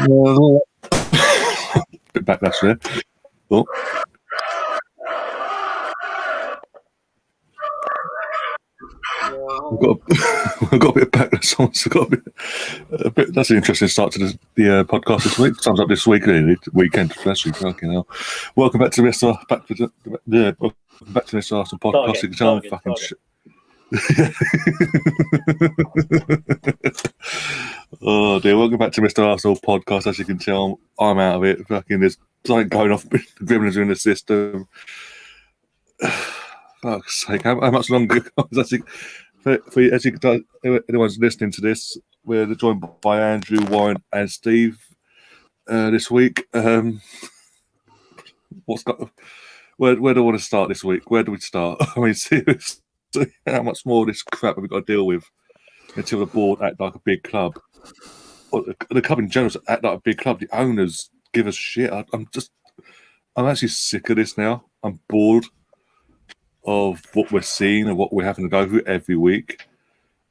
Bit backlash there. Oh. We've got a bit of backlash. That's an interesting start to the podcast this week. Sums up this week, really. Weekend, especially. Fucking hell. Welcome back to this back to this Arsenal podcast. You can tell I'm fucking shit. Oh dear, welcome back to Mr. Arsenal podcast. As you can tell, I'm out of it. Fucking there's something going off, gremlins are in the system. Fuck's sake, how much longer? As you can tell, anyone's listening to this, we're joined by Andrew, Warren, and Steve this week. Where do I want to start this week? Where do we start? I mean, seriously, how much more of this crap have we got to deal with until the board act like a big club? Or the club in general act like a big club. The owners give us shit. I'm actually sick of this now. I'm bored of what we're seeing and what we're having to go through every week.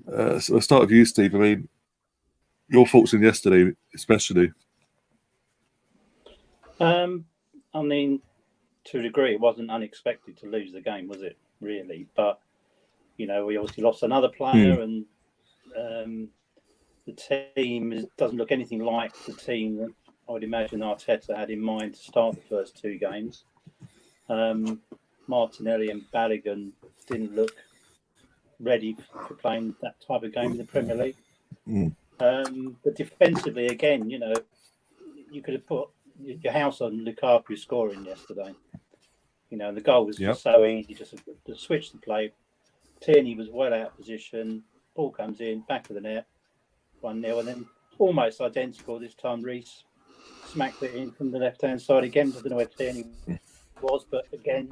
So I'll start with you, Steve. I mean, your thoughts on yesterday, especially. I mean, to a degree, it wasn't unexpected to lose the game, was it? Really, but you know, we obviously lost another player, and the team doesn't look anything like the team that I would imagine Arteta had in mind to start the first two games. Martinelli and Balogun didn't look ready for playing that type of game in the Premier League. But defensively, again, you know, you could have put your house on Lukaku scoring yesterday. You know, and the goal was just so easy, just to switch the play. Tierney was well out of position. Ball comes in, back of the net, 1-0, and then almost identical this time. Reece smacked it in from the left-hand side again. I don't know where Tierney was, but again,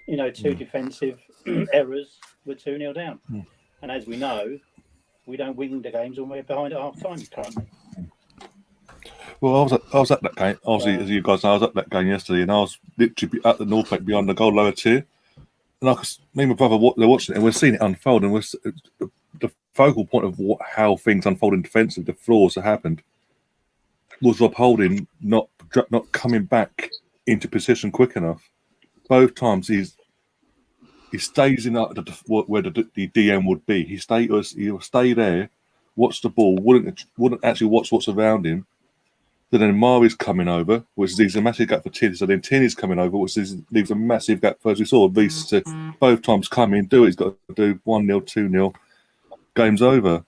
you know, two defensive errors were 2-0 down. And as we know, we don't win the games when we're behind at half-time currently. Well, I was at that game. Obviously, as you guys know, I was at that game yesterday, and I was literally at the North Bank beyond the goal lower tier. And me and my brother, they're watching it, and we're seeing it unfold. And the focal point of how things unfold in defensive, the flaws that happened, was Rob Holding not coming back into position quick enough. Both times he stays in where the DM would be. He'll stay there, watch the ball, wouldn't actually watch what's around him. Then Mari's coming over, which leaves a massive gap for Tierney. So then Tierney's coming over, which leaves a massive gap for, as we saw, Reece to both times come in, do what he's got to do, 1-0, 2-0, game's over.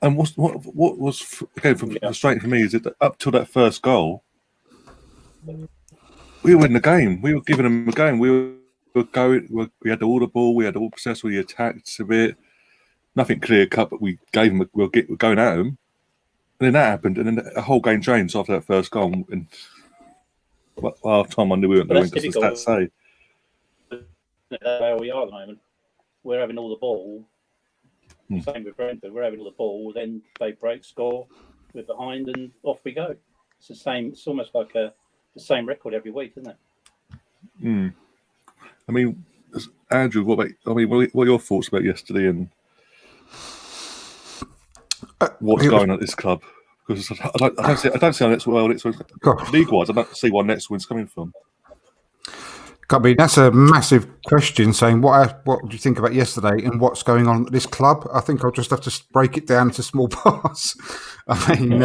And what was, again, frustrating for me is that up till that first goal, we were in the game. We were giving them a game. We were going. We had all the ball. We had all possession. We attacked a bit. Nothing clear cut, but we gave them. We're going at them. And then that happened, and then the whole game changed after that first goal. And half time, I knew we weren't going because the stats say. That's where we are at the moment. We're having all the ball. Same with Brentford. We're having all the ball. Then they break, score. We're behind, and off we go. It's the same. It's almost like the same record every week, isn't it? I mean, Andrew, what are your thoughts about yesterday and what's going on at this club? Because I don't see how next league-wise. I don't see where next win's coming from. I mean, that's a massive question. Saying what do you think about yesterday and what's going on at this club? I think I'll just have to break it down into small parts. I mean,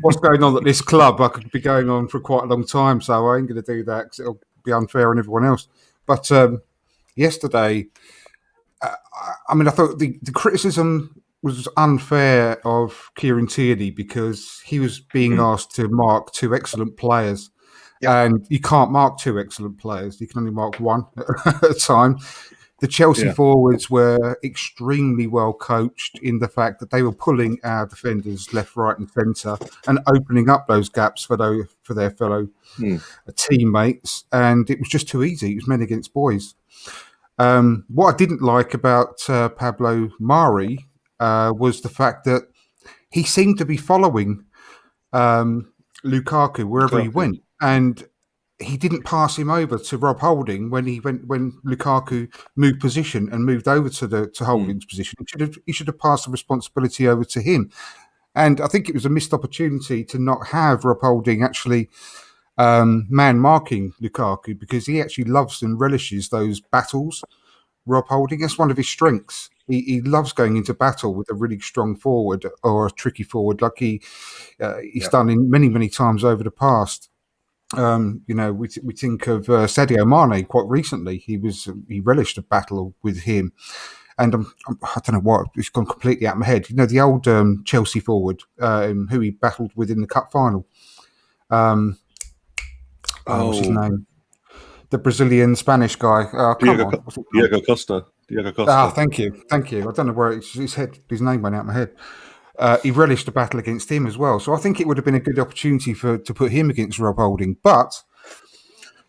what's going on at this club? I could be going on for quite a long time, so I ain't going to do that because it'll be unfair on everyone else. But yesterday, I mean, I thought the criticism was unfair of Kieran Tierney because he was being asked to mark two excellent players. And you can't mark two excellent players. You can only mark one at a time. The Chelsea forwards were extremely well coached in the fact that they were pulling our defenders left, right and centre and opening up those gaps for their fellow teammates. And it was just too easy. It was men against boys. What I didn't like about Pablo Mari was the fact that he seemed to be following Lukaku wherever he went. And he didn't pass him over to Rob Holding when Lukaku moved position and moved over to Holding's position. He should have passed the responsibility over to him. And I think it was a missed opportunity to not have Rob Holding actually man marking Lukaku, because he actually loves and relishes those battles. Rob Holding, that's one of his strengths. He loves going into battle with a really strong forward or a tricky forward, like he's done in many times over the past. We think of Sadio Mane quite recently. He relished a battle with him, and I don't know what, it's gone completely out of my head. The old Chelsea forward who he battled with in the cup final. What's his name? The Brazilian Spanish guy. Diego Costa. Thank you. I don't know where his name went out of my head. He relished a battle against him as well. So I think it would have been a good opportunity to put him against Rob Holding. But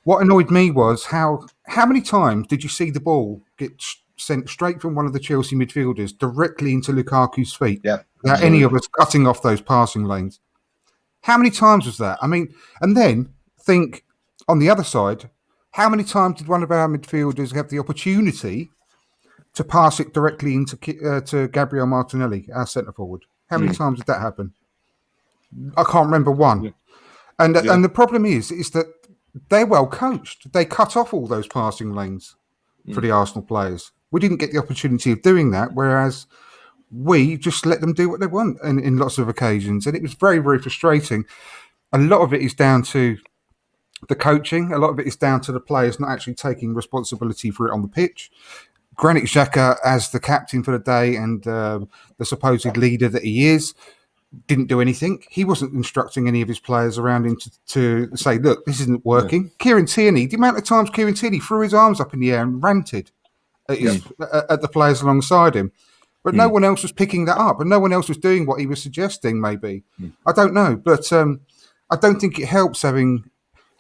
what annoyed me was how many times did you see the ball get sent straight from one of the Chelsea midfielders directly into Lukaku's feet? Yeah. Without any of us cutting off those passing lanes. How many times was that? I mean, and then think on the other side, how many times did one of our midfielders have the opportunity to pass it directly into to Gabriel Martinelli, our centre forward? How many times did that happen? I can't remember one. Yeah. And the problem is that they're well coached. They cut off all those passing lanes for the Arsenal players. We didn't get the opportunity of doing that, whereas we just let them do what they want in lots of occasions. And it was very, very frustrating. A lot of it is down to the coaching. A lot of it is down to the players not actually taking responsibility for it on the pitch. Granit Xhaka, as the captain for the day and the supposed leader that he is, didn't do anything. He wasn't instructing any of his players around him to say, look, this isn't working. Yeah. Kieran Tierney, the amount of times Kieran Tierney threw his arms up in the air and ranted at the players alongside him. But no one else was picking that up, and no one else was doing what he was suggesting, maybe. I don't know. But I don't think it helps having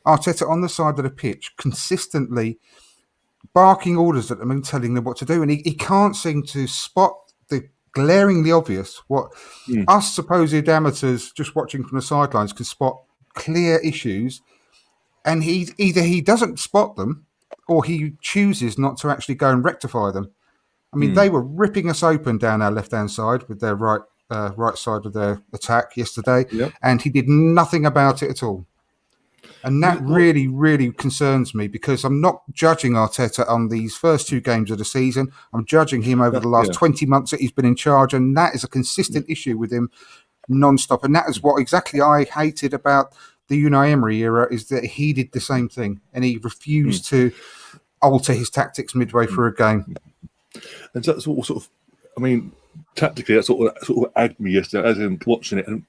Arteta on the side of the pitch consistently barking orders at them and telling them what to do. And he can't seem to spot the glaringly obvious, what us supposed amateurs just watching from the sidelines can spot clear issues. And either he doesn't spot them or he chooses not to actually go and rectify them. I mean, they were ripping us open down our left-hand side with their right side of their attack yesterday, and he did nothing about it at all. And that really, really concerns me, because I'm not judging Arteta on these first two games of the season. I'm judging him over the last 20 months that he's been in charge, and that is a consistent issue with him non-stop. And that is what exactly I hated about the Unai Emery era, is that he did the same thing, and he refused to alter his tactics midway through a game. And that's all sort of, I mean, tactically, that sort of agged me yesterday as in watching it. And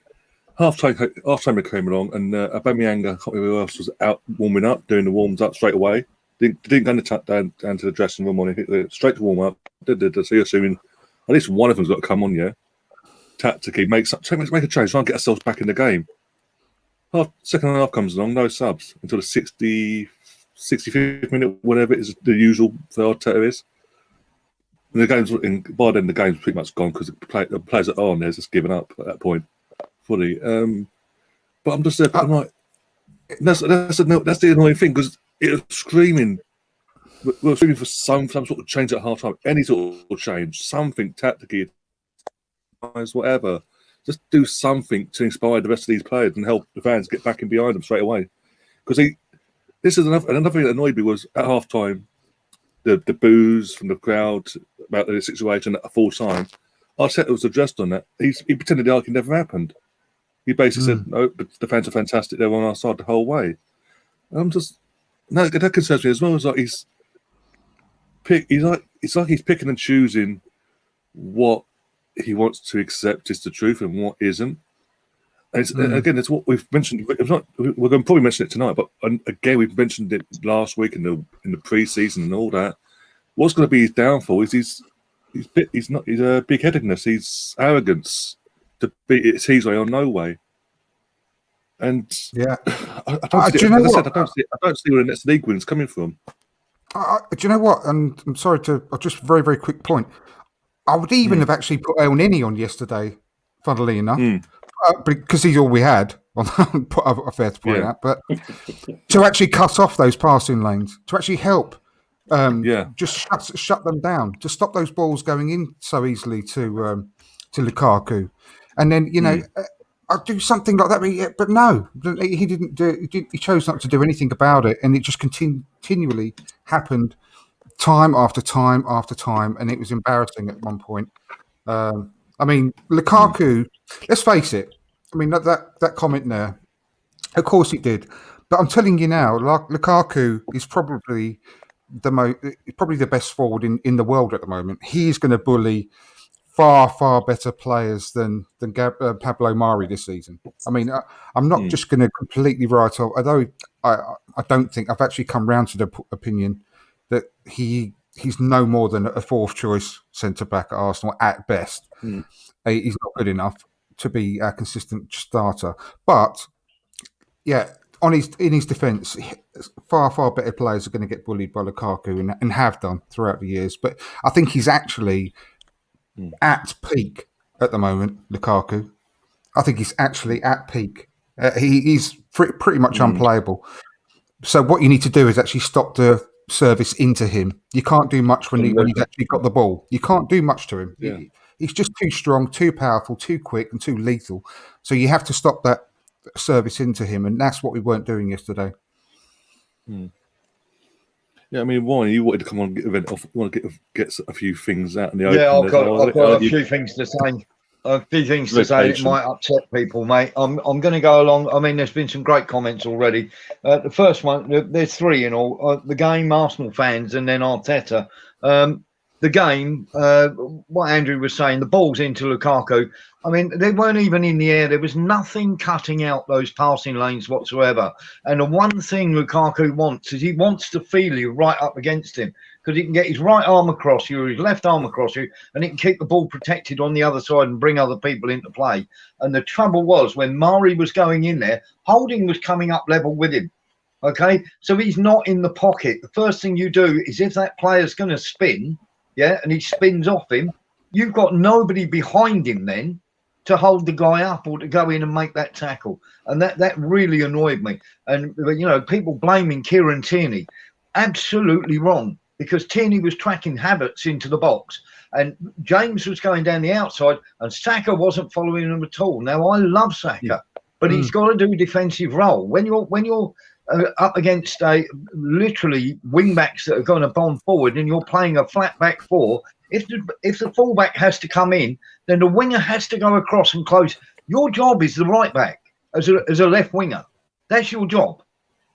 half time came along, and Aubameyang, I can't remember who else, was out warming up, doing the warms up straight away. Didn't go down to the dressing room or anything. Straight to warm up. So you're assuming at least one of them's got to come on, tactically make a change, try and get ourselves back in the game. Second half comes along, no subs until the 65th minute, whatever it is, the usual for Arteta is. And by then the game's pretty much gone, because the players that are on there's just given up at that point fully. But I'm just there, I'm like, that's the annoying thing, because it was screaming. We were screaming for some sort of change at half time, any sort of change, something tactically, whatever. Just do something to inspire the rest of these players and help the fans get back in behind them straight away. Because this is another thing that annoyed me was at half time, the boos from the crowd about the situation at full time. Arteta was addressed on that. He pretended the argument never happened. He basically said, "No, but the fans are fantastic. They're on our side the whole way." And I'm just that concerns me as well. It's like he's picking and choosing what he wants to accept is the truth and what isn't. And again, it's what we've mentioned. We're going to probably mention it tonight, but again, we've mentioned it last week in the pre-season and all that. What's going to be his downfall is he's big-headedness, he's arrogance. It's his way or no way. And I don't see where the next league win's coming from. Do you know what? And I'm sorry just a very, very quick point. I would even have actually put El Nini on yesterday, funnily enough. Because he's all we had. A fair to point out, but to actually cut off those passing lanes, to actually help, just shut them down, to stop those balls going in so easily to Lukaku, And then, I'll do something like that. But no, he didn't do. He chose not to do anything about it, and it just continually happened, time after time after time, and it was embarrassing at one point. I mean, Lukaku. Let's face it. I mean that comment there. Of course it did, but I'm telling you now, Lukaku is probably the best forward in the world at the moment. He's going to bully far better players than Pablo Mari this season. I mean, I'm not just going to completely write off, although I don't think I've actually come round to the opinion that he's no more than a fourth choice centre back at Arsenal at best. He's not good enough to be a consistent starter. But yeah, in his defence, far better players are going to get bullied by Lukaku and have done throughout the years. But I think he's actually at peak at the moment, Lukaku. I think he's actually at peak. He's pretty much unplayable. So what you need to do is actually stop the service into him. You can't do much when he's actually got the ball. You can't do much to him. Yeah. He's just too strong, too powerful, too quick, and too lethal. So you have to stop that service into him, and that's what we weren't doing yesterday. Yeah, I mean, Warren, you wanted to come on and get event off. You want to get a few things out in the open. Yeah, I've got a few things to say. A few things to say. It might upset people, mate. I'm going to go along. I mean, there's been some great comments already. The first one, there's three in all. The game, Arsenal fans, and then Arteta. The game, what Andrew was saying, the ball's into Lukaku. I mean, they weren't even in the air. There was nothing cutting out those passing lanes whatsoever. And the one thing Lukaku wants is he wants to feel you right up against him, because he can get his right arm across you or his left arm across you, and he can keep the ball protected on the other side and bring other people into play. And the trouble was, when Mari was going in there, Holding was coming up level with him. Okay, so he's not in the pocket. The first thing you do is, if that player's going to spin, and he spins off him, you've got nobody behind him then to hold the guy up or to go in and make that tackle. And that really annoyed me. And, people blaming Kieran Tierney, absolutely wrong, because Tierney was tracking Havertz into the box and James was going down the outside and Saka wasn't following him at all. Now, I love Saka, but he's got to do a defensive role. When you're up against literally wing backs that are going to bomb forward, and you're playing a flat back four, if the fullback has to come in, then the winger has to go across and close. Your job is the right back as a left winger. That's your job.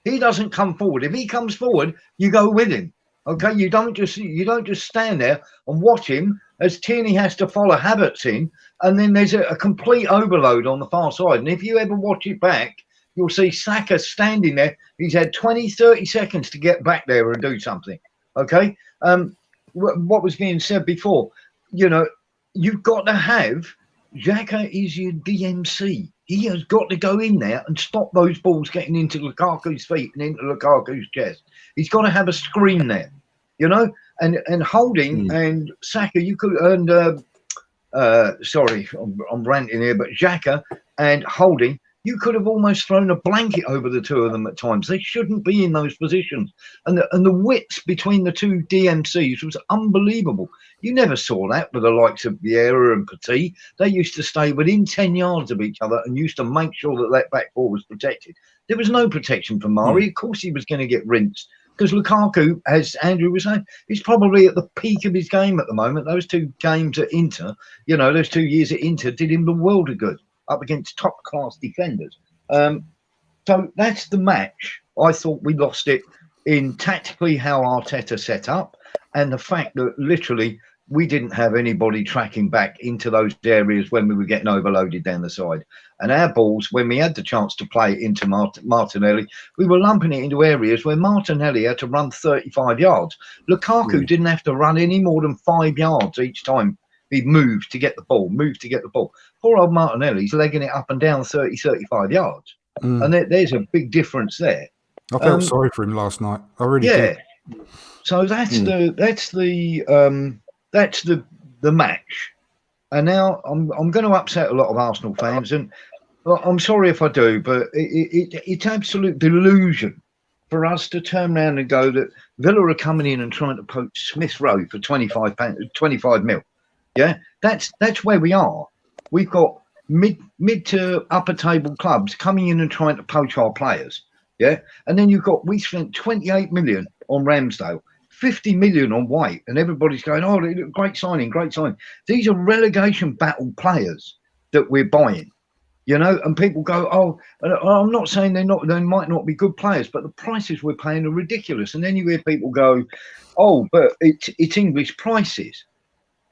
He doesn't come forward. If he comes forward, you go with him. Okay, you don't just stand there and watch him as Tierney has to follow Havertz in, and then there's a complete overload on the far side. And if you ever watch it back, you'll see Saka standing there. He's had 20, 30 seconds to get back there and do something. Okay? What was being said before, you've got to have, Xhaka is your DMC. He has got to go in there and stop those balls getting into Lukaku's feet and into Lukaku's chest. He's got to have a screen there, and Holding and Saka, you could, and sorry, I'm ranting here, but Xhaka and Holding, you could have almost thrown a blanket over the two of them at times. They shouldn't be in those positions. And the width between the two DMCs was unbelievable. You never saw that with the likes of Vieira and Petit. They used to stay within 10 yards of each other and used to make sure that back four was protected. There was no protection for Mari. Of course he was going to get rinsed, because Lukaku, as Andrew was saying, is probably at the peak of his game at the moment. Those two games at Inter, those 2 years at Inter did him the world of good up against top-class defenders. So that's the match. I thought we lost it in tactically how Arteta set up, and the fact that literally we didn't have anybody tracking back into those areas when we were getting overloaded down the side. And our balls, when we had the chance to play into Martinelli, we were lumping it into areas where Martinelli had to run 35 yards. Lukaku didn't have to run any more than 5 yards each time he moved to get the ball. Poor old Martinelli's legging it up and down 30, 35 yards. And there's a big difference there. I felt sorry for him last night. I really did. So that's the match. And now I'm going to upset a lot of Arsenal fans, and I'm sorry if I do, but it's absolute delusion for us to turn around and go that Villa are coming in and trying to poach Smith Rowe for £25 mil. Yeah, that's where we are. We've got mid to upper table clubs coming in and trying to poach our players. Yeah, and then we spent 28 million on Ramsdale, 50 million on White, and everybody's going, "Oh, great signing, great signing." These are relegation battle players that we're buying, and people go, "Oh," and I'm not saying they might not be good players, but the prices we're paying are ridiculous. And then you hear people go, "Oh, but it's English prices."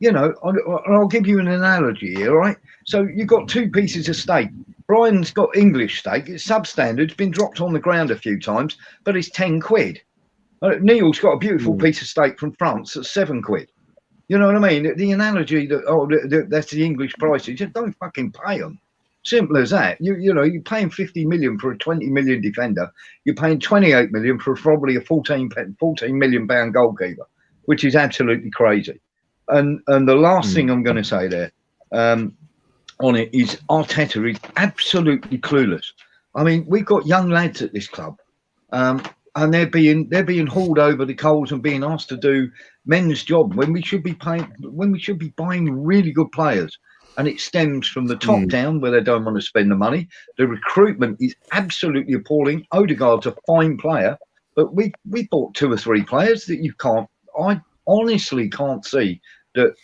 I'll give you an analogy here, right? So you've got two pieces of steak. Brian's got English steak. It's substandard. It's been dropped on the ground a few times, but it's 10 quid. Neil's got a beautiful piece of steak from France that's 7 quid. You know what I mean? The analogy that, that's the English prices. Just don't fucking pay them. Simple as that. You're paying 50 million for a 20 million defender. You're paying 28 million for probably a 14 million pound goalkeeper, which is absolutely crazy. And the last thing I'm going to say there on it is Arteta is absolutely clueless. I mean, we've got young lads at this club, and they're being hauled over the coals and being asked to do men's job when we should be buying really good players. And it stems from the top down, where they don't want to spend the money. The recruitment is absolutely appalling. Odegaard's a fine player, but we bought 2 or 3 players that you can't. I honestly can't see that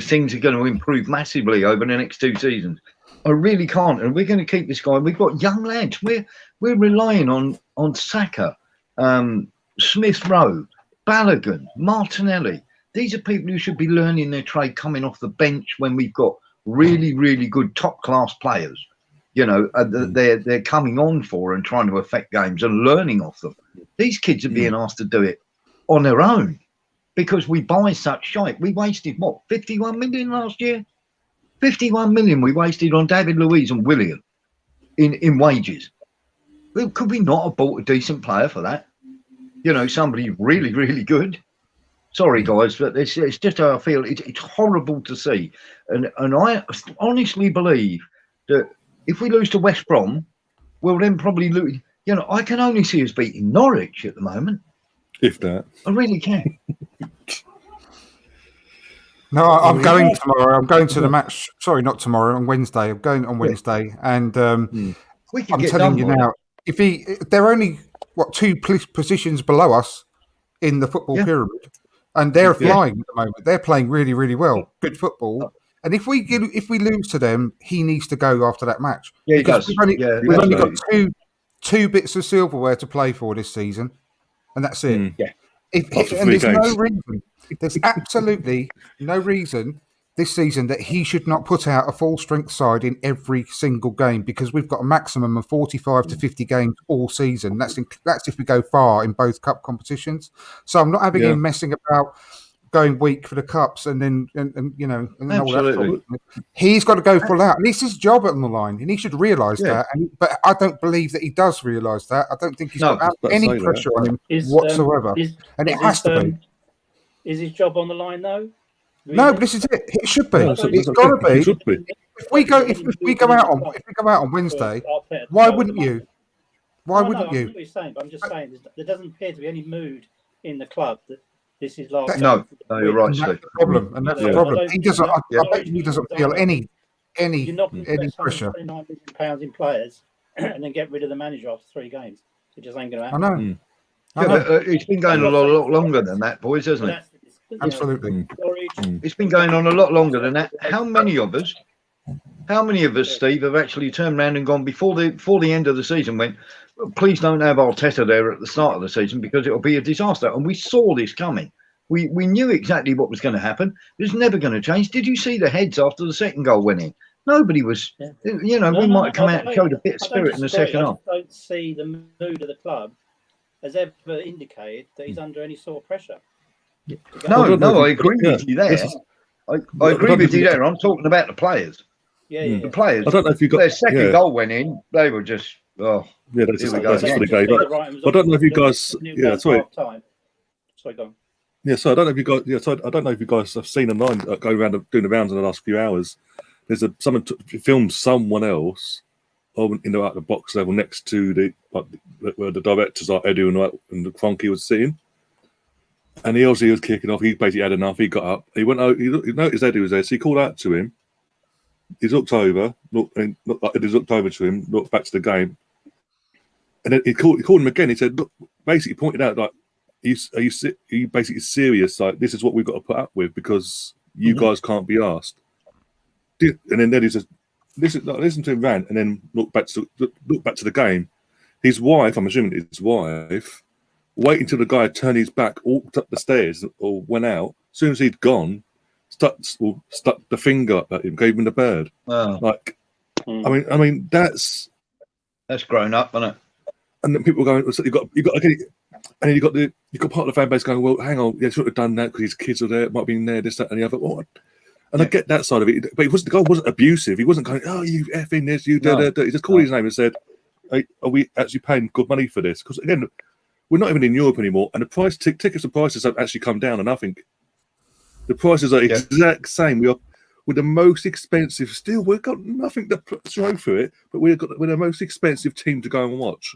things are going to improve massively over the next 2 seasons. I really can't, and we're going to keep this guy. We've got young lads. We're relying on Saka, Smith Rowe, Balogun, Martinelli. These are people who should be learning their trade coming off the bench when we've got really, really good top class players. They're coming on for and trying to affect games and learning off them. These kids are being asked to do it on their own, because we buy such shite. We wasted 51 million last year? 51 million we wasted on David Luiz and Willian in wages. Could we not have bought a decent player for that? Somebody really, really good. Sorry, guys, but it's just how I feel. It's horrible to see. And I honestly believe that if we lose to West Brom, we'll then probably lose. I can only see us beating Norwich at the moment. If that. I really can. No, I'm going tomorrow. I'm going to the match. Sorry, not tomorrow. On Wednesday. I'm going on Wednesday, and I'm telling you now, if they're only 2 positions below us in the football pyramid, and they're flying at the moment. They're playing really, really well. Good football. And if we lose to them, he needs to go after that match. Yeah, he does. We've only got two bits of silverware to play for this season, and that's it. Yeah. There's absolutely no reason this season that he should not put out a full strength side in every single game, because we've got a maximum of 45 to 50 games all season. That's if we go far in both cup competitions. So I'm not having him messing about going weak for the cups and then all that. He's got to go full out, and it's his job on the line, and he should realise that. But I don't believe that he does realise that. I don't think he's got any pressure on him whatsoever, and it has to be. Is his job on the line though? Really? No, but this is it. It should be. It's got to be. It should be. If we go out on Wednesday, why wouldn't you? Why wouldn't you? I know what you're saying, but I'm just saying there doesn't appear to be any mood in the club that this is last. No, you're right, Steve. That's the problem, and that's the problem. He doesn't. I bet he doesn't feel any You're not going to invest pressure. £29 million in players and then get rid of the manager after 3 games. It just ain't going to happen. I know. But it's been going a lot longer than that, boys, hasn't it? Absolutely. It's been going on a lot longer than that. How many of us, Steve, have actually turned around and gone before the end of the season, went, please don't have Arteta there at the start of the season because it'll be a disaster. And we saw this coming. We knew exactly what was going to happen. It was never going to change. Did you see the heads after the second goal went in? Nobody was, we might have come out and showed a bit of spirit in the second half. I don't see the mood of the club has ever indicated that he's under any sort of pressure. No, I agree with you there. I agree with you there. I'm talking about the players. The players. I don't know if you got their second goal went in. They were just that's just for the game. I don't know if you guys. Sorry, go on. Yeah, so I don't know if you guys. I don't know if you guys have seen online go around doing the rounds in the last few hours. There's someone filmed someone else in the box level next to where the directors are Edu and Frankie was sitting. And he was kicking off. He basically had enough. He got up. He went out. He noticed Eddie was there, so he called out to him. He's looked over, looked like he's looked over to him, looked back to the game, and then he called him again. He said, "Look," basically pointed out like, "Are you basically serious? Like, this is what we've got to put up with because you guys can't be asked." And then he says, "Listen to him rant," and then look back to the game. His wife, I'm assuming his wife, waiting till the guy turned his back, walked up the stairs, or went out. As soon as he'd gone, stuck the finger up at him, gave him the bird. Oh. Like, I mean, that's grown up, isn't it? And then people going, so you got, okay, and then you got part of the fan base going, well, hang on, yeah, should have done that because his kids are there, might be in there, this, that, and the other. What? And I get that side of it, but the guy wasn't abusive. He wasn't going, oh, you effing this, you da. He just called his name and said, hey, are we actually paying good money for this? Because again, we're not even in Europe anymore, and the tickets and prices have actually come down. And I think the prices are exact same. We're the most expensive. Still, we've got nothing to throw through it, but we're the most expensive team to go and watch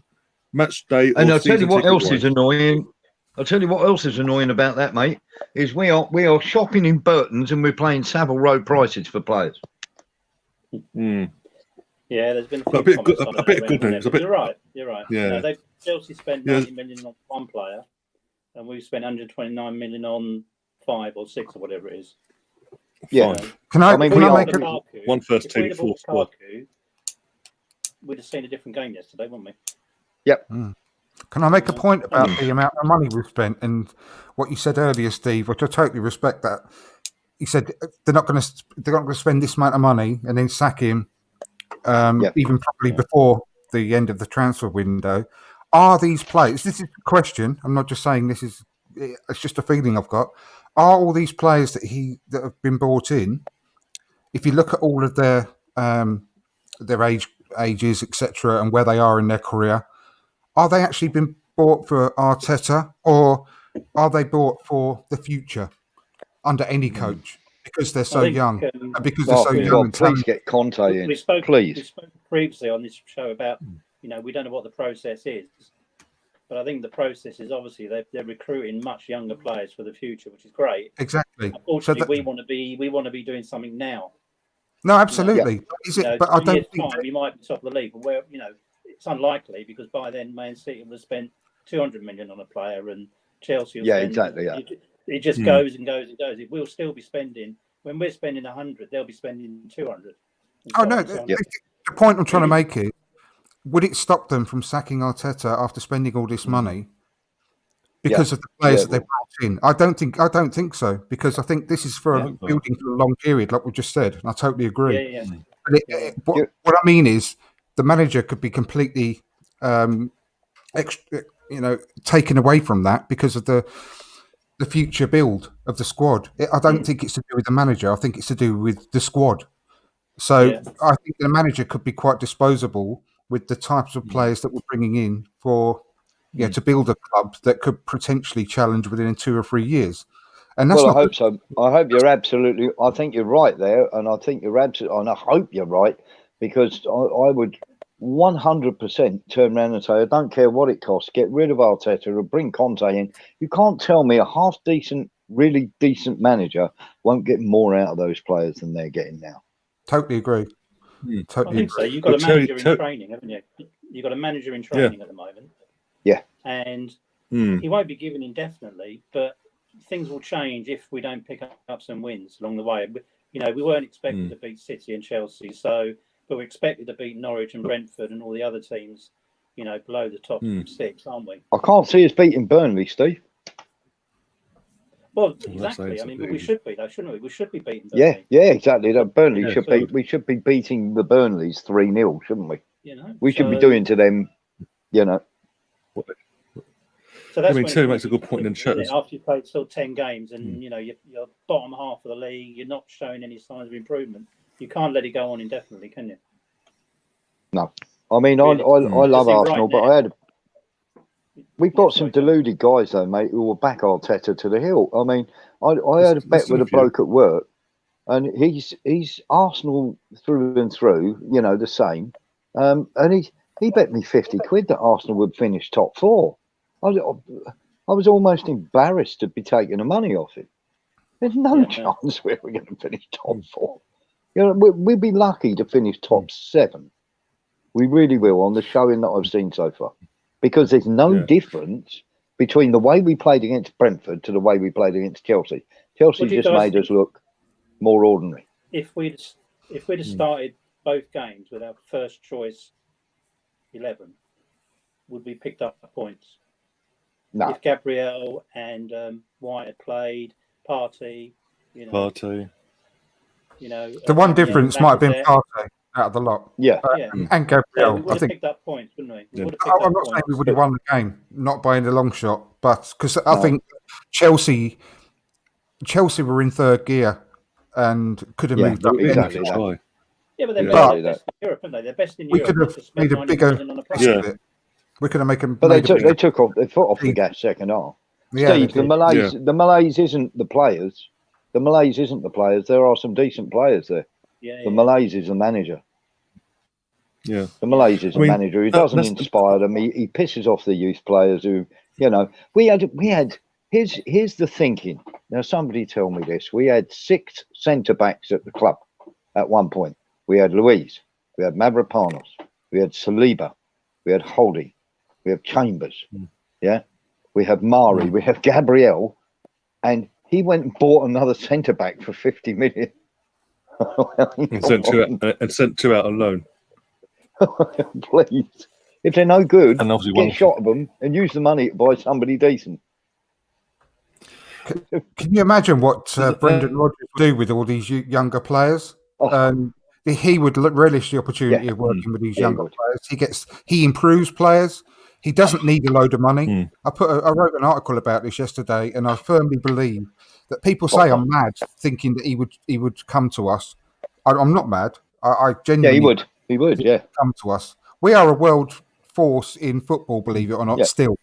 match day. And I'll tell you what else is annoying. I'll tell you what else is annoying about that, mate. Is we are shopping in Burton's and we're paying Savile Row prices for players. Yeah, there's been a bit of good news. You're right. Yeah, Chelsea spent 90 million on one player, and we've spent 129 million on 5 or 6 or whatever it is. Yeah. Can I make one first team, fourth squad? We'd have seen a different game yesterday, wouldn't we? Yep. Can I make a point about the amount of money we've spent and what you said earlier, Steve, which I totally respect that. You said they're not going to spend this amount of money and then sack him, even probably before the end of the transfer window. Are these players? This is a question. I'm not just saying this is. It's just a feeling I've got. Are all these players that have been brought in? If you look at all of their ages, etc., and where they are in their career, are they actually been bought for Arteta, or are they bought for the future under any coach because they're so young? Because they're so young. Please get Conte in. We spoke previously on this show about we don't know what the process is, but I think the process is obviously they're recruiting much younger players for the future, which is great. Exactly. Unfortunately, we want to be doing something now. No, absolutely. Is it? But I don't think we might be top of the league, but it's unlikely because by then Man City will have spent 200 million on a player, and Chelsea will spend, exactly. Yeah. It just goes and goes and goes. We'll still be spending when we're spending 100, they'll be spending 200. Oh no! The point I'm trying to make is: would it stop them from sacking Arteta after spending all this money because of the players that they brought in? I don't think so, because I think this is for building for a long period, like we just said, and I totally agree. What I mean is, the manager could be completely, taken away from that because of the future build of the squad. I don't think it's to do with the manager. I think it's to do with the squad. So I think the manager could be quite disposable with the types of players that we're bringing in for, to build a club that could potentially challenge within 2 or 3 years. And that's I hope so. I hope you're absolutely. I think you're right there, and I think you're absolutely. And I hope you're right, because I would 100% turn around and say, I don't care what it costs, get rid of Arteta or bring Conte in. You can't tell me a half decent, really decent manager won't get more out of those players than they're getting now. Totally agree. Totally. I think so. You've got a manager in training, haven't you? You've got a manager in training at the moment. Yeah. And he won't be given indefinitely, but things will change if we don't pick up some wins along the way. We weren't expected to beat City and Chelsea, but we're expected to beat Norwich and Brentford and all the other teams, below the top 6, aren't we? I can't see us beating Burnley, Steve. Well, exactly. I mean, but we should be, though, shouldn't we? We should be beating Burnley. Yeah, exactly. That Burnley should be. We should be beating the Burnleys 3-0, shouldn't we? We should be doing to them. So that's Terry makes a good point in chat. After you've played still 10 games and you're bottom half of the league, you're not showing any signs of improvement. You can't let it go on indefinitely, can you? No, I mean I love Arsenal, but we've got some deluded guys though, mate, who will back Arteta to the hill. I mean, I had a bet with a bloke at work, and he's Arsenal through and through, the same, and he bet me 50 quid that Arsenal would finish top 4. I was almost embarrassed to be taking the money off it. There's no chance we were going to finish top 4. You know, we'd be lucky to finish top 7. We really will on the showing that I've seen so far, because there's no difference between the way we played against Brentford to the way we played against Chelsea. Chelsea just made us look more ordinary. If we'd have started both games with our first choice 11, would we picked up points? No. If Gabriel and White had played, Partey, Partey. The one difference might have been Partey out of the lot. Yeah. And Yeah, Gabriel. we would I have think. picked up points, wouldn't we? I'm not saying we would have won the game, not by any long shot, but because I think Chelsea were in third gear and could have moved up. Exactly. Yeah, but they're best in Europe, aren't they? They're best in We Europe. could have made a bigger We could have made them. But they took off their foot off the gas second half. Yeah, Steve, the Malays isn't the players. The Malays isn't the players. There are some decent players there. The Malays is the manager. Yeah. The Malays is a manager who doesn't inspire them. He pisses off the youth players who, we had here's the thinking. Now somebody tell me this. We had 6 centre backs at the club at one point. We had Luiz, we had Mavropanos, we had Saliba, we had Holding, we have Chambers, we have Mari, we have Gabriel, and he went and bought another centre back for 50 million. and sent two out on loan. Please, if they're no good, and obviously get shot of them and use the money to buy somebody decent. Can you imagine what Brendan Rodgers would do with all these younger players? He would relish the opportunity of working with these younger players. He improves players. He doesn't need a load of money. I wrote an article about this yesterday, and I firmly believe that people say I'm mad thinking that he would come to us. I'm not mad. I genuinely he would come to us. We are a world force in football, believe it or not. Still,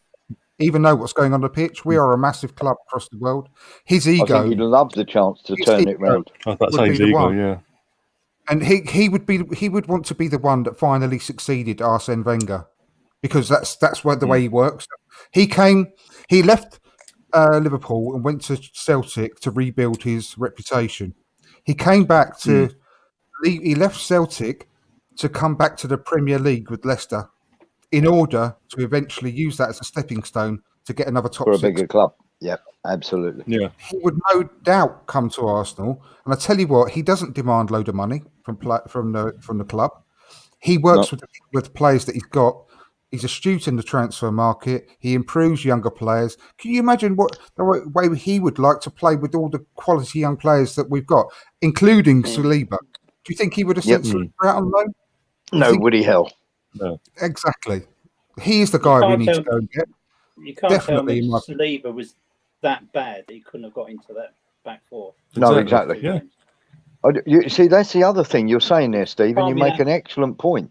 even though what's going on the pitch, we are a massive club across the world. His ego. I think he'd love the chance to turn it round. I was about to say his ego, yeah. And he would want to be the one that finally succeeded Arsene Wenger, because that's where the way he works. He left Liverpool and went to Celtic to rebuild his reputation. He came back to he left Celtic to come back to the Premier League with Leicester in order to eventually use that as a stepping stone to get another top for a 6 bigger club. Yeah, absolutely. Yeah, he would no doubt come to Arsenal, and I tell you what, he doesn't demand a load of money from the club. He works with players that he's got. He's astute in the transfer market. He improves younger players. Can you imagine the way he would like to play with all the quality young players that we've got, including Saliba? Do you think he would have sent Saliba out on loan? No, would he? Hell, no. Exactly. He is the guy we need to go and get. You can't tell me Saliba was that bad that he couldn't have got into that back four. No, exactly. Yeah. You see, that's the other thing you're saying there, Steve, and you make an excellent point.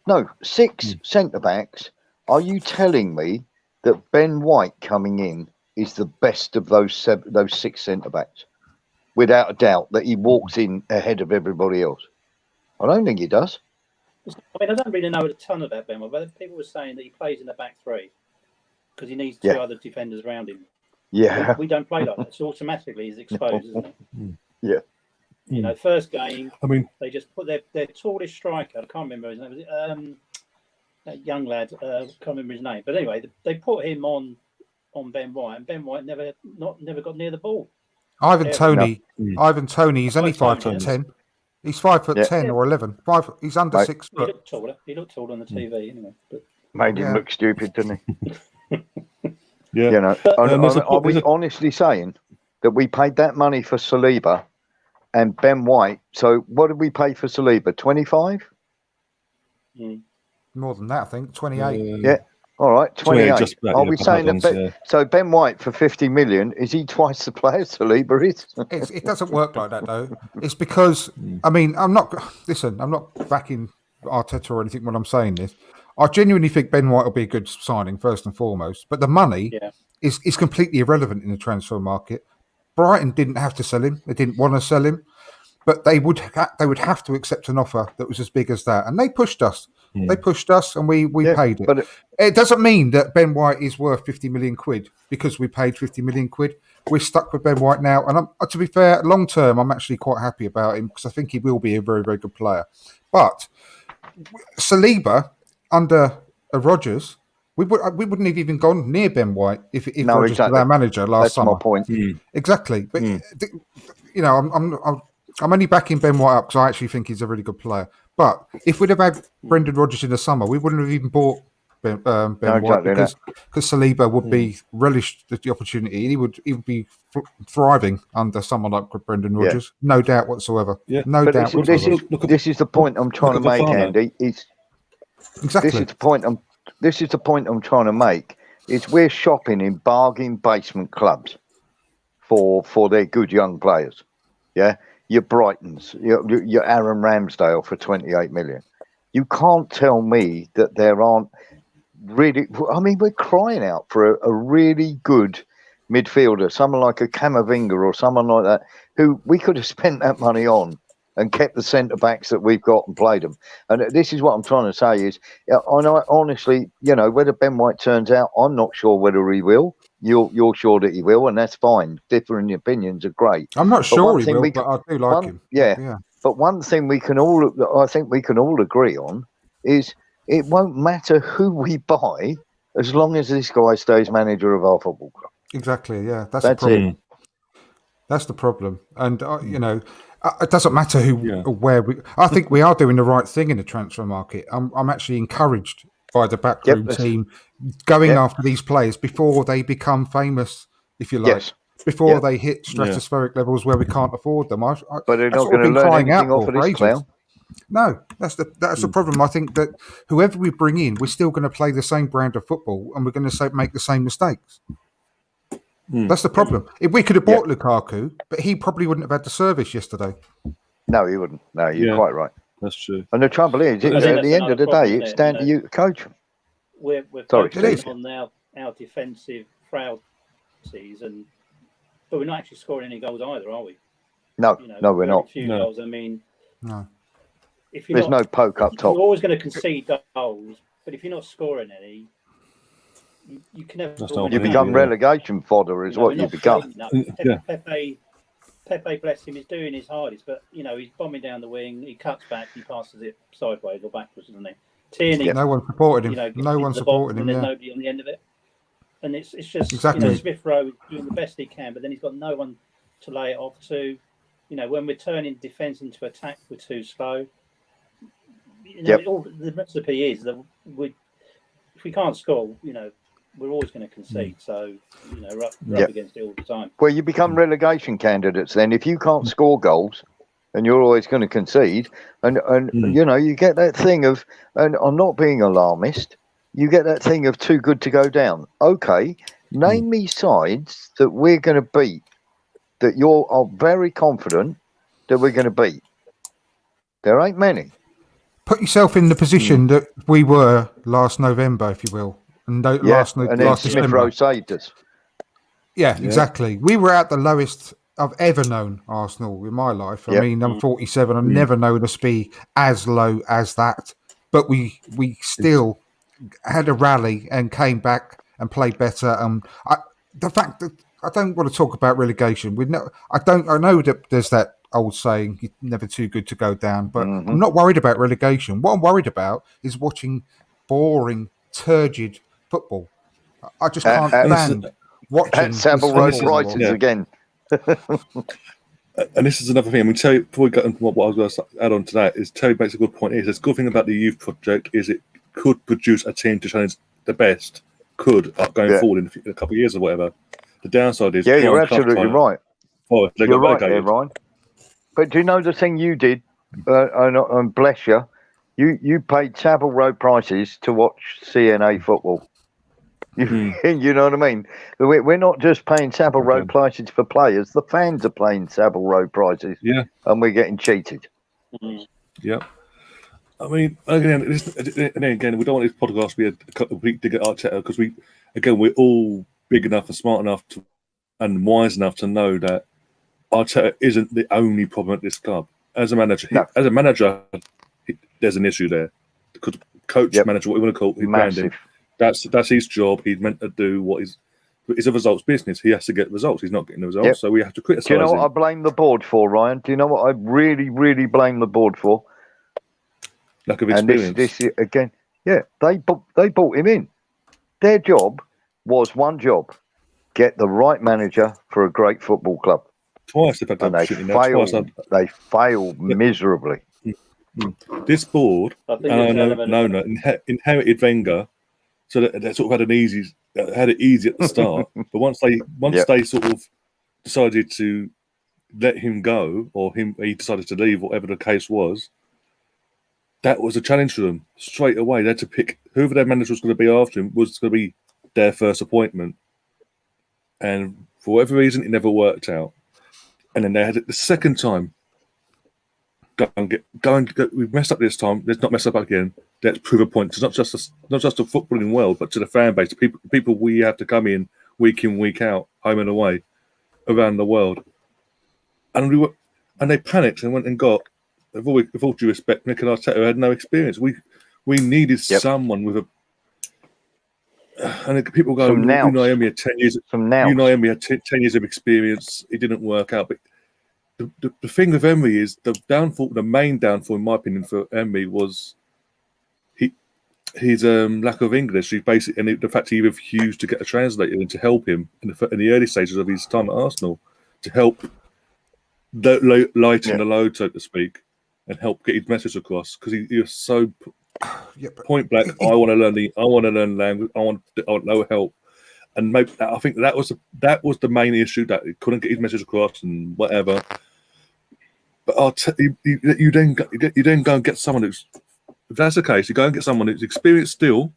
No, 6 centre backs. Are you telling me that Ben White coming in is the best of those 6 centre backs? Without a doubt, that he walks in ahead of everybody else. I don't think he does. I mean, I don't really know a ton about Ben White, but people were saying that he plays in the back 3 because he needs 2 other defenders around him. Yeah, we don't play like that, so automatically he's exposed, isn't it? Yeah. First game, I mean, they just put their tallest striker. I can't remember his name. Was it that young lad? I can't remember his name. But anyway, they put him on Ben White, and Ben White never got near the ball. Ivan Toney. He's only 5'10". He's 5'10" or 11. He's under 6 foot. He looked taller on the TV anyway. But made him look stupid, didn't he? Yeah. Are we honestly saying that we paid that money for Saliba and Ben White? So what did we pay for Saliba? 25? More than that, I think. 28. Yeah. All right, 28. Are we saying that? So Ben White for 50 million, is he twice the player Saliba is? It doesn't work like that, though. It's because, I mean, I'm not backing Arteta or anything when I'm saying this. I genuinely think Ben White will be a good signing, first and foremost. But the money is completely irrelevant in the transfer market. Brighton didn't have to sell him. They didn't want to sell him. But they would have to accept an offer that was as big as that. And they pushed us. They pushed us, and we paid it. But It doesn't mean that Ben White is worth 50 million quid because we paid 50 million quid. We're stuck with Ben White now, and to be fair, long term, I'm actually quite happy about him because I think he will be a very, very good player. But Saliba under Rodgers, we wouldn't have even gone near Ben White if Rodgers was our manager last summer. That's my point. Exactly, but I'm only backing Ben White up because I actually think he's a really good player. But if we'd have had Brendan Rodgers in the summer, we wouldn't have even bought Ben White because Saliba would be relished the opportunity. He would be thriving under someone like Brendan Rodgers, no doubt whatsoever. Yeah. No doubt whatsoever. This is the point I'm trying to make, Andy. Exactly. This is the point I'm trying to make. Is we're shopping in bargain basement clubs for their good young players. Yeah, your Brightons, your Aaron Ramsdale for 28 million. You can't tell me that there aren't really. I mean, we're crying out for a really good midfielder, someone like a Camavinga or someone like that, who we could have spent that money on and kept the centre backs that we've got and played them. And this is what I'm trying to say is, honestly, whether Ben White turns out, I'm not sure whether he will. You're sure that he will, and that's fine. Differing opinions are great. I'm not sure he will, but I do like him. Yeah. But one thing I think we can all agree on is it won't matter who we buy as long as this guy stays manager of our football club. Exactly. Yeah, that's the problem. It. That's the problem, and it doesn't matter who or where we. I think we are doing the right thing in the transfer market. I'm actually encouraged by the backroom team going after these players before they become famous, if you like. Yes. Before they hit stratospheric levels where we can't afford them. But they're not going to learn anything off of this clown. No, that's the problem. I think that whoever we bring in, we're still going to play the same brand of football, and we're going to make the same mistakes. That's the problem. If we could have bought Lukaku, but he probably wouldn't have had the service yesterday. No, he wouldn't. No, you're quite right. That's true. And the trouble is, at the end of the day, it's down to you to coach him. We're focusing on our defensive frailties, but we're not actually scoring any goals either, are we? No, we're not. Few goals. I mean, no. There's no poke up top. You're always going to concede goals, but if you're not scoring any, you can never. You become relegation fodder, is what you become. Pepe, bless him, is doing his hardest, but he's bombing down the wing. He cuts back, he passes it sideways or backwards, doesn't he? Tierney, no one supported him. No one supported him. And there's nobody on the end of it, and it's just Smith Rowe doing the best he can, but then he's got no one to lay it off to. When we're turning defence into attack, we're too slow. All the recipe is that if we can't score, we're always going to concede. So, we're up against it all the time. Well, you become relegation candidates then. If you can't score goals and you're always going to concede, and you get that thing of, and I'm not being alarmist, you get that thing of too good to go down. Okay, name me sides that we're going to beat, that you are very confident that we're going to beat. There ain't many. Put yourself in the position that we were last November, if you will. And last Smith Rowe saved us. Yeah, exactly. We were at the lowest I've ever known Arsenal in my life. I mean, I'm 47. I've never known us be as low as that. But we still had a rally and came back and played better. The fact that I don't want to talk about relegation. I know that there's that old saying, "You're never too good to go down." But I'm not worried about relegation. What I'm worried about is watching boring, turgid football. I just can't stand watching Savile Row prices again. And this is another thing. I mean, Terry, before we get into what I was going to add on to that, is Terry makes a good point. The good thing about the youth project is it could produce a team to challenge the best. Going forward in a couple of years or whatever. The downside is you're absolutely right. You're right there, Ryan. But do you know the thing you did? And bless you, you paid Savile Row prices to watch CNA football. You know what I mean? We're not just paying Savile Row prices for players. The fans are paying Savile Row prices. Yeah, and we're getting cheated. Yeah. I mean, again, we don't want this podcast to be a complete dig at Arteta because we're all big enough and smart enough and wise enough to know that Arteta isn't the only problem at this club. As a manager, there's an issue there. Because coach, manager, what you want to call it, Massive. That's his job. He's meant to do what is. It's a results business. He has to get results. He's not getting the results, so we have to criticise him. Do you know what I blame the board for, Ryan? Do you know what I really, really blame the board for? Lack of experience. And this again, they brought him in. Their job was one job: get the right manager for a great football club. Twice they've had that opportunity now. They failed miserably. This board, inherited Wenger, so they sort of had it easy at the start. But once they sort of decided to let him go, or he decided to leave, whatever the case was, that was a challenge for them straight away. They had to pick whoever their manager was going to be after him was going to be their first appointment, and for whatever reason, it never worked out. And then they had it the second time. Go and get. We've messed up this time. Let's not mess up again. Let's prove a point. It's not just the footballing world, but to the fan base, the people we have to come in, week out, home and away, around the world. And they panicked and went and got. With all due respect, Mikel Arteta had no experience. We needed someone with a. And people go, Unai Emery had 10 years. Unai Emery had 10 years of experience. It didn't work out, but. The thing with Emery is the main downfall, in my opinion, for Emery was his lack of English. And the fact he refused to get a translator in to help him in the early stages of his time at Arsenal, to help lighten the load, so to speak, and help get his message across, because he was so point blank. I want to learn language. I want no help. And maybe, I think that was the main issue, that he couldn't get his message across and whatever. But you then go and get someone who's, if that's the case, you go and get someone who's experienced still,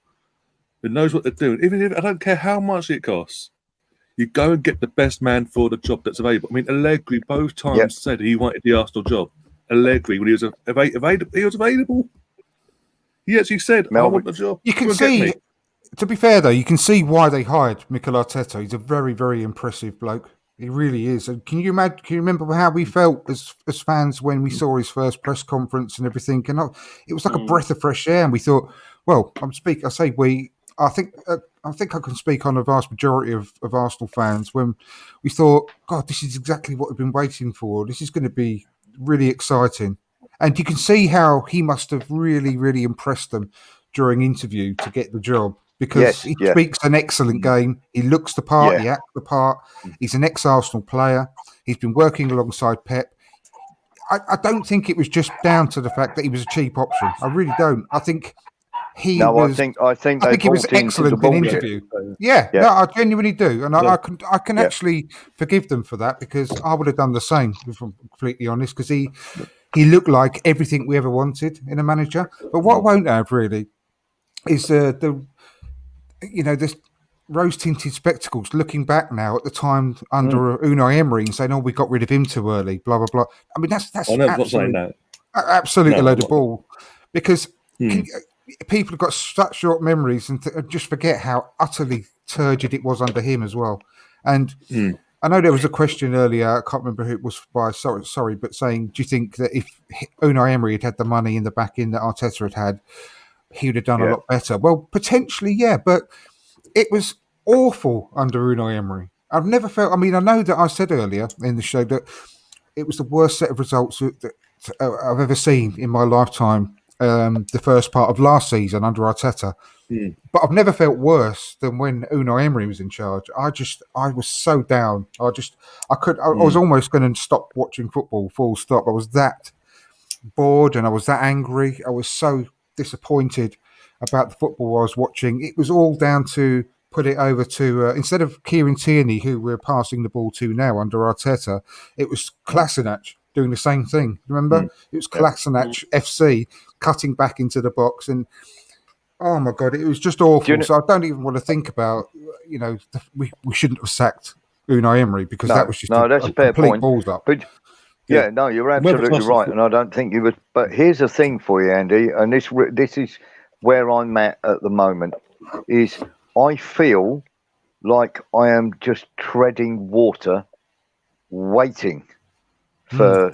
who knows what they're doing. Even if I don't care how much it costs, you go and get the best man for the job that's available. I mean, Allegri both times said he wanted the Arsenal job. Allegri, when he was available, he actually said, "I want the job." You can see. To be fair, though, you can see why they hired Mikel Arteta. He's a very, very impressive bloke. He really is. And can you remember how we felt as fans when we saw his first press conference and everything? And it was like a breath of fresh air. And we thought, well, I think I can speak on a vast majority of Arsenal fans when we thought, God, this is exactly what we've been waiting for. This is going to be really exciting. And you can see how he must have really, really impressed them during interview to get the job. Because he speaks an excellent game. He looks the part. He acts the part. He's an ex-Arsenal player. He's been working alongside Pep. I don't think it was just down to the fact that he was a cheap option. I really don't. I think he was. I think he was excellent in interview. No, I genuinely do, and I can actually forgive them for that, because I would have done the same, if I'm completely honest. Because he looked like everything we ever wanted in a manager. But what I won't have really is this rose-tinted spectacles, looking back now at the time under Unai Emery and saying, "Oh, we got rid of him too early." Blah blah blah. I mean, that's absolutely a load of bull, because people have got such short memories and just forget how utterly turgid it was under him as well. And I know there was a question earlier. I can't remember who it was by. Sorry, but saying, do you think that if Unai Emery had the money in the back end that Arteta had, he would have done a lot better? Well, potentially, yeah, but it was awful under Unai Emery. I've never felt. I mean, I know that I said earlier in the show that it was the worst set of results that I've ever seen in my lifetime. The first part of last season under Arteta, but I've never felt worse than when Unai Emery was in charge. I was so down. I was almost going to stop watching football. Full stop. I was that bored and I was that angry. I was so disappointed about the football I was watching. It was all down to put it over to instead of Kieran Tierney, who we're passing the ball to now under Arteta, it was Kolasinac doing the same thing. Remember, it was Kolasinac FC cutting back into the box, and oh my God, it was just awful. So I don't even want to think about. We shouldn't have sacked Unai Emery, because that was just that's a fair point. Balls up. But you're absolutely right, and I don't think you would. But here's the thing for you, Andy, and this is where I'm at the moment. Is I feel like I am just treading water, waiting for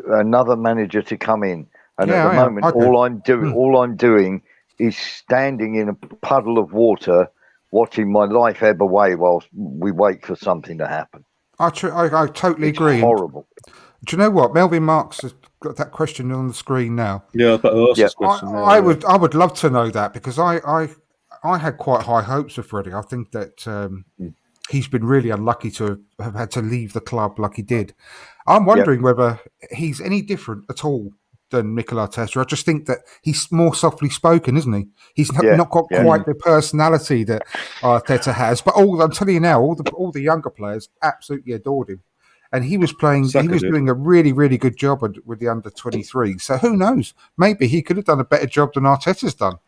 another manager to come in. And at the moment, all I'm doing is standing in a puddle of water, watching my life ebb away whilst we wait for something to happen. I totally It's agree. horrible. Do you know what? Melvin Marks has got that question on the screen now. Yeah, but I'll ask this question now. I would love to know that, because I had quite high hopes of Freddie. I think that he's been really unlucky to have had to leave the club like he did. I'm wondering whether he's any different at all than Mikel Arteta. I just think that he's more softly spoken, isn't he? He's not got quite the personality that Arteta has. But I'm telling you now, all the younger players absolutely adored him. And he was doing a really, really good job with the under-23. So who knows? Maybe he could have done a better job than Arteta's done.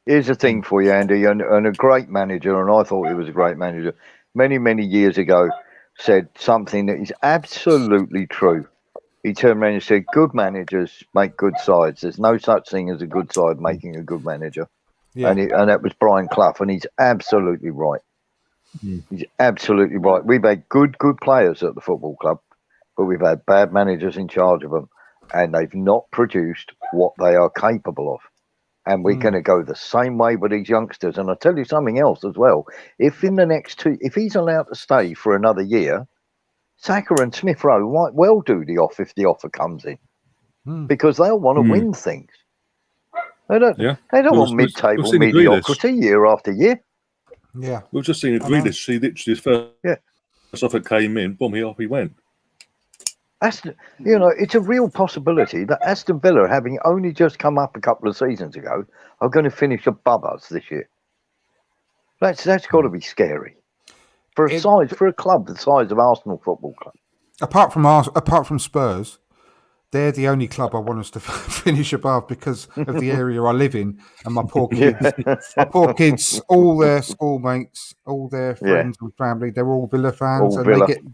Here's a thing for you, Andy, and a great manager, and I thought he was a great manager, many, many years ago, said something that is absolutely true. He turned around and said, good managers make good sides. There's no such thing as a good side making a good manager. Yeah. And that was Brian Clough, and he's absolutely right. He's absolutely right. We've had good players at the football club, but we've had bad managers in charge of them, and they've not produced what they are capable of. And we're going to go the same way with these youngsters. And I'll tell you something else as well. If he's allowed to stay for another year, Saka and Smith Rowe might well do the off if the offer comes in, because they'll want to win things. They don't want mid-table mediocrity year after year. Yeah, we've just seen Grealish. He literally his first offer came in, boom, off he went. It's a real possibility that Aston Villa, having only just come up a couple of seasons ago, are going to finish above us this year. That's got to be scary for a club the size of Arsenal Football Club. Apart from Spurs, they're the only club I want us to finish above because of the area I live in and my poor kids. My poor kids, all their schoolmates, all their friends and family, they're all Villa fans,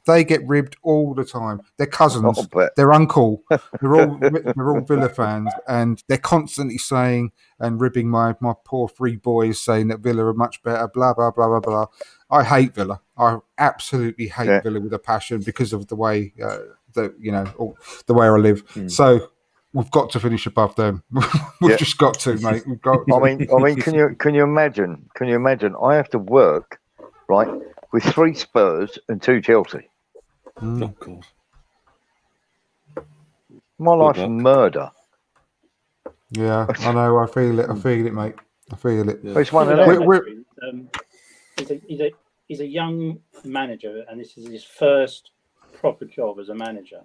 they get ribbed all the time. Their cousins, their uncle, they're all Villa fans, and they're constantly saying and ribbing my poor three boys, saying that Villa are much better. Blah blah blah blah blah. I hate Villa. I absolutely hate Villa with a passion because of the way. The way I live. So we've got to finish above them. We've just got to, mate. We've got to. I mean, can you imagine? Can you imagine? I have to work with 3 Spurs and 2 Chelsea. Oh God. My life's murder. Yeah, I know. I feel it, mate. I feel it. Yeah. It's one of them. He's a young manager, and this is his first proper job as a manager,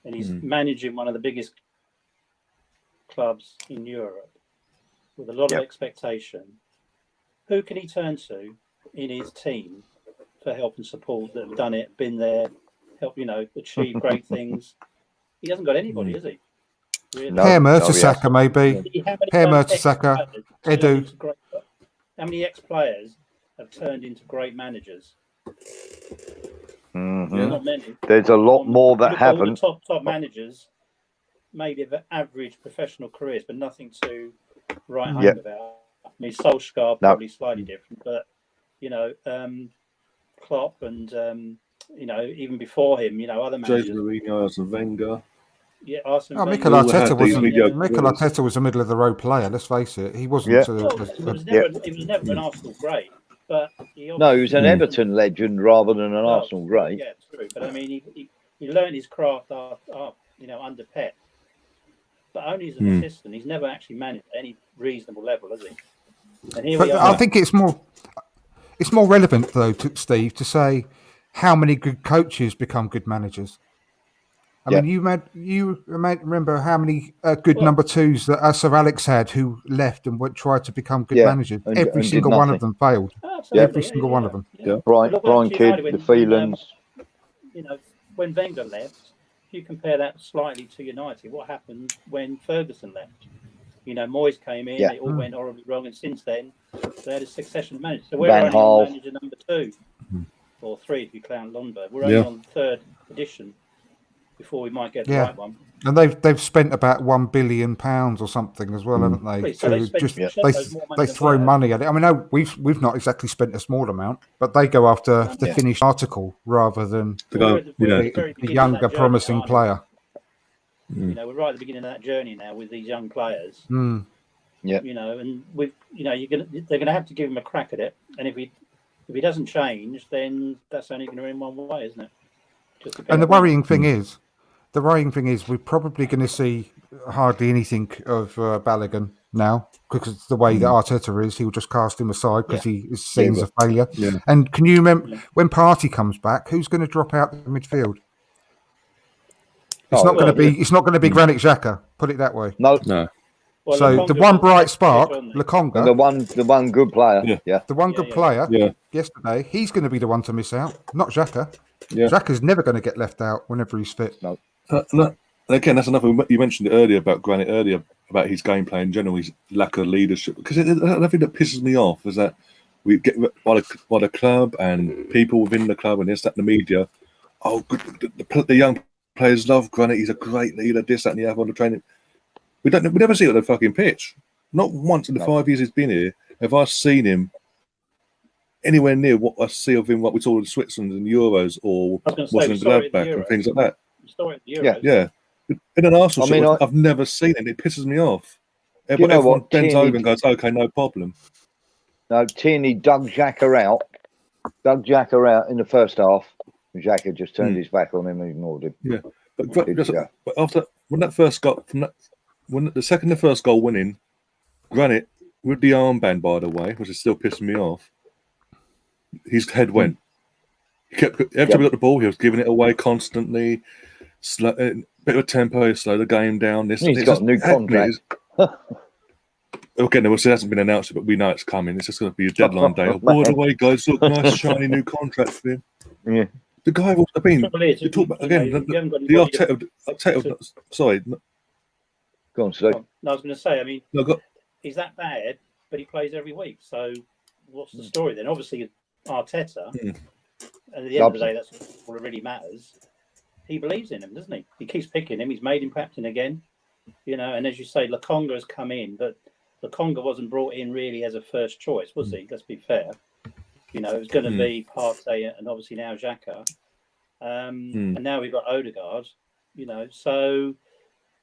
and he's managing one of the biggest clubs in Europe with a lot of expectation. Who can he turn to in his team for help and support that have done it, been there, help achieve great things? He hasn't got anybody, has he? Really? Per Mertesacker, maybe. Per Mertesacker, Edu. How many ex-players have turned into great managers? Not many. There's a lot more that haven't. All the top managers maybe have average professional careers, but nothing to write home about. I mean, Solskjaer probably slightly different, but Klopp and even before him, other managers. Jose Mourinho, Arsene Wenger. Yeah, Arsene Wenger. Mikel Arteta was a middle of the road player. Let's face it, he wasn't. He was never an Arsenal great. But he was an Everton legend rather than an Arsenal great. Yeah, true. But I mean, he learned his craft under Pep, but only as an assistant. He's never actually managed at any reasonable level, has he? And here we are. I think it's more relevant though, Steve, to say how many good coaches become good managers. I mean, you remember how many good number 2s that Sir Alex had who left and tried to become good managers. Every single one of them failed. Every single one of them. Yeah. Brian Kidd, the Phelans. When Wenger left, if you compare that slightly to United, what happened when Ferguson left? Moyes came in, it all went horribly wrong, and since then, they had a succession of managers. So we're only on manager number 2, or 3 if you count Lundberg. We're only on the 3rd edition. Before we might get the right one, and they've spent about £1 billion or something as well, haven't they? So they throw money at it. I mean, no, we've not exactly spent a small amount, but they go after the finished article rather than the younger, promising player. You know, we're right at the beginning of that journey now with these young players. Yeah. You know, and they're gonna have to give him a crack at it. And if he doesn't change, then that's only going to end one way, isn't it? And the worrying thing is, we're probably going to see hardly anything of Balogun now, because it's the way that Arteta is. He'll just cast him aside because he is seen as a failure. Yeah. And can you remember when Partey comes back? Who's going to drop out the midfield? It's not going to be. It's not going to be Granit Xhaka. Put it that way. No. Well, so the one bright spark, Lokonga, the one good player, the one good player yesterday, he's going to be the one to miss out, not Xhaka. Xhaka's never going to get left out whenever he's fit. No. And again, that's another. You mentioned it earlier about Granit about his gameplay in general, his lack of leadership. Because the thing that pisses me off is that we get by the club and people within the club and this, that, and the media. Oh, the young players love Granit. He's a great leader. This, that, and the other on the training. We never see it on the fucking pitch. Not once in the 5 years he's been here have I seen him anywhere near what I see of him, what we saw in Switzerland and Euros or Washington Gladbach and things like that. Yeah. In an Arsenal shot, I've never seen it. It pisses me off. Everyone bends over and goes, "Okay, no problem." No, Tierney dug Xhaka out in the first half. Xhaka just turned his back on him and ignored him. Yeah, but after when the second the first goal went in, Granit with the armband, by the way, which is still pissing me off. His head went. He kept every time he got the ball, he was giving it away constantly. Bit of a tempo, slow the game down. He's got a new contract. Okay, it hasn't been announced, but we know it's coming. It's just going to be a deadline day. By the way, guys, look, nice shiny new contract for him. Yeah. The guy, you talk about again. The Arteta. Sorry. Go on, Steve. No, I was going to say. I mean, he's that bad, but he plays every week. So, what's the story then? Obviously, Arteta. And at the end of the day, that's what really matters. He believes in him, doesn't he? He keeps picking him. He's made him captain again. You know, and as you say, Lokonga has come in, but Lokonga wasn't brought in really as a first choice, was he? Let's be fair. You know, it was going to be Partey and obviously now Xhaka. And now we've got Odegaard, you know, so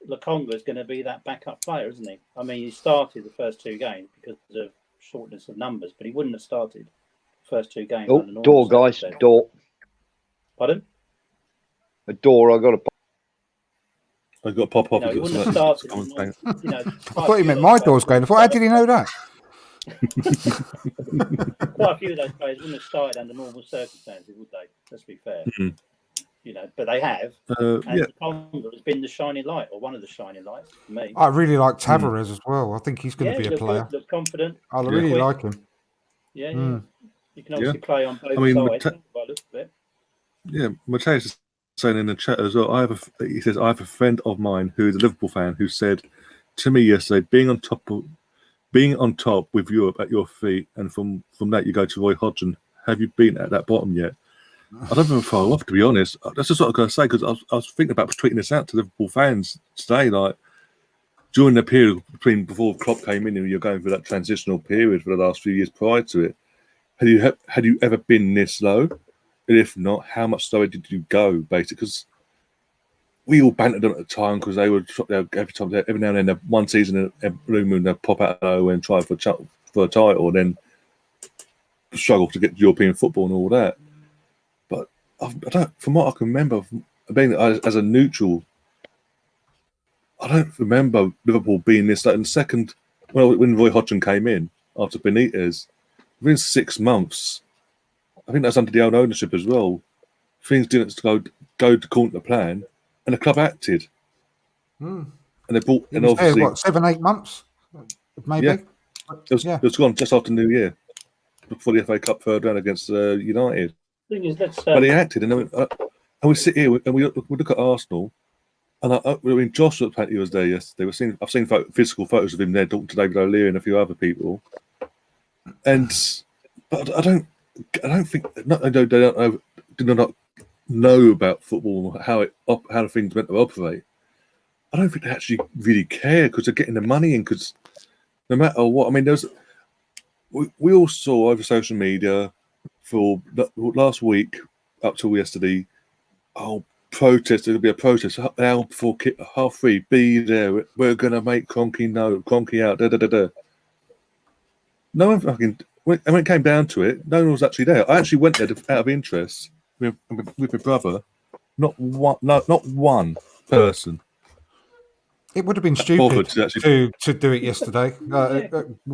Lokonga is going to be that backup player, isn't he? I mean, he started the first two games because of shortness of numbers, but he wouldn't have started the first two games. Oh, door, guys, door. Pardon? A door, I've got to pop off. He wouldn't have started. I thought he meant my door's going. I thought, how did he know that? Quite a few of those players wouldn't have started under normal circumstances, would they? Let's be fair. You know, but they have. And Lokonga has been the shining light, or one of the shining lights for me. I really like Tavares as well. I think he's going to be a player. Look confident. I really like him. Yeah. You can obviously play on both sides. By the look of it. Yeah, Mateus is saying in the chat as well. He says, I have a friend of mine who is a Liverpool fan who said to me yesterday, being on top with Europe at your feet, and from that you go to Roy Hodgson. Have you been at that bottom yet? I don't know far off, to be honest. That's just what I'm going to say, because I was thinking about tweeting this out to Liverpool fans today. Like, during the period before Klopp came in, and you're going through that transitional period for the last few years prior to it, had you ever been this low? And if not, how much slower did you go, basically? Because we all bantered them at the time, because they would every now and then, one season, a blue moon, they'd pop out of nowhere and try for a title, and then struggle to get European football and all that. But I don't, from what I can remember, being as a neutral, I don't remember Liverpool being this. Like in the second, when Roy Hodgson came in after Benitez, within 6 months, I think that's under the old ownership as well. Things didn't go according to plan, and the club acted. And they bought, and obviously, 7-8 months, maybe. Yeah, it was gone just after New Year, before the FA Cup third round against United. But he acted, and we sit here and we look at Arsenal, and Josh apparently was there yesterday. I've seen physical photos of him there talking to David O'Leary and a few other people, but I don't think they do not know about football, how the things meant to operate. I don't think they actually really care, because they're getting the money in. Because no matter what, I mean, we all saw over social media for last week up till yesterday. Oh, protest. There'll be a protest. An hour before 3:30. Be there. We're gonna make Cronky out. Da da da da. No one fucking. When it came down to it, no one was actually there. I actually went there out of interest with my brother. Not one person. It would have been stupid to do it yesterday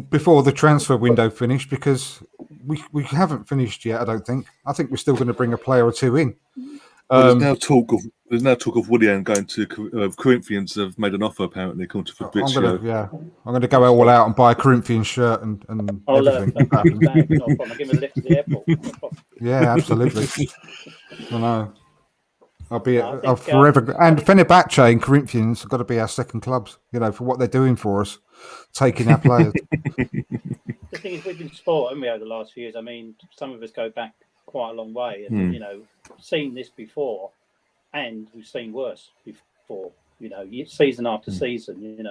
before the transfer window finished, because we haven't finished yet. I don't think. I think we're still going to bring a player or two in. Well, there's now talk of Woody and going to Corinthians have made an offer apparently, according to Fabrizio. I'm going to go all out and buy a Corinthians shirt and everything. I'll give him a lift to the airport. Yeah, absolutely. I know. I'll forever. And Fenerbahce and Corinthians have got to be our second clubs, for what they're doing for us, taking our players. The thing is, we've been spoiled, haven't we, over the last few years? I mean, some of us go back quite a long way, and seen this before, and we've seen worse before. Season after season.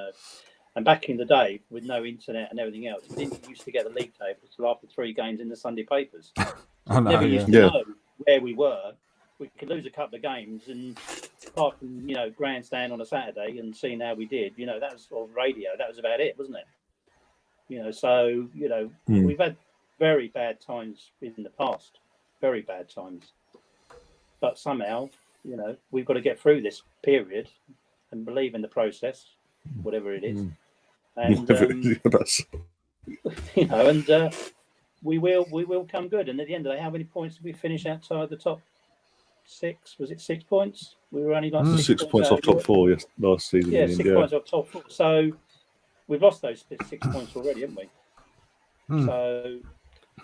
And back in the day, with no internet and everything else, we didn't used to get the league tables till after 3 games in the Sunday papers. I know, never used to know where we were. We could lose a couple of games, and apart from grandstand on a Saturday and seeing how we did, that was on radio. That was about it, wasn't it? So we've had very bad times in the past, very bad times. But somehow, we've got to get through this period and believe in the process, whatever it is, and we will come good. And at the end of the day, how many points did we finish outside the top 6? Was it 6 points? We were only like 6 points off top 4 last season. Yeah, 6 points off top 4. So we've lost those 6 points already, haven't we? So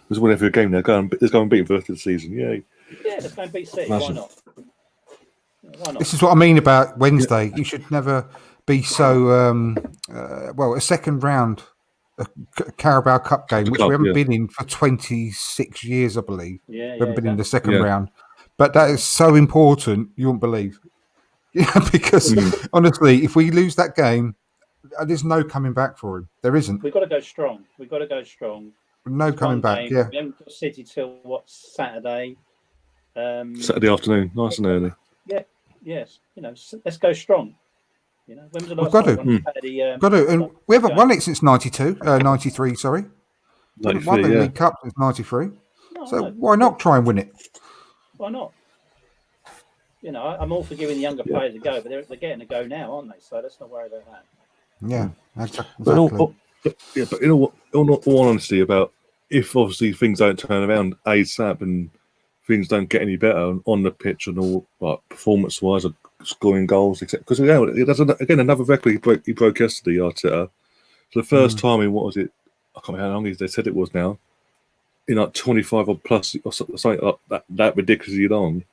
there's one every game now. Let's go and beat them for the rest of the season. Yay! Yeah, let's go and beat City. Why not? This is what I mean about Wednesday. You should never be so a second round Carabao Cup game, which we haven't been in for 26 years, I believe. We haven't been in the second round. But that is so important, you won't believe. Because honestly, if we lose that game, there's no coming back for him. There isn't. We've got to go strong. No coming back. We haven't got City till Saturday. Saturday afternoon, nice and early. Yeah. Yes. Let's go strong. When was the last We've got to. Got to. And we haven't won it since 93. Sorry. 93, won the League Cup since 93. Why not try and win it? Why not? I'm all for giving the younger players a go, but they're getting a go now, aren't they? So let's not worry about that. Yeah, exactly. But in all honesty, about if obviously things don't turn around ASAP and things don't get any better on the pitch and all, performance-wise, or scoring goals, etc. Because that's again another record he broke yesterday, Arteta. For the first time in, what was it? I can't remember how long they said it was now. In like 25 or plus or something like that ridiculously long,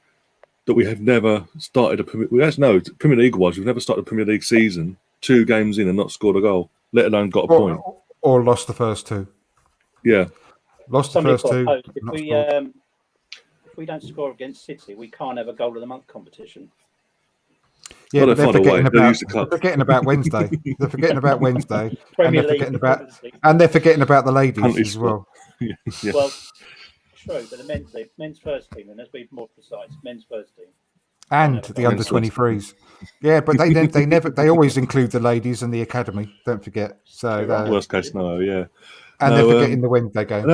that we have never started a Premier League wise, we've never started a Premier League season 2 games in and not scored a goal, let alone got a point. Or lost the first 2. Yeah. Lost the first 2. If we don't score against City, we can't have a goal of the month competition. Yeah, but they're forgetting about Wednesday. They're forgetting about Wednesday. And they're forgetting about the ladies as well. Yeah. Well, true, but the men's first team, and let's be more precise, men's first team. And the under 23s. Yeah, but they always include the ladies and the academy, don't forget. So worst case scenario, yeah. And they're forgetting the Wednesday game.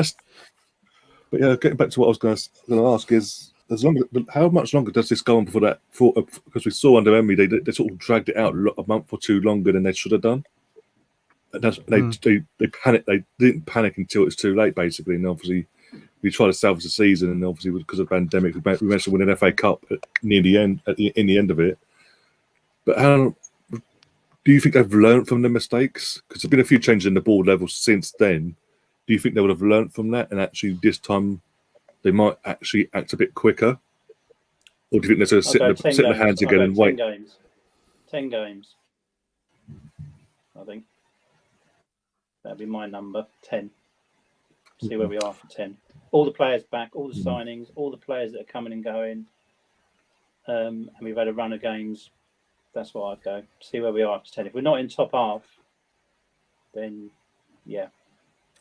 But getting back to what I was going to ask is, how much longer does this go on before that? Because we saw under Emery, they sort of dragged it out a month or 2 longer than they should have done. And they panicked. They didn't panic until it's too late, basically. And obviously, we tried to salvage the season, and obviously because of the pandemic, we managed to win an FA Cup near the end. In the end of it, but how do you think they've learned from the mistakes? Because there's been a few changes in the board level since then. Do you think they would have learned from that, and actually this time they might actually act a bit quicker? Or do you think they're going to sit in the hands again and wait? 10 games. I think that'd be my number. 10. See where we are for 10. All the players back, all the signings, all the players that are coming and going, and we've had a run of games. That's what I'd go. See where we are after 10. If we're not in top half, then yeah.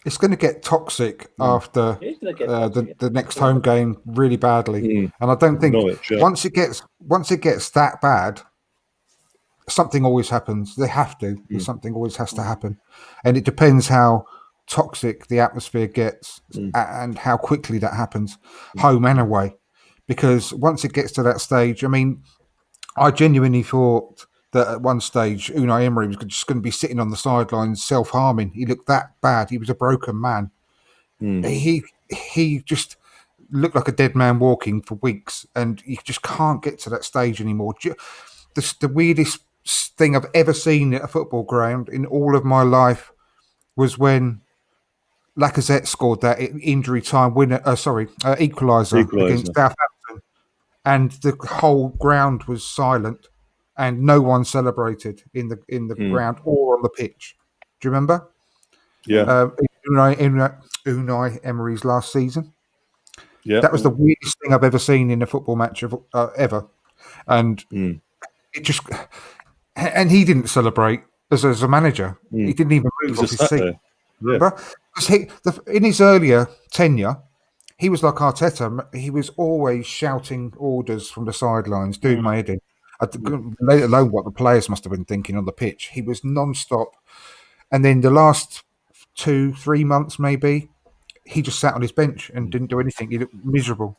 it's going to get toxic after It's going to get toxic. the next home game really badly, and I don't think once it gets that bad, something always happens. They have to. Something always has to happen, and it depends how toxic the atmosphere gets and how quickly that happens, home and away. Because once it gets to that stage, I mean, I genuinely thought that at one stage Unai Emery was just going to be sitting on the sidelines self-harming. He looked that bad. He was a broken man. He just looked like a dead man walking for weeks, and you just can't get to that stage anymore. The weirdest thing I've ever seen at a football ground in all of my life was when Lacazette scored that injury time winner, equaliser against Southampton, and the whole ground was silent, and no one celebrated in the ground or on the pitch. Do you remember? Yeah. Unai Emery's last season. Yeah. That was the weirdest thing I've ever seen in a football match ever, and it just. And he didn't celebrate as a manager. He didn't even move off his seat. Remember? Because in his earlier tenure, he was like Arteta. He was always shouting orders from the sidelines, doing my head in. Let alone what the players must have been thinking on the pitch. He was non-stop. And then the last 2-3 months, maybe, he just sat on his bench and didn't do anything. He looked miserable.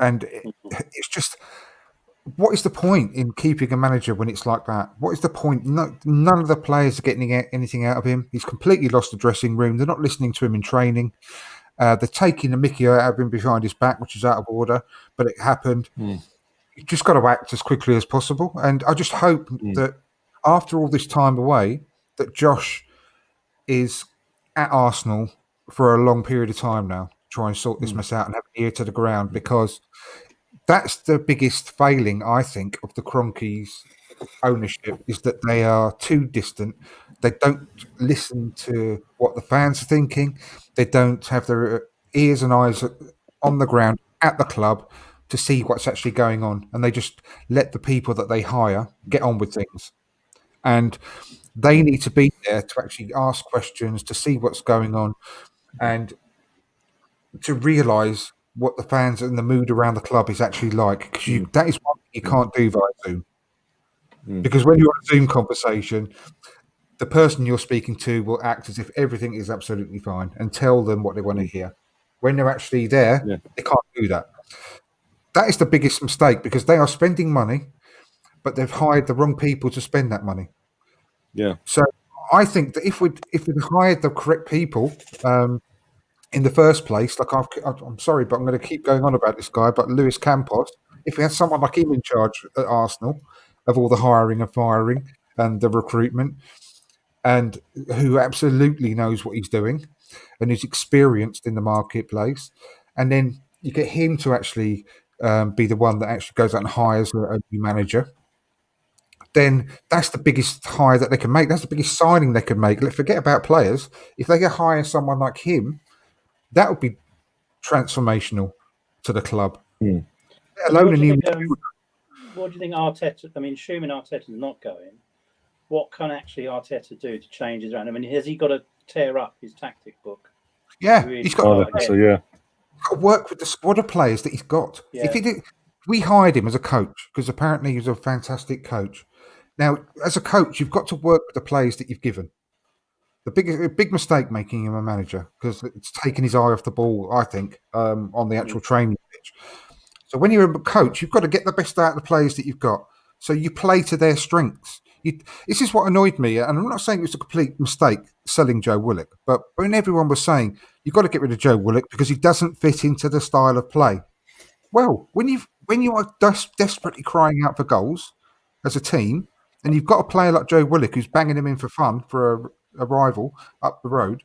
And it's just... What is the point in keeping a manager when it's like that? What is the point? None of the players are getting anything out of him. He's completely lost the dressing room. They're not listening to him in training. They're taking the mickey out of him behind his back, which is out of order, but it happened. You've just got to act as quickly as possible. And I just hope that after all this time away, that Josh is at Arsenal for a long period of time now, try and sort this mess out and have an ear to the ground, because that's the biggest failing, I think, of the Kroenkes' ownership, is that they are too distant. They don't listen to what the fans are thinking. They don't have their ears and eyes on the ground at the club to see what's actually going on. And they just let the people that they hire get on with things. And they need to be there to actually ask questions, to see what's going on, and to realise what the fans and the mood around the club is actually like. Because that is one thing you can't do via Zoom. Because when you're on a Zoom conversation, the person you're speaking to will act as if everything is absolutely fine and tell them what they want to hear. When they're actually there, they can't do that. That is the biggest mistake, because they are spending money, but they've hired the wrong people to spend that money. Yeah. So I think that if we'd hired the correct people in the first place, like I'm sorry, but I'm going to keep going on about this guy, but Luis Campos, if we had someone like him in charge at Arsenal of all the hiring and firing and the recruitment, and who absolutely knows what he's doing and is experienced in the marketplace, and then you get him to actually be the one that actually goes out and hires a new manager, then that's the biggest hire that they can make. That's the biggest signing they can make. Let's forget about players. If they can hire someone like him, that would be transformational to the club. What do you think Arteta? I mean, assuming Arteta's not going, what can actually Arteta do to change his around? I mean, has he got to tear up his tactic book? Yeah, Really he's got to work with the squad of players that he's got. Yeah. If we hired him as a coach because apparently he's a fantastic coach. Now, as a coach, you've got to work with the players that you've given. The big mistake making him a manager, because it's taken his eye off the ball, I think, on the actual training pitch. So when you're a coach, you've got to get the best out of the players that you've got. So you play to their strengths. This is what annoyed me, and I'm not saying it was a complete mistake selling Joe Willock, but when everyone was saying you've got to get rid of Joe Willock because he doesn't fit into the style of play. Well, when you are desperately crying out for goals as a team, and you've got a player like Joe Willock who's banging him in for fun for a rival up the road,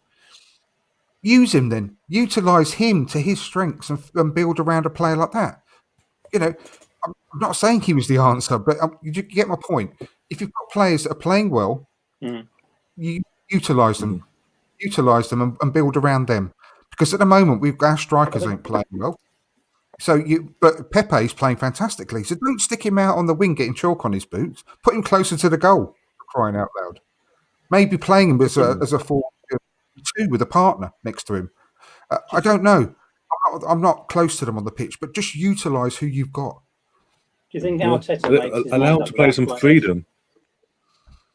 use him then. Utilise him to his strengths and build around a player like that. You know, I'm not saying he was the answer, but you get my point. If you've got players that are playing well, you utilise them. Utilise them and build around them. Because at the moment, our strikers ain't playing well. But Pepe's playing fantastically. So don't stick him out on the wing getting chalk on his boots. Put him closer to the goal, crying out loud. Maybe playing him as a 4-2 do with a partner next to him. I don't know. I'm not close to them on the pitch, but just utilise who you've got. Do you think Arteta makes his allow mind him up to play about some players? freedom?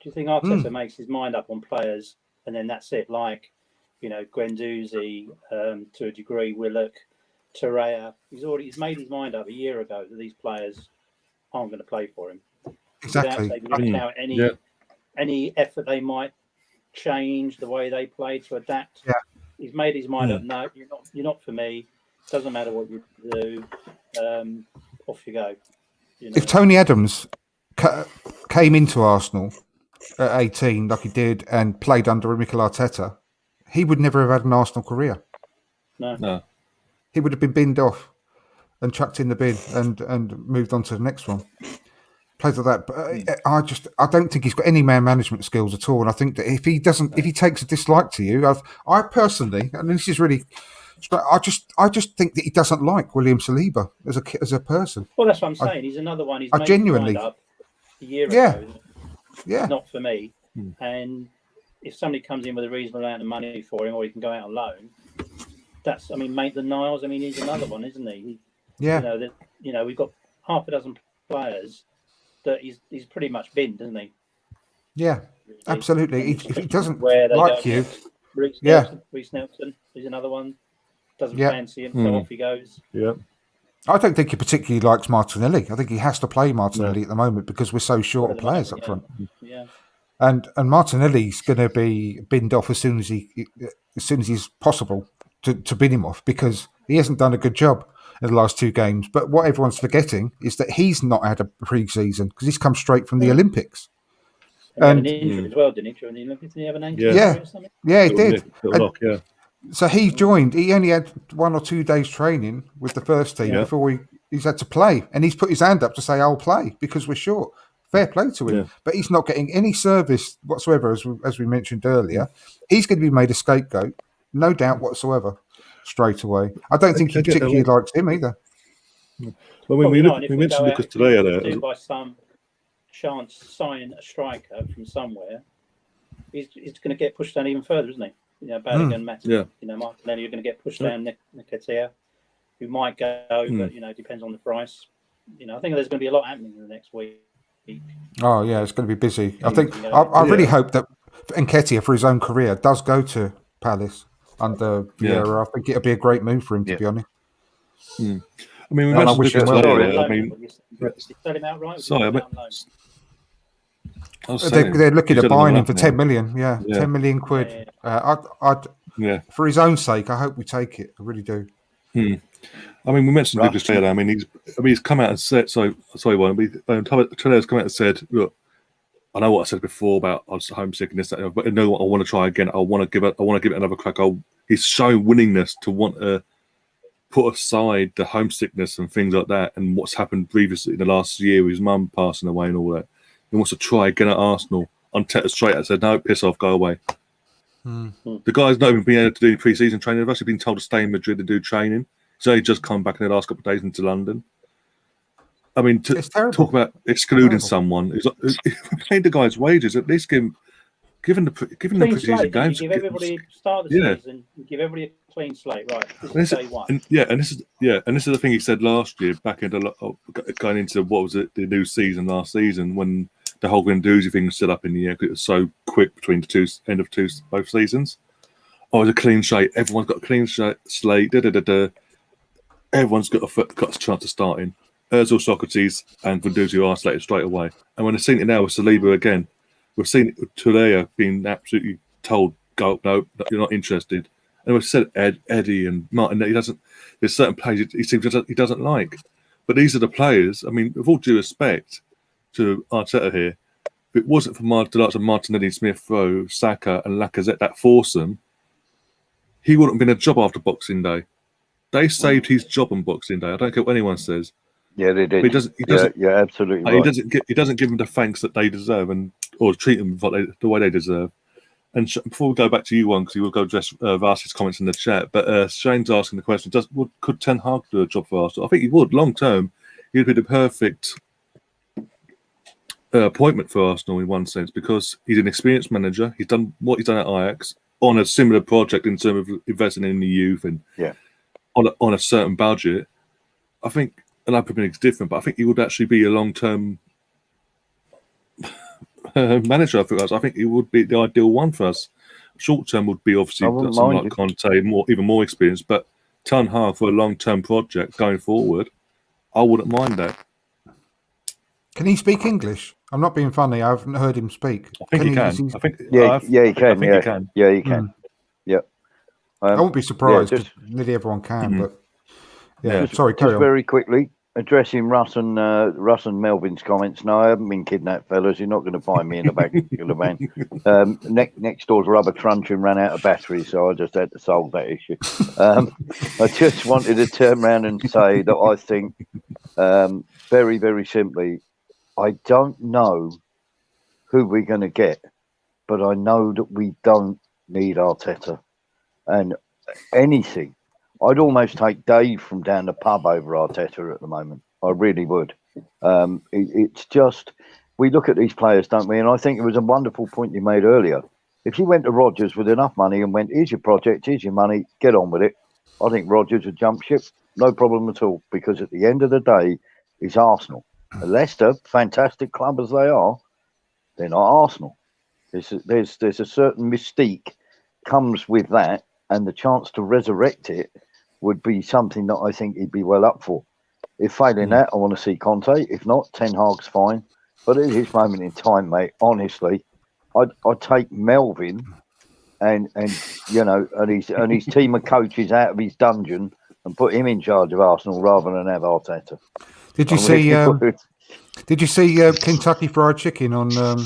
Do you think Arteta makes his mind up on players and then that's it? Like, Guendouzi, to a degree, Willock, Torreira. He's made his mind up a year ago that these players aren't going to play for him. Exactly. Without taking into account any effort they might change the way they play to adapt. Yeah. He's made his mind up. No, you're not for me. Doesn't matter what you do. Off you go. If Tony Adams came into Arsenal at 18 like he did and played under Mikel Arteta, he would never have had an Arsenal career. No. He would have been binned off and chucked in the bin and moved on to the next one. Plays like that. But I don't think he's got any man management skills at all. And I think that if he takes a dislike to you, I personally, and this is really, I just think that he doesn't like William Saliba as a person. Well, that's what I'm saying. He's another one. He's made genuinely his mind up a year ago. Yeah. Not for me. And if somebody comes in with a reasonable amount of money for him, or he can go out on loan, Maitland Niles. He's another one, isn't he? We've got half a dozen players that he's pretty much binned, doesn't he? Yeah, absolutely. If he doesn't like you, Reece Nelson is another one. Doesn't fancy him, so off he goes. Yeah. I don't think he particularly likes Martinelli. I think he has to play Martinelli at the moment because we're so short of players up front. Yeah. And Martinelli's going to be binned off as soon as he's possible to bin him off because he hasn't done a good job in the last two games. But what everyone's forgetting is that he's not had a pre-season because he's come straight from the Olympics. And he had an injury as well, didn't he? During the Olympics, did he have an ankle injury or something? Yeah, he did. Yeah. So he joined. He only had 1 or 2 days training with the first team before he's had to play, and he's put his hand up to say, "I'll play" because we're short. Fair play to him, but he's not getting any service whatsoever, as we mentioned earlier. He's going to be made a scapegoat, no doubt whatsoever, straight away. I don't think he particularly likes him either. Well, we mentioned Lucas today. If by some chance sign a striker from somewhere, he's going to get pushed down even further, isn't he? Balogun, Martinelli, you're going to get pushed down. Nketiah, who might go, but depends on the price. I think there's going to be a lot happening in the next week. Oh yeah, it's going to be busy. I think I really hope that Nketiah, for his own career, does go to Palace under Vieira. I think it'll be a great move for him, to be honest. We mentioned Lucas today. Sell him outright. Sorry, they're looking at buying him for 10 million. Yeah, 10 million quid. For his own sake, I hope we take it. I really do. We mentioned Lucas today. He's come out and said. Toledo's come out and said, "Look, I know what I said before about I was homesick and this, that, but I know what I want to try again. I want to give it another crack. He's shown willingness to want to put aside the homesickness and things like that, and what's happened previously in the last year with his mum passing away and all that. He wants to try again at Arsenal." Arteta straight out said, "No, piss off, go away." The guy's not even been able to do pre-season training. They've actually been told to stay in Madrid to do training. He's only just come back in the last couple of days into London. To talk about excluding someone, if we paid the guy's wages, at least give him the pre-season games. You give everybody start of the season. You give everybody a clean slate, right? This is day one. And this is the thing he said last year, back into going into what was it, the new season last season when the whole Guendouzi thing was set up in the year because it was so quick between the end of both seasons. It was a clean slate. Everyone's got a clean slate. Everyone's got a chance to start in. Ozil, Socrates, and Guendouzi are isolated straight away. And when I've seen it now with Saliba again, we've seen it today being absolutely told, "Go, no, you're not interested." And we've said Eddie and Martin. There's certain players he seems he doesn't like. But these are the players. With all due respect to Arteta here, if it wasn't for the likes of Martinelli, Smith Rowe, Saka, and Lacazette, that foursome, he wouldn't have been a job after Boxing Day. They saved his job on Boxing Day. I don't care what anyone says. Yeah, they did. He doesn't. Yeah, absolutely. Right. He doesn't give them the thanks that they deserve, or treat them the way they deserve. And before we go back to you, one, because you will go address Varsy's comments in the chat. But Shane's asking the question: could Ten Hag do a job for Arsenal? I think he would. Long term, he'd be the perfect appointment for Arsenal in one sense because he's an experienced manager. He's done what he's done at Ajax. on a similar project in terms of investing in the youth and on a certain budget, I think, and Premier League's different, but I think he would actually be a long-term manager. I think he would be the ideal one for us. Short-term would be obviously someone like Conte, even more experienced, but Ten Hag for a long-term project going forward, I wouldn't mind that. Can he speak English? I'm not being funny. I haven't heard him speak. I think he can. he can. I think Yeah. he can. Yeah, he can. Yeah. I won't be surprised because nearly everyone can. But sorry, carry on. Very quickly, addressing Russ and Melvin's comments. No, I haven't been kidnapped, fellas. You're not going to find me in the back of the van. Next door's rubber truncheon ran out of battery, so I just had to solve that issue. I just wanted to turn around and say that I think, very, very simply, I don't know who we're going to get, but I know that we don't need Arteta. And anything, I'd almost take Dave from down the pub over Arteta at the moment. I really would. It's just, we look at these players, don't we? And I think it was a wonderful point you made earlier. If you went to Rodgers with enough money and went, here's your project, here's your money, get on with it, I think Rodgers would jump ship. No problem at all. Because at the end of the day, it's Arsenal. Leicester, fantastic club as they are, they're not Arsenal. There's a certain mystique comes with that, and the chance to resurrect it would be something that I think he'd be well up for. If failing that, I want to see Conte. If not, Ten Hag's fine. But at this moment in time, mate, honestly, I'd take Melvin and his team of coaches out of his dungeon and put him in charge of Arsenal rather than have Arteta. Did you see Kentucky Fried Chicken on? I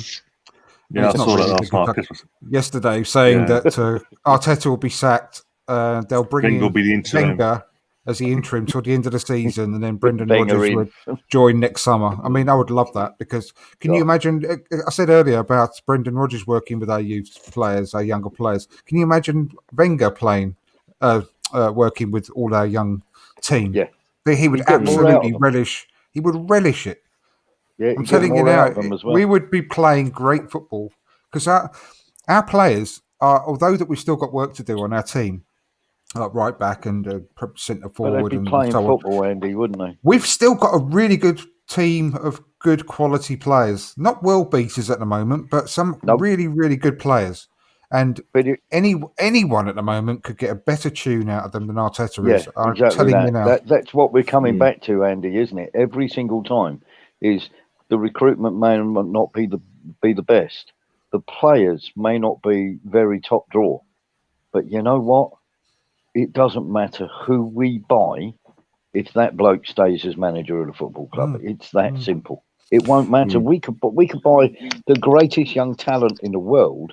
saw that last night. Yesterday, saying that Arteta will be sacked. They'll bring in Wenger as the interim till the end of the season, and then Brendan Rodgers would join next summer. I mean, I would love that because can you imagine? I said earlier about Brendan Rodgers working with our youth players, our younger players. Can you imagine Wenger working with all our young team? Yeah. He would absolutely relish. He would relish it. Yeah, I'm telling you now, we would be playing great football because our players are, although that we've still got work to do on our team, like right back and centre forward, they'd be playing football, Andy, wouldn't they? We've still got a really good team of good quality players, not world beaters at the moment, but some really, really good players. And anyone at the moment could get a better tune out of them than Arteta is. I'm telling you now. That's what we're coming back to, Andy, isn't it? Every single time is the recruitment may not be the best. The players may not be very top draw. But you know what? It doesn't matter who we buy if that bloke stays as manager of the football club. It's that simple. It won't matter. We could buy the greatest young talent in the world,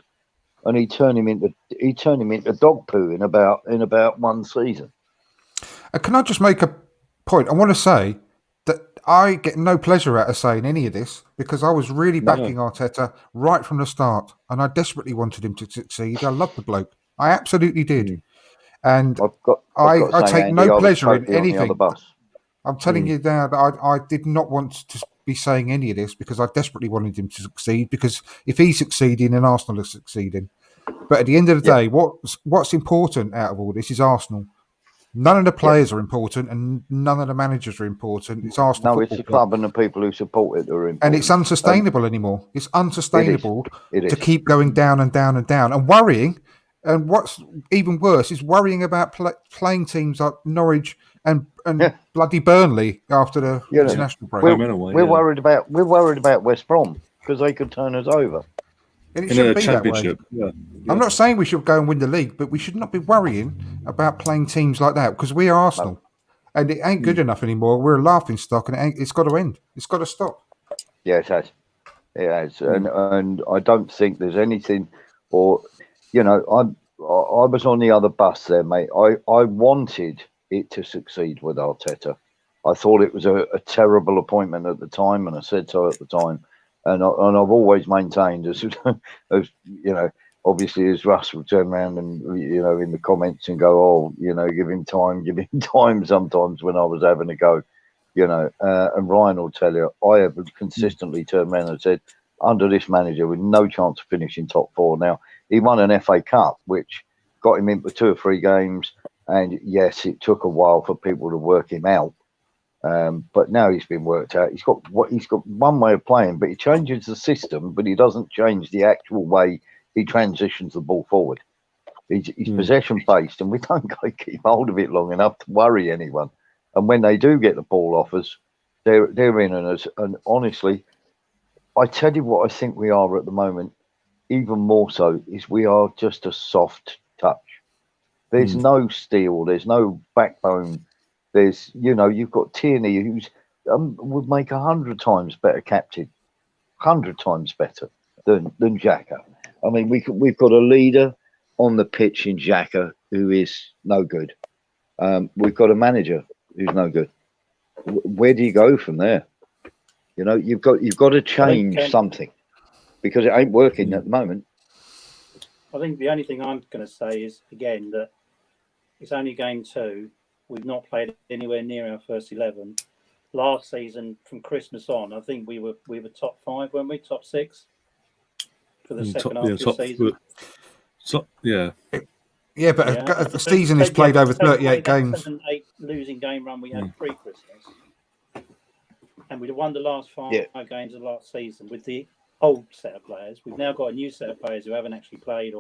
and he'd turn him into dog poo in about one season. Can I just make a point? I want to say that I get no pleasure out of saying any of this because I was really backing Arteta right from the start, and I desperately wanted him to succeed. I love the bloke. I absolutely did. And I take no pleasure in anything. I'm telling you now that I did not want to be saying any of this because I desperately wanted him to succeed, because if he's succeeding, then Arsenal is succeeding. But at the end of the day, what's important out of all this is Arsenal. None of the players are important, and none of the managers are important. It's Arsenal. No, it's the club and the people who support it that are important. And it's unsustainable anymore. It's unsustainable to keep going down and down and down and worrying. And what's even worse is worrying about playing teams like Norwich and bloody Burnley after the international break. We're worried about West Brom because they could turn us over. And it shouldn't be that way. Yeah. I'm not saying we should go and win the league, but we should not be worrying about playing teams like that because we are Arsenal. And it ain't good enough anymore. We're a laughing stock, and it's got to end. It's got to stop. Yeah, it has. It has. And I don't think there's anything, or, I was on the other bus there, mate. I wanted it to succeed with Arteta. I thought it was a terrible appointment at the time, and I said so at the time. And I've always maintained, as obviously as Russ would turn around and, in the comments and go, give him time sometimes when I was having a go, and Ryan will tell you, I have consistently turned around and said, under this manager, with no chance of finishing top four. Now, he won an FA Cup, which got him into 2 or 3 games. And yes, it took a while for people to work him out. But now he's been worked out. He's got one way of playing, but he changes the system, but he doesn't change the actual way he transitions the ball forward. He's possession based, and we don't keep hold of it long enough to worry anyone. And when they do get the ball off us, they're in on us. And honestly, I tell you what I think we are at the moment, even more so, is we are just a soft touch. There's no steel, there's no backbone. There's, you've got Tierney, who's would make 100 times better captain, 100 times better than Xhaka. I mean, we've got a leader on the pitch in Xhaka who is no good. We've got a manager who's no good. Where do you go from there? You've got to change something because it ain't working at the moment. I think the only thing I'm going to say is, again, that it's only game 2. We've not played anywhere near our first 11. Last season, from Christmas on, I think we were top 5, weren't we? Top 6 for the second half of the season. Yeah, but the season is played over 38 games. 7-8 losing game run we had pre-Christmas, and we'd have won the last 5 games of last season with the old set of players. We've now got a new set of players who haven't actually played,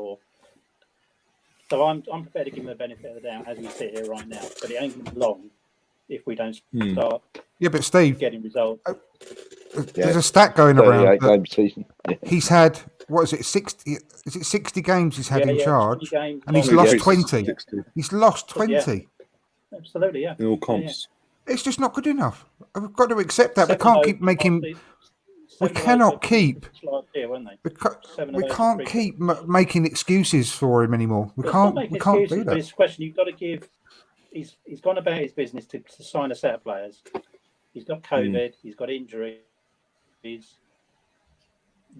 so I'm prepared to give them the benefit of the doubt as we sit here right now. But it ain't going to be long if we don't start. Yeah, but Steve, getting results. There's a stat going around. Game season. He's had, what is it, 60? Is it 60 games he's had in charge? And he's lost 20. 60. He's lost 20. Yeah. Absolutely, yeah. In all comps. It's just not good enough. We've got to accept that. We can't keep making. We cannot keep. We can't keep making excuses for him anymore. We can't do that. But it's a question you've got to give. He's gone about his business to sign a set of players. He's got COVID. He's got injuries. You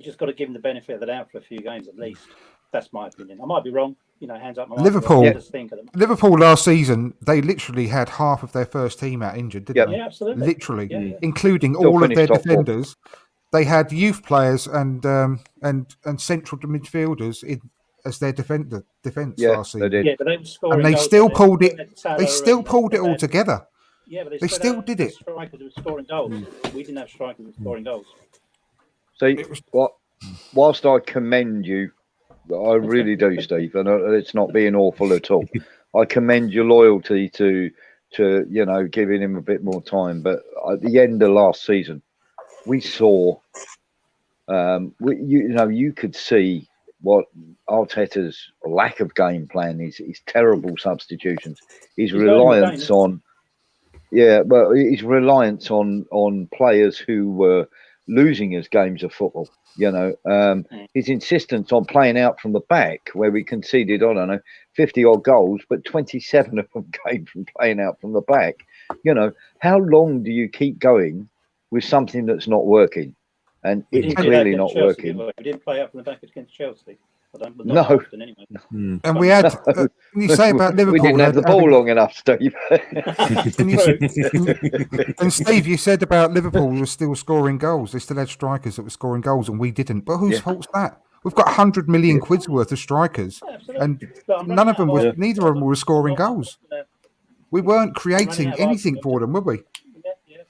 just got to give him the benefit of the doubt for a few games at least. That's my opinion. I might be wrong. Hands up. Liverpool last season, they literally had half of their first team out injured, didn't they? Yeah, absolutely. Literally, including all of their defenders. They had youth players and central midfielders as their defense last season. They did. Yeah, but they were scoring and they goals, still pulled it. They still pulled it all together. Yeah, but they still did it. Strikers were scoring goals. We didn't have strikers who were scoring goals. See, whilst I commend you, I really do, Steve, and it's not being awful at all. I commend your loyalty to giving him a bit more time. But at the end of last season, we saw, you could see what Arteta's lack of game plan is. His terrible substitutions, his reliance on, his reliance on players who were losing us games of football. His insistence on playing out from the back, where we conceded, 50 odd goals, but 27 of them came from playing out from the back. How long do you keep going with something that's not working? And it's clearly not working. We didn't play out from the back against Chelsea. No. Often anyway. And we had, can you say about Liverpool? We didn't have the ball long enough, Steve. And Steve, you said about Liverpool was still scoring goals. They still had strikers that were scoring goals, and we didn't. But whose fault's that? We've got 100 million quid's worth of strikers, and none of them was. Neither of them were scoring goals. We weren't creating anything for them, were we?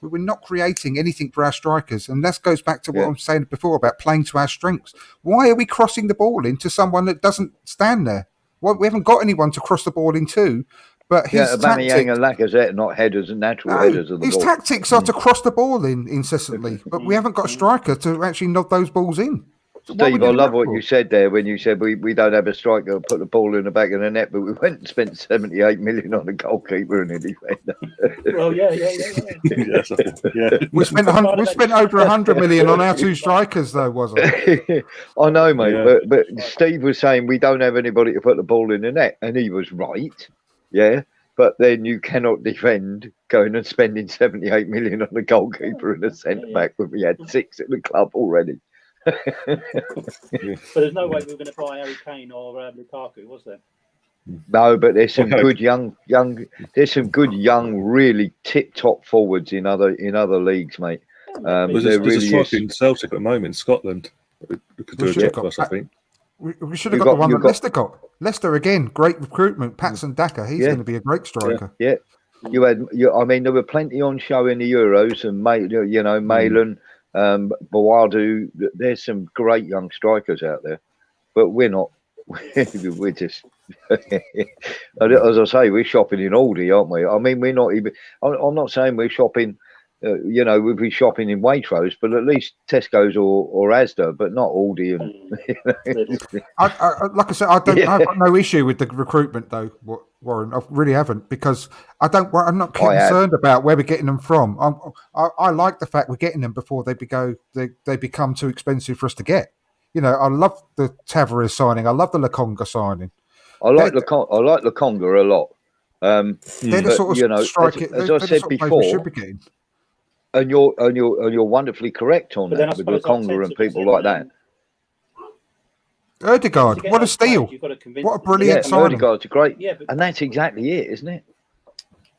We were not creating anything for our strikers, and that goes back to what I'm saying before about playing to our strengths. Why are we crossing the ball into someone that doesn't stand there? Well, we haven't got anyone to cross the ball into. But his Aubameyang and Lacazette, not headers and natural headers of the ball. His tactics are to cross the ball in incessantly, but we haven't got a striker to actually nod those balls in. Steve, I love what you said there when you said we don't have a striker to put the ball in the back of the net, but we went and spent 78 million on a goalkeeper and a defender. Well, yeah. We spent over 100 million on our 2 strikers, though, wasn't it? I know, mate, but Steve was saying we don't have anybody to put the ball in the net, and he was right. Yeah, but then you cannot defend going and spending 78 million on a goalkeeper and a centre back when we had 6 at the club already. But there's no way we were going to buy Harry Kane or Lukaku, was there? No, but there's some good young. There's some good young, really tip-top forwards in other leagues, mate. There's a striker in Celtic at the moment in Scotland. We could do a job for us, I think. We should have got the one that Leicester got. Leicester again, great recruitment. Patson Daka, he's going to be a great striker. Yeah. I mean, there were plenty on show in the Euros, and Malin, Bawadu. There's some great young strikers out there, but we're not. We're just, as I say, we're shopping in Aldi, aren't we? I mean, we're not even. I'm not saying we're shopping. We'd be shopping in Waitrose, but at least Tesco's or Asda, but not Aldi. And like I said, I've got no issue with the recruitment, though, Warren. I really haven't, because I'm not concerned about where we're getting them from. I like the fact we're getting them before they become too expensive for us to get. I love the Tavares signing. I love the Lokonga signing. I like Lokonga a lot. They're the sort of strike. As I said before, we should be getting. And you're wonderfully correct on that with Lokonga and people like that. Odegaard, what a steal! What a brilliant signing! Odegaard's great, and that's exactly it, isn't it?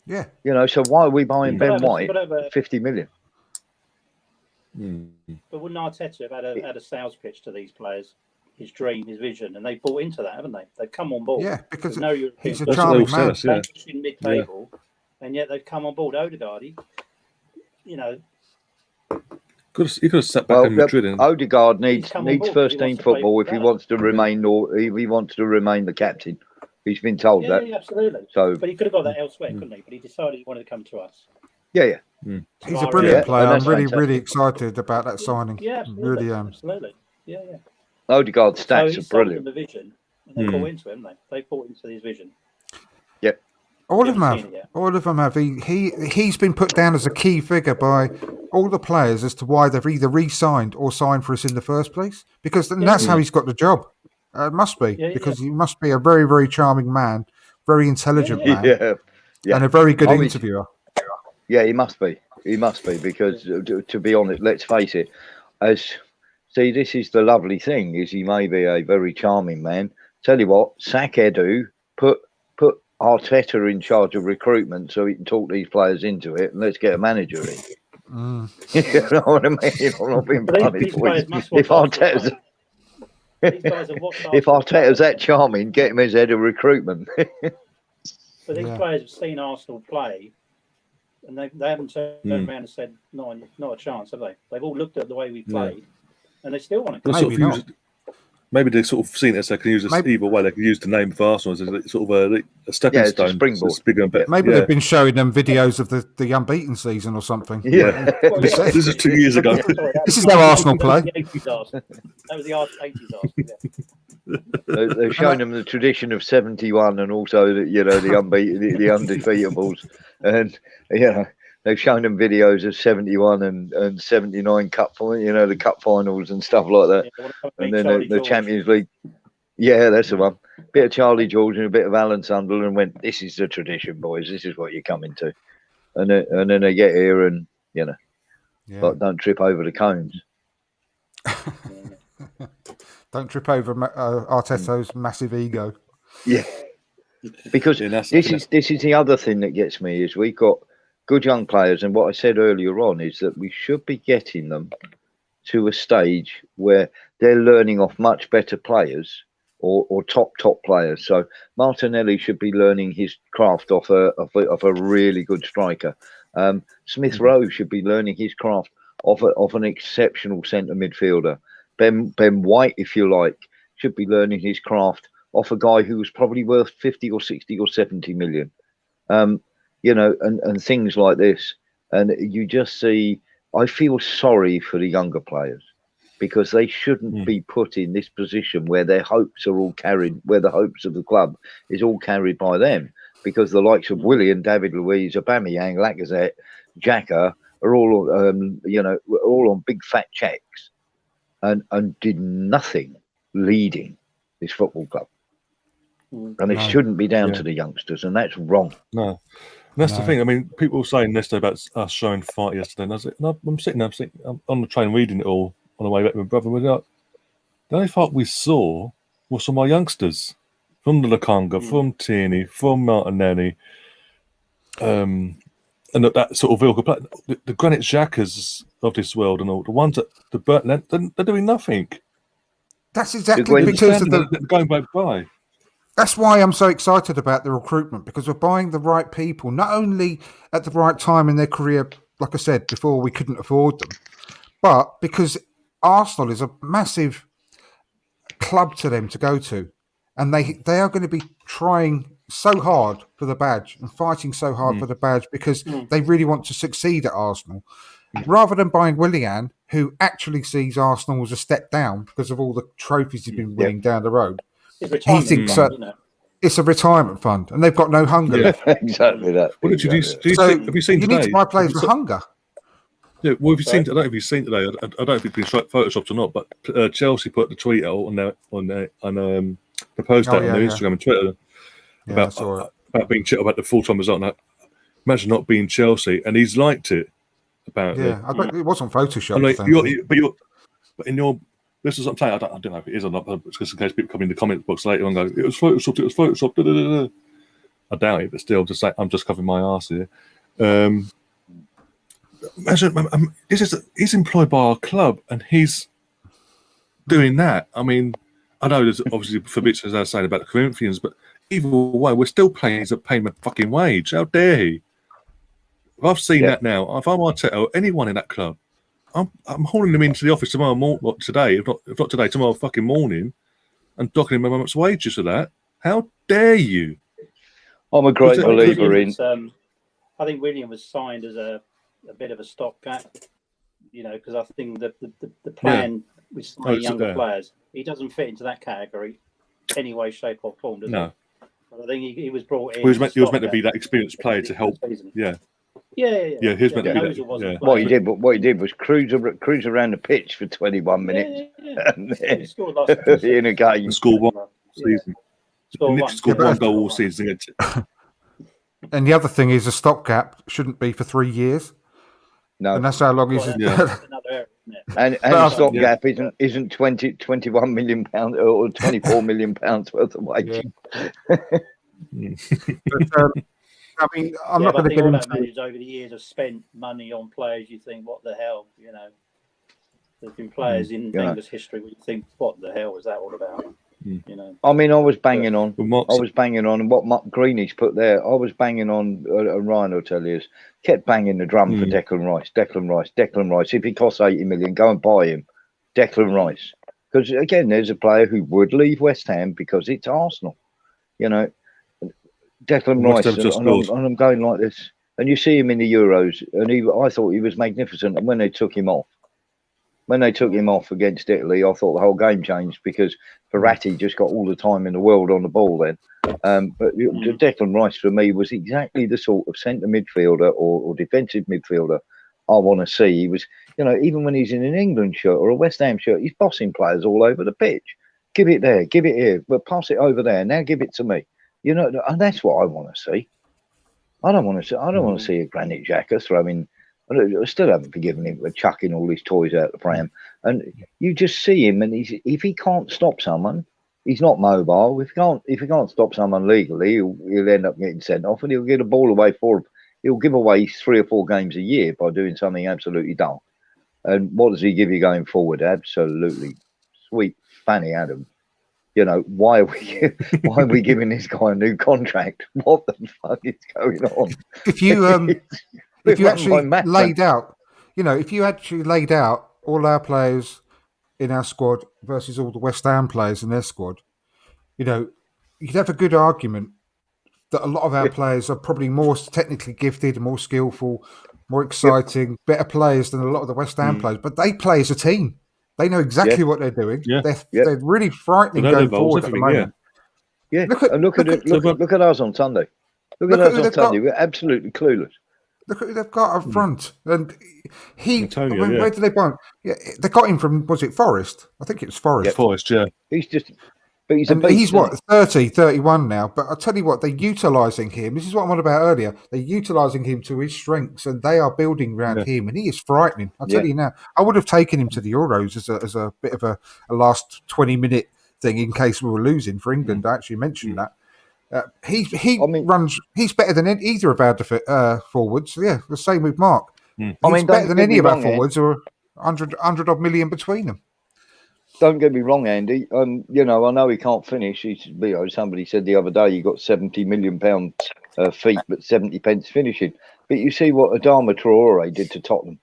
Yeah. So why are we buying Ben White 50 million? But wouldn't Arteta have had a sales pitch to these players? His dream, his vision, and they bought into that, haven't they? They've come on board. Yeah, because he's a charming man. In mid-table, and yet they've come on board. Odegaard, he could have sat back in Madrid. Odegaard needs first team football if he wants to remain, or if he wants to remain the captain. He's been told that. Yeah, absolutely. But he could have got that elsewhere, couldn't he? But he decided he wanted to come to us. Yeah. He's a brilliant player. I'm really excited about that signing. Yeah, absolutely. Really am. Absolutely. Yeah. Odegaard's stats are brilliant. The vision, and they bought into him. They bought into his vision. Yep. All of them have. All of them have. He's been put down as a key figure by all the players as to why they've either re-signed or signed for us in the first place. Because that's how he's got the job. It must be, because he must be a very, very charming man, very intelligent man, and a very good interviewer. Yeah, he must be. He must be, because to be honest, let's face it. This is the lovely thing: is he may be a very charming man. Tell you what, sack Edu, put Arteta in charge of recruitment so he can talk these players into it, and let's get a manager in. You know what I mean? I'm not being funny. If Arteta's that charming, get him as head of recruitment. But these players have seen Arsenal play, and they haven't turned around and said, not a chance, have they? They've all looked at the way we played, and they still want to. Maybe they sort of seen it as they can use this either way. They can use the name of Arsenal as sort of a stepping stone. A springboard. So bigger and better. Maybe they've been showing them videos of the unbeaten season or something. Yeah. This is 2 years ago. This is how Arsenal play. That was the 80s Arsenal. They've shown them the tradition of 71 and also the unbeaten, the undefeatables, and they've shown them videos of 71 and 79 the cup finals and stuff like that. And then the Champions League. Yeah, that's the one. Bit of Charlie George and a bit of Alan Sunderland went, this is the tradition, boys. This is what you're coming to. And then they get here and, but don't trip over the cones. Don't trip over Arteta's massive ego. Yeah. Because this is the other thing that gets me is we've got good young players, and what I said earlier on is that we should be getting them to a stage where they're learning off much better players or top players. So Martinelli should be learning his craft off a really good striker. Smith Rowe should be learning his craft off an exceptional centre midfielder. Ben White, if you like, should be learning his craft off a guy who was probably worth 50 or 60 or 70 million. And things like this. And you just see, I feel sorry for the younger players because they shouldn't be put in this position where their hopes are all carried, where the hopes of the club is all carried by them, because the likes of Willian, David Luiz, Aubameyang, Lacazette, Xhaka are all, all on big fat checks and did nothing leading this football club. And it shouldn't be down to the youngsters, and that's wrong. No. And that's the thing. I mean, people were saying yesterday about us showing fight yesterday, and I'm sitting there, I'm on the train reading it all on the way back with my brother. And we're like, the only fight we saw was from our youngsters, from the Lokonga, from Tierney, from Martinelli, and that sort of vehicle play. The Granit Xhakas of this world and all, the ones that the Bertland, they're doing nothing. That's exactly When- because of They're the. going by. That's why I'm so excited about the recruitment, because we're buying the right people, not only at the right time in their career, like I said before, we couldn't afford them, but because Arsenal is a massive club to them to go to, and they are going to be trying so hard for the badge and fighting so hard for the badge because they really want to succeed at Arsenal, rather than buying Willian, who actually sees Arsenal as a step down because of all the trophies he's been winning down the road. It's retirement thinks fund, that- It's a retirement fund, and they've got no hunger left. exactly that. What did you exactly do? So Have you seen you today? need to buy players Have you with hunger. Yeah, well, have you Sorry? seen? I don't know if you've seen today. I don't know if it's been photoshopped or not. But Chelsea put the tweet out on the post out on their Instagram and Twitter Yeah, I saw it. about being about the full-time result. Now, imagine not being Chelsea, and he's liked it. Apparently, Yeah, I bet it wasn't Photoshop. I mean, thankfully. but in your, this is what I'm saying. I don't know if it is or not. Just in case people come in the comment box later and go, "It was photoshopped. It was photoshopped." Da, da, da, da. I doubt it, but still, I'm just covering my arse here. Imagine, he's employed by our club, and he's doing that. I mean, I know there's obviously Fabrizio, as I was saying about the Corinthians, but either way, we're still paying him a fucking wage. How dare he? I've seen that now. If I'm Arteta or anyone in that club, I'm hauling them into the office tomorrow morning. What, today? If not today, tomorrow fucking morning, and docking him a month's wages for that. How dare you? I'm a great believer in. I think William was signed as a bit of a stopgap, because I think the plan with signing younger players, he doesn't fit into that category any way, shape, or form, does he? No. But I think he was brought in. He was meant to be that experienced player to help. Yeah. Yeah. He was meant to be that. What he did was cruise around the pitch for 21 minutes And then, he scored in a game. And scored one season. Scored one goal all season. And the other thing is a stopgap shouldn't be for 3 years. No, and that's how long he's. Another area, isn't it? And the stopgap isn't 21 million pounds or 24 million pounds worth of wages. But, I mean, I'm not going to get all into that managers over the years have spent money on players. You think, what the hell? There's been players in English history where you think, what the hell was that all about? I mean, I was banging on. And what Greenish put there, I was banging on. Ryan will tell you, kept banging the drum for Declan Rice. If he costs 80 million, go and buy him, Declan Rice. Because again, there's a player who would leave West Ham because it's Arsenal. Declan Rice, and I'm going like this. And you see him in the Euros, and I thought he was magnificent. And when they took him off against Italy, I thought the whole game changed because Verratti just got all the time in the world on the ball then. But Declan Rice for me was exactly the sort of centre midfielder or defensive midfielder I want to see. He was, even when he's in an England shirt or a West Ham shirt, he's bossing players all over the pitch. Give it there, give it here, but pass it over there. Now give it to me. And that's what I want to see. I don't want to see a Granit Xhaka throwing. I still haven't forgiven him for chucking all his toys out the pram. And you just see him, and if he can't stop someone, he's not mobile. If he can't stop someone legally, he'll end up getting sent off, and he'll get a ball away he'll give away 3 or 4 games a year by doing something absolutely dull. And what does he give you going forward? Absolutely sweet Fanny Adam. Why are we giving this guy a new contract? What the fuck is going on? If you actually laid out, if you actually laid out all our players in our squad versus all the West Ham players in their squad, you'd have a good argument that a lot of our players are probably more technically gifted, more skillful, more exciting, better players than a lot of the West Ham players. But they play as a team. They know exactly what they're doing. Yeah. They're really frightening going forward at the moment. Yeah. Look at us on Sunday. Look at us on Sunday. We're absolutely clueless. Look at who they've got up front. And where did they buy him? Yeah, they got him from, was it Forest? I think it was Forest. Yeah, Forest, yeah. He's what, 30, 31 now. But I'll tell you what, they're utilising him. This is what I'm on about earlier. They're utilising him to his strengths, and they are building around him, and he is frightening. I'll tell you now. I would have taken him to the Euros as a bit of a last 20-minute thing in case we were losing for England. I actually mentioned that. He's better than either of our forwards. Yeah, the same with Mark. He's better than any of our forwards, or 100 odd million between them. don't get me wrong, Andy. You know, I know he can't finish. Somebody said the other day he got £70 million feet, but 70 pence finishing. But you see what Adama Traore did to Tottenham,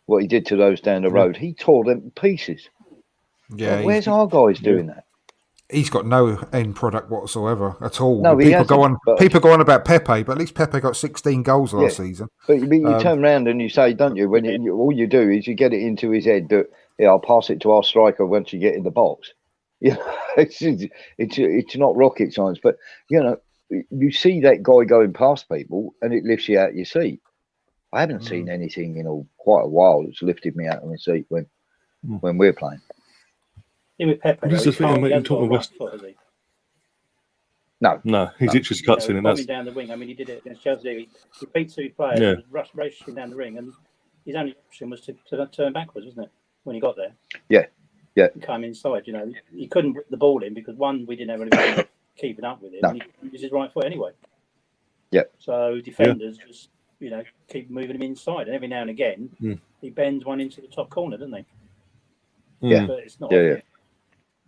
what he did to those down the road. He tore them to pieces. Yeah, Like, where's our guys doing that? He's got no end product whatsoever at all. No, people go on about Pepe, but at least Pepe got 16 goals last season. But you turn around and you say, don't you? When all you do is you get it into his head that I'll pass it to our striker once you get in the box. Yeah, it's not rocket science, but you know, you see that guy going past people and it lifts you out of your seat. I haven't seen anything in quite a while that's lifted me out of my seat when we're playing. With Pepe, This is the thing, mate. You're talking West. No, he's just cuts in, and that's down the wing. I mean, he did it against Chelsea. He beat two players, racing down the ring, and his only option was to turn backwards, wasn't it? When he got there, and come inside. You know, he couldn't whip the ball in because one, we didn't have anybody keeping up with him. And he used his right foot anyway. Yeah. So defenders just keep moving him inside, and every now and again he bends one into the top corner, doesn't he? Yeah, but it's not.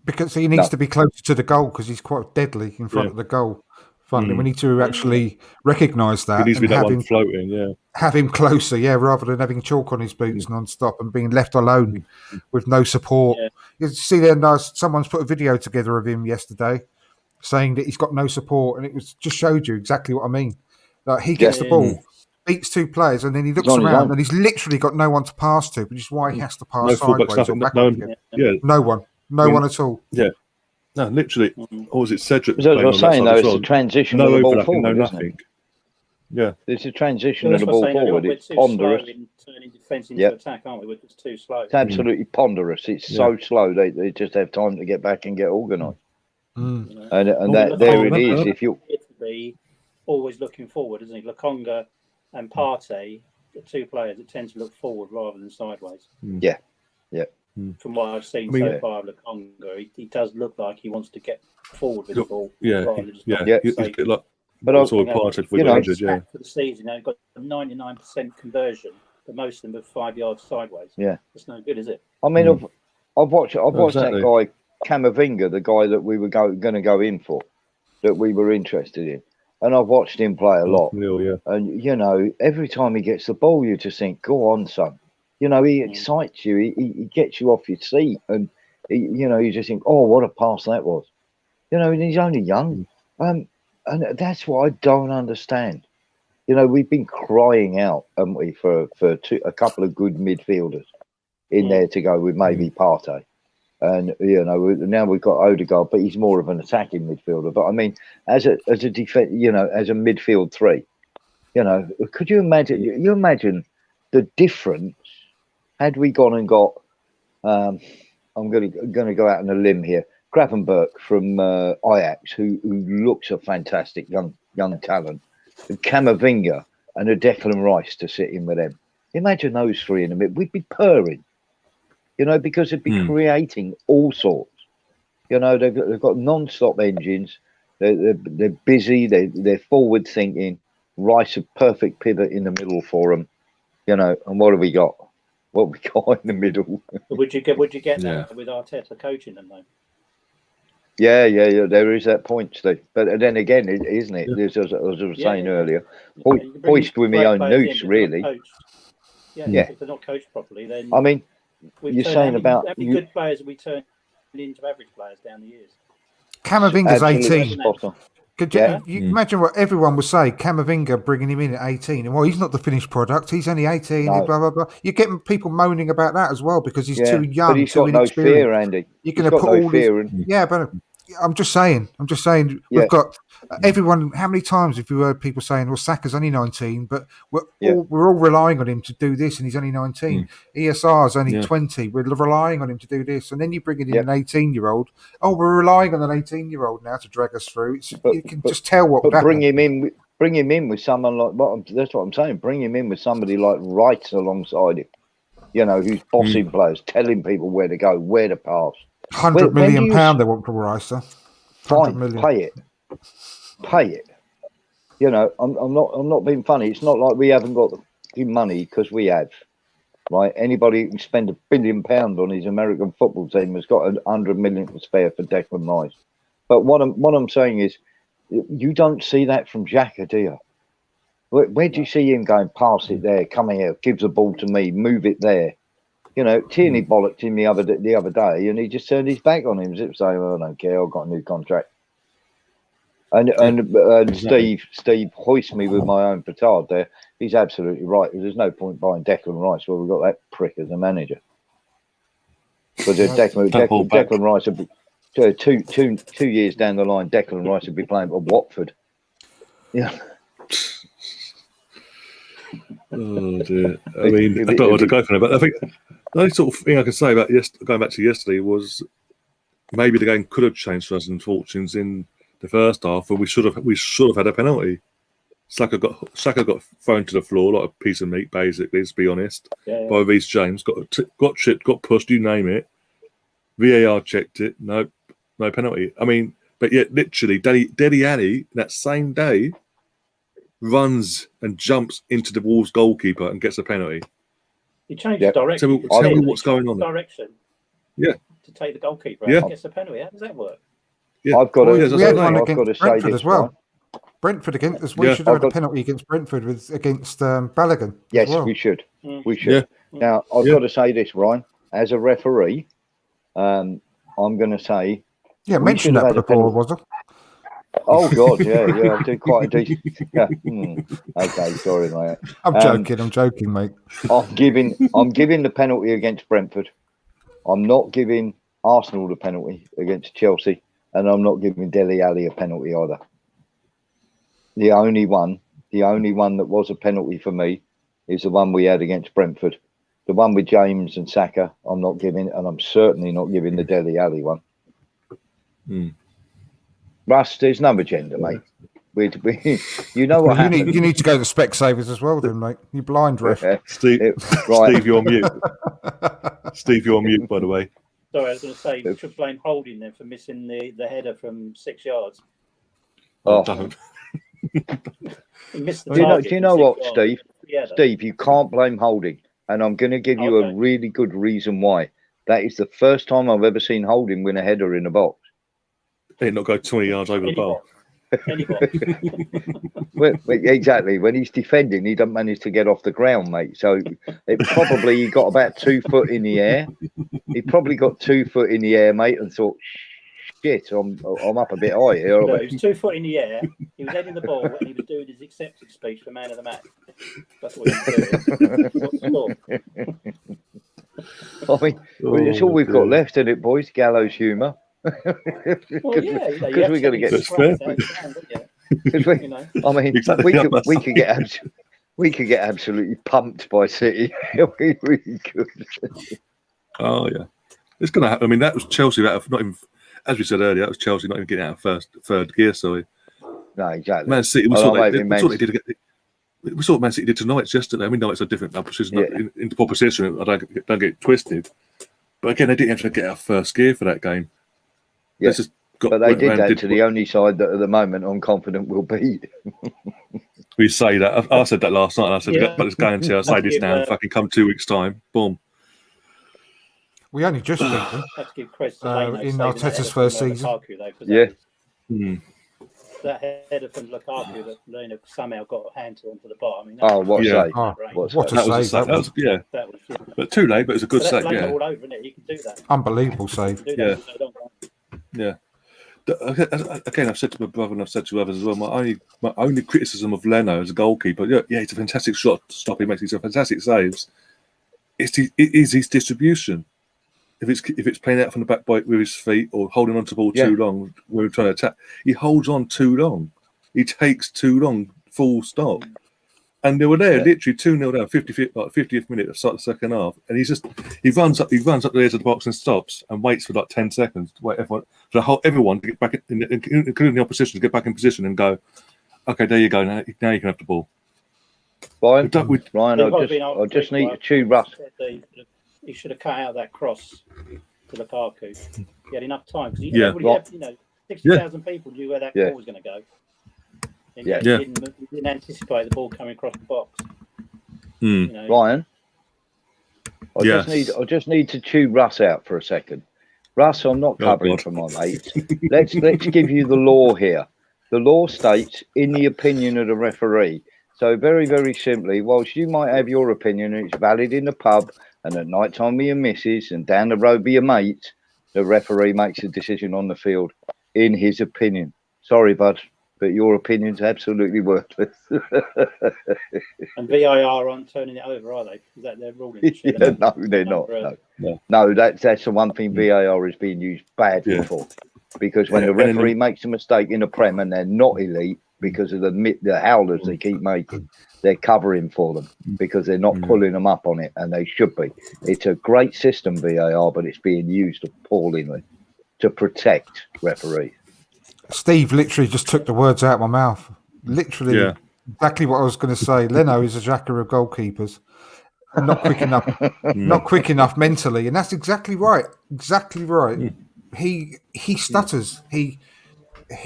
Because he needs to be closer to the goal because he's quite deadly in front of the goal. Finally, we need to actually recognise that and have him floating. Have him closer, rather than having chalk on his boots non-stop and being left alone with no support. You see, there, someone's put a video together of him yesterday saying that he's got no support, and it was just showed you exactly what I mean. Like he gets the ball, beats two players, and then he looks around and he's literally got no one to pass to, which is why he has to pass sideways or backwards. No one at all. Yeah. No, literally. Or was it Cedric? As I was saying, though, it's a transition of the ball forward. No nothing. Yeah. It's a transition of the ball forward. It's ponderous. Turning defence into attack, aren't we? We're just too slow. It's absolutely ponderous. It's so slow. They just have time to get back and get organised. And there it is. If you be always looking forward, isn't he? Lokonga and Partey, the two players that tend to look forward rather than sideways. Yeah. From what I've seen so far of Lokonga, he does look like he wants to get forward with the ball. He's a bit like, but also Partey for the season, they've got a 99% conversion, but most of them are 5 yards sideways. Yeah, it's no good, is it? I mean, I've watched that guy Camavinga, the guy that we were going to go in for, that we were interested in, and I've watched him play a lot. And every time he gets the ball, you just think, "Go on, son." He excites you. He gets you off your seat, and you just think, "Oh, what a pass that was!" And he's only young, and that's what I don't understand. We've been crying out, haven't we, for a couple of good midfielders in there to go with maybe Partey, and now we've got Odegaard, but he's more of an attacking midfielder. But I mean, as a defense, as a midfield three, could you imagine? You imagine the difference. Had we gone and got, I'm going to go out on a limb here, Gravenberch from Ajax, who looks a fantastic young talent, and Camavinga and a Declan Rice to sit in with them. Imagine those three in the middle. We'd be purring, because they'd be creating all sorts. They've got non-stop engines. They're busy. They're forward thinking. Rice a perfect pivot in the middle for them. And what have we got? What we got in the middle. Would you get that with Arteta coaching them though? Yeah. There is that point, Steve. But then again, isn't it? As I was saying earlier, hoist with my own noose, really. If they're not coached properly, then I mean, you're saying about how many good players have we turned into average players down the years? Camavinga's 18. Could you imagine what everyone would say? Camavinga bringing him in at 18, and well, he's not the finished product. He's only 18. Blah blah blah. You're getting people moaning about that as well because he's too young, but he's too got no fear, Andy. You're going to put all fear. But I'm just saying. We've got everyone. How many times have you heard people saying, "Well, Saka's only 19, but we're all relying on him to do this, and he's only 19. ESR's only 20. We're relying on him to do this, and then you bring in an 18-year-old. Oh, we're relying on an 18-year-old now to drag us through. You can just tell what would happen. Bring him in with someone like that's what I'm saying. Bring him in with somebody like Wright alongside him. Who's bossing players, telling people where to go, where to pass. £100 million they want from Rice. Fine, pay it. I'm not being funny. It's not like we haven't got the money because we have. right? Anybody who can spend £1 billion on his American football team has got 100 million to spare for Declan Rice. But what I'm saying is, you don't see that from Xhaka, do you? Where do you see him going, pass it there, come here, gives the ball to me, move it there? You know, Tierney bollocked him the other day, and he just turned his back on him, as if saying, "Oh, I don't care, I've got a new contract." And exactly. Steve hoist me with my own petard there. He's absolutely right. There's no point buying Declan Rice where we've got that prick as a manager. Because Declan Rice would be 2 years down the line. Declan Rice would be playing for Watford. Yeah. Oh dear. I mean, I don't know what to go for, but I think the only sort of thing I can say about going back to yesterday was maybe the game could have changed for us in fortunes in the first half, and we should have had a penalty. Saka got thrown to the floor like a piece of meat, basically. Let's be honest. By Reece James, got tripped, got pushed, you name it. VAR checked it. No penalty. I mean, but yet literally, Dele Alli that same day runs and jumps into the Wolves goalkeeper and gets a penalty. He changed direction. Tell me what's going on. Direction. Yeah. To take the goalkeeper out and gets a penalty. How does that work? Yeah. I've got we had one against got to Brentford say as well. Brentford against we should have had a penalty against Brentford against Balogun. Yes, well. we should. We should. Yeah. Now I've got to say this, Ryan, as a referee, I'm going to say. Yeah, mention that before, was it? Oh God, yeah, I did quite a decent. Yeah. Okay, sorry, mate. I'm joking, mate. I'm giving the penalty against Brentford. I'm not giving Arsenal the penalty against Chelsea, and I'm not giving Dele Alli a penalty either. The only one that was a penalty for me is the one we had against Brentford. The one with James and Saka, I'm not giving, and I'm certainly not giving the Dele Alli one. Russ, there's no agenda, mate. You know what happened. You need to go to Specsavers as well, then, mate. You blind ref. Steve, you're on mute. Steve, you're on mute, by the way. Sorry, I was going to say you should blame Holding then for missing the header from 6 yards. He missed the target. Do you know what, Steve? Steve, you can't blame Holding, and I'm going to give you a really good reason why. That is the first time I've ever seen Holding win a header in a box. He did not go 20 yards over the bar. Well, exactly. When he's defending, he doesn't manage to get off the ground, mate. So he got about 2 foot in the air. He probably got 2 foot in the air, mate, and thought, shit, I'm up a bit high here. No, he was 2 foot in the air. He was heading the ball and he was doing his acceptance speech for man of the match. That's what he was doing. I mean, it's all we've got left, isn't it, boys? Gallows humour. Well, because we're going to get I mean, exactly. we could get absolutely pumped by City. we could. Oh yeah, it's going to happen. I mean, that was Chelsea. Not even, as we said earlier, that was Chelsea not even getting out of third gear. Sorry. No, exactly. Man City. We saw what Man City did to Knights yesterday. I mean, Knights are different position into proposition. I don't get twisted. But again, they didn't have to get out of first gear for that game. Yeah, but they did that to the only side that at the moment I'm confident will beat. We say that. I said that last night. And I said, but it's guaranteed. I'll say this now. And fucking come 2 weeks' time. Boom. We only just beat them in Arteta's first season. Lukaku, that header from Lukaku that Leno somehow got a hand to onto the bar. I mean, what a save! That was but too late. But it was a good save. Yeah, all over, isn't it? You can do that. Unbelievable save. Yeah. Again, I've said to my brother and I've said to others as well. My only criticism of Leno as a goalkeeper, it's a fantastic shot to stop. He makes these fantastic saves. It is his distribution. If it's playing out from the back with his feet or holding on to the ball too long, when we're trying to attack, he holds on too long. He takes too long. Full stop. And they were there, literally 2-0 down, 50th minute of the second half, and he runs up the edge of the box and stops and waits for like 10 seconds to wait everyone to get back, including the opposition, to get back in position and go, okay, there you go. Now you can have the ball. Ryan, I just need to chew Russ. He should have cut out that cross to Lukaku. He had enough time because 60,000 people knew where that ball was going to go. And he didn't anticipate the ball coming across the box. Ryan, I just need to chew Russ out for a second. Russ, I'm not covering for my mates. Let's give you the law here. The law states, in the opinion of the referee. So very, very simply, whilst you might have your opinion and it's valid in the pub and at night time with your missus and down the road with your mates, the referee makes a decision on the field in his opinion. Sorry, bud, but your opinion's absolutely worthless. And VAR aren't turning it over, are they? Is that their ruling? Yeah, no, they're not. No, that's the one thing VAR is being used badly for. Because when the referee makes a mistake in the Prem and they're not elite because of the howlers they keep making, they're covering for them because they're not pulling them up on it, and they should be. It's a great system, VAR, but it's being used appallingly to protect referees. Steve literally just took the words out of my mouth. Literally, exactly what I was going to say. Leno is a jacker of goalkeepers. Not quick enough. Not quick enough mentally, and that's exactly right. Exactly right. He stutters. He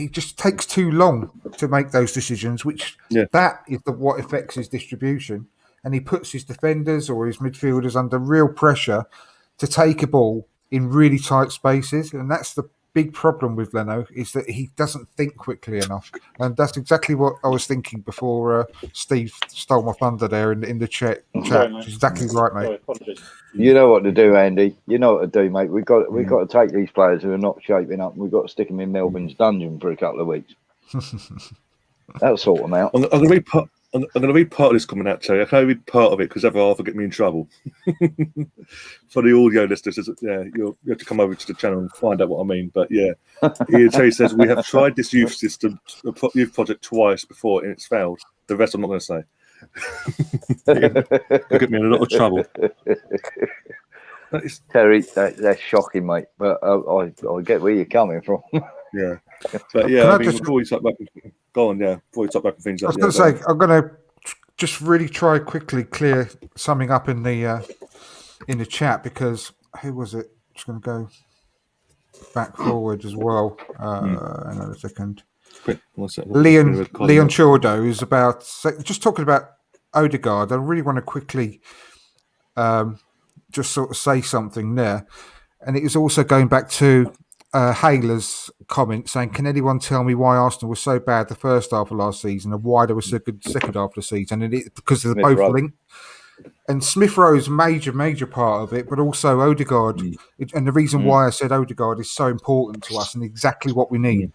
just takes too long to make those decisions, which that is what affects his distribution. And he puts his defenders or his midfielders under real pressure to take a ball in really tight spaces. And that's the big problem with Leno, is that he doesn't think quickly enough. And that's exactly what I was thinking before Steve stole my thunder there in the chat. Sorry, Exactly right, mate. Sorry, you know what to do, Andy. You know what to do, mate. We've got to take these players who are not shaping up. We've got to stick them in Melbourne's dungeon for a couple of weeks. That'll sort them out. I'm going to read part of this coming out, Terry. I can only read part of it because otherwise I'll get me in trouble. For the audio listeners, you have to come over to the channel and find out what I mean. But Terry says, we have tried this youth project twice before and it's failed. The rest I'm not going to say. You'll get me in a lot of trouble. Terry, that's shocking, mate. But I get where you're coming from. Yeah, but I mean, before we talk back, go on. Yeah, before we talk back and things. I was going to say, I'm going to just really try quickly clear something up in the chat, because who was it? Just going to go back forward as well. Hang on a second. Leon Chordo is just talking about Odegaard. I really want to quickly just sort of say something there, and it was also going back to Hayler's comment saying, can anyone tell me why Arsenal was so bad the first half of last season and why they were so good the second half of the season? And because they're both linked. And Smith Rowe's major part of it, but also Odegaard. And the reason why I said Odegaard is so important to us and exactly what we need.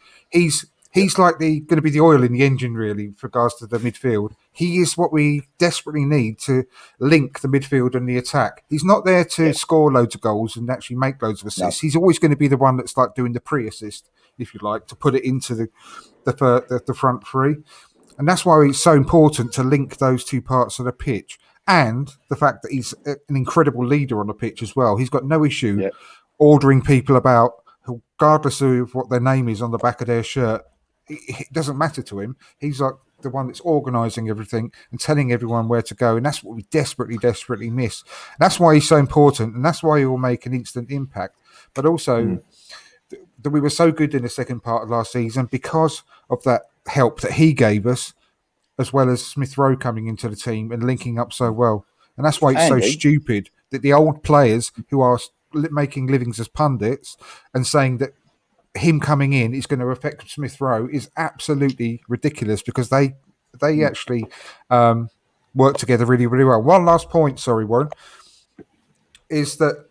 He's like going to be the oil in the engine, really, with regards to the midfield. He is what we desperately need to link the midfield and the attack. He's not there to score loads of goals and actually make loads of assists. No. He's always going to be the one that's like doing the pre-assist, if you like, to put it into the front three. And that's why it's so important to link those two parts of the pitch. And the fact that he's an incredible leader on the pitch as well. He's got no issue ordering people about, regardless of what their name is on the back of their shirt. It doesn't matter to him. He's like the one that's organising everything and telling everyone where to go. And that's what we desperately miss. That's why he's so important. And that's why he will make an instant impact. But also that we were so good in the second part of last season because of that help that he gave us, as well as Smith Rowe coming into the team and linking up so well. And that's why it's so stupid that the old players who are making livings as pundits and saying that him coming in is going to affect Smith Rowe is absolutely ridiculous, because they actually work together really, really well. One last point, sorry, Warren, is that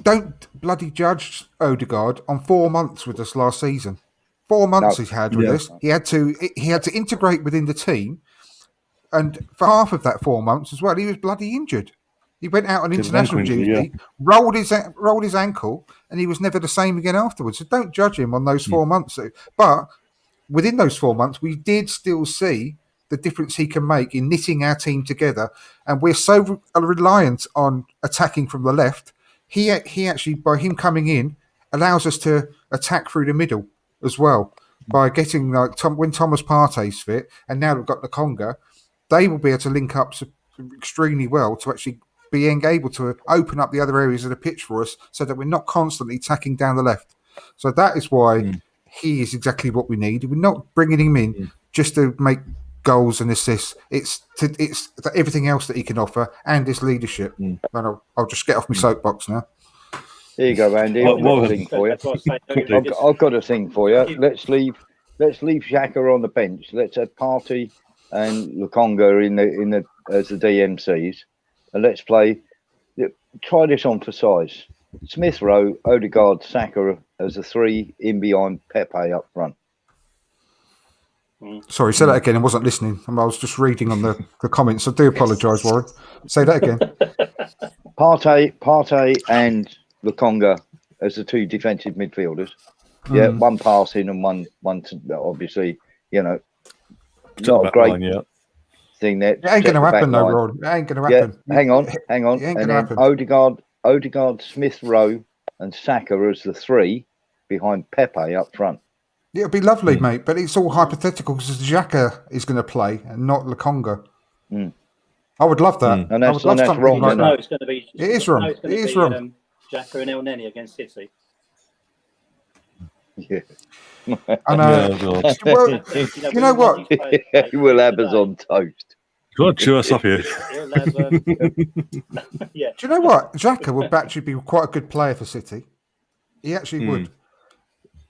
don't bloody judge Odegaard on 4 months with us last season. 4 months he's had with us. He had to integrate within the team, and for half of that 4 months as well, he was bloody injured. He went out on international duty, rolled his ankle, and he was never the same again afterwards. So don't judge him on those 4 months. But within those 4 months, we did still see the difference he can make in knitting our team together. And we're so reliant on attacking from the left. He actually, by him coming in, allows us to attack through the middle as well. By getting when Thomas Partey's fit, and now we've got the Conga, they will be able to link up extremely well to actually being able to open up the other areas of the pitch for us, so that we're not constantly tacking down the left. So that is why he is exactly what we need. We're not bringing him in just to make goals and assists. It's everything else that he can offer and his leadership. And I'll just get off my soapbox now. There you go, Andy. I've got a thing for you. I've got a thing for you. Let's leave Xhaka on the bench. Let's have Partey and Lukonga in the as the DMCs, and let's play. Try this on for size. Smith Rowe, Odegaard, Saka as the three in behind Pepe up front. Sorry, say that again. I wasn't listening. I was just reading on the comments. I do apologise, Warren. Say that again. Partey and Lukonga as the two defensive midfielders. Yeah, one passing and one to, obviously, not a great thing there. It ain't going to happen, though, Ron. It ain't going to happen. Yeah, hang on. And then Odegaard, Smith Rowe, and Saka as the three behind Pepe up front. It'll be lovely, mate, but it's all hypothetical because Xhaka is going to play and not Lukonga. I would love that. And that's wrong. Like no, it's going to be. It is wrong. It is wrong. Xhaka and El Neni against City. Yeah. I know. Well, you know what? He will have us on toast. Go on, chew us up here. Yeah. Do you know what? Xhaka would actually be quite a good player for City. He actually would.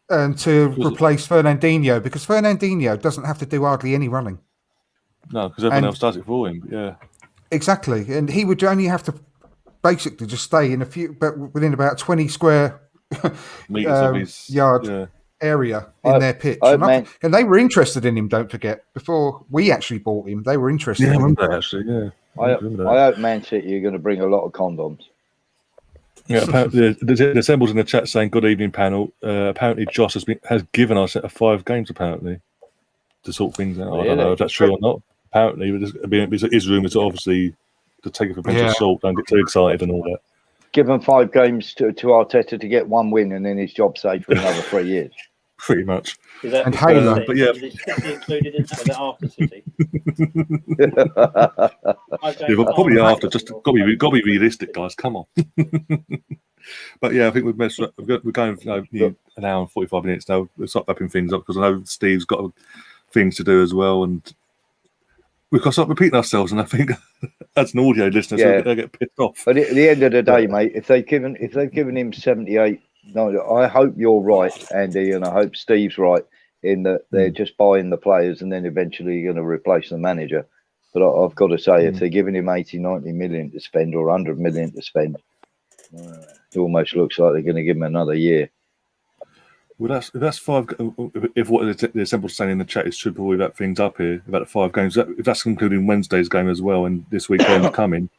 And to replace Fernandinho, because Fernandinho doesn't have to do hardly any running. No, because everyone else does it for him. Yeah. Exactly. And he would only have to basically just stay in within about 20 square meters of his yard area in their pitch. And they were interested in him, don't forget. Before we actually bought him, they were interested in him. That, actually, yeah. I hope Man City are going to bring a lot of condoms. Yeah, apparently, the symbols in the chat saying "Good evening, panel." Apparently, Josh has given us a set of 5 games apparently to sort things out. Really? I don't know if that's true or not. Apparently, his room is obviously to take it for a pinch of salt. Don't get too excited and all that. Give him 5 games to Arteta to get 1 win, and then his job's safe for another 3 years. Pretty much. And Halo, but yeah, is City included in that after City? But probably after. Just got to be realistic, guys. Come on. But yeah, I think we're going an hour and 45 minutes now. We'll start wrapping things up because I know Steve's got things to do as well, and we've got to start repeating ourselves. And I think as an audio listener, they'll get pissed off. But at the end of the day, mate, if they've given him 78. No, I hope you're right, Andy, and I hope Steve's right in that they're just buying the players and then eventually going to replace the manager. But I've got to say, if they're giving him 80, 90 million to spend or 100 million to spend, it almost looks like they're going to give him another year. Well, that's 5. If what the assembled saying in the chat is true, probably wrap things up here about the 5 games. If that's including Wednesday's game as well, and this weekend coming,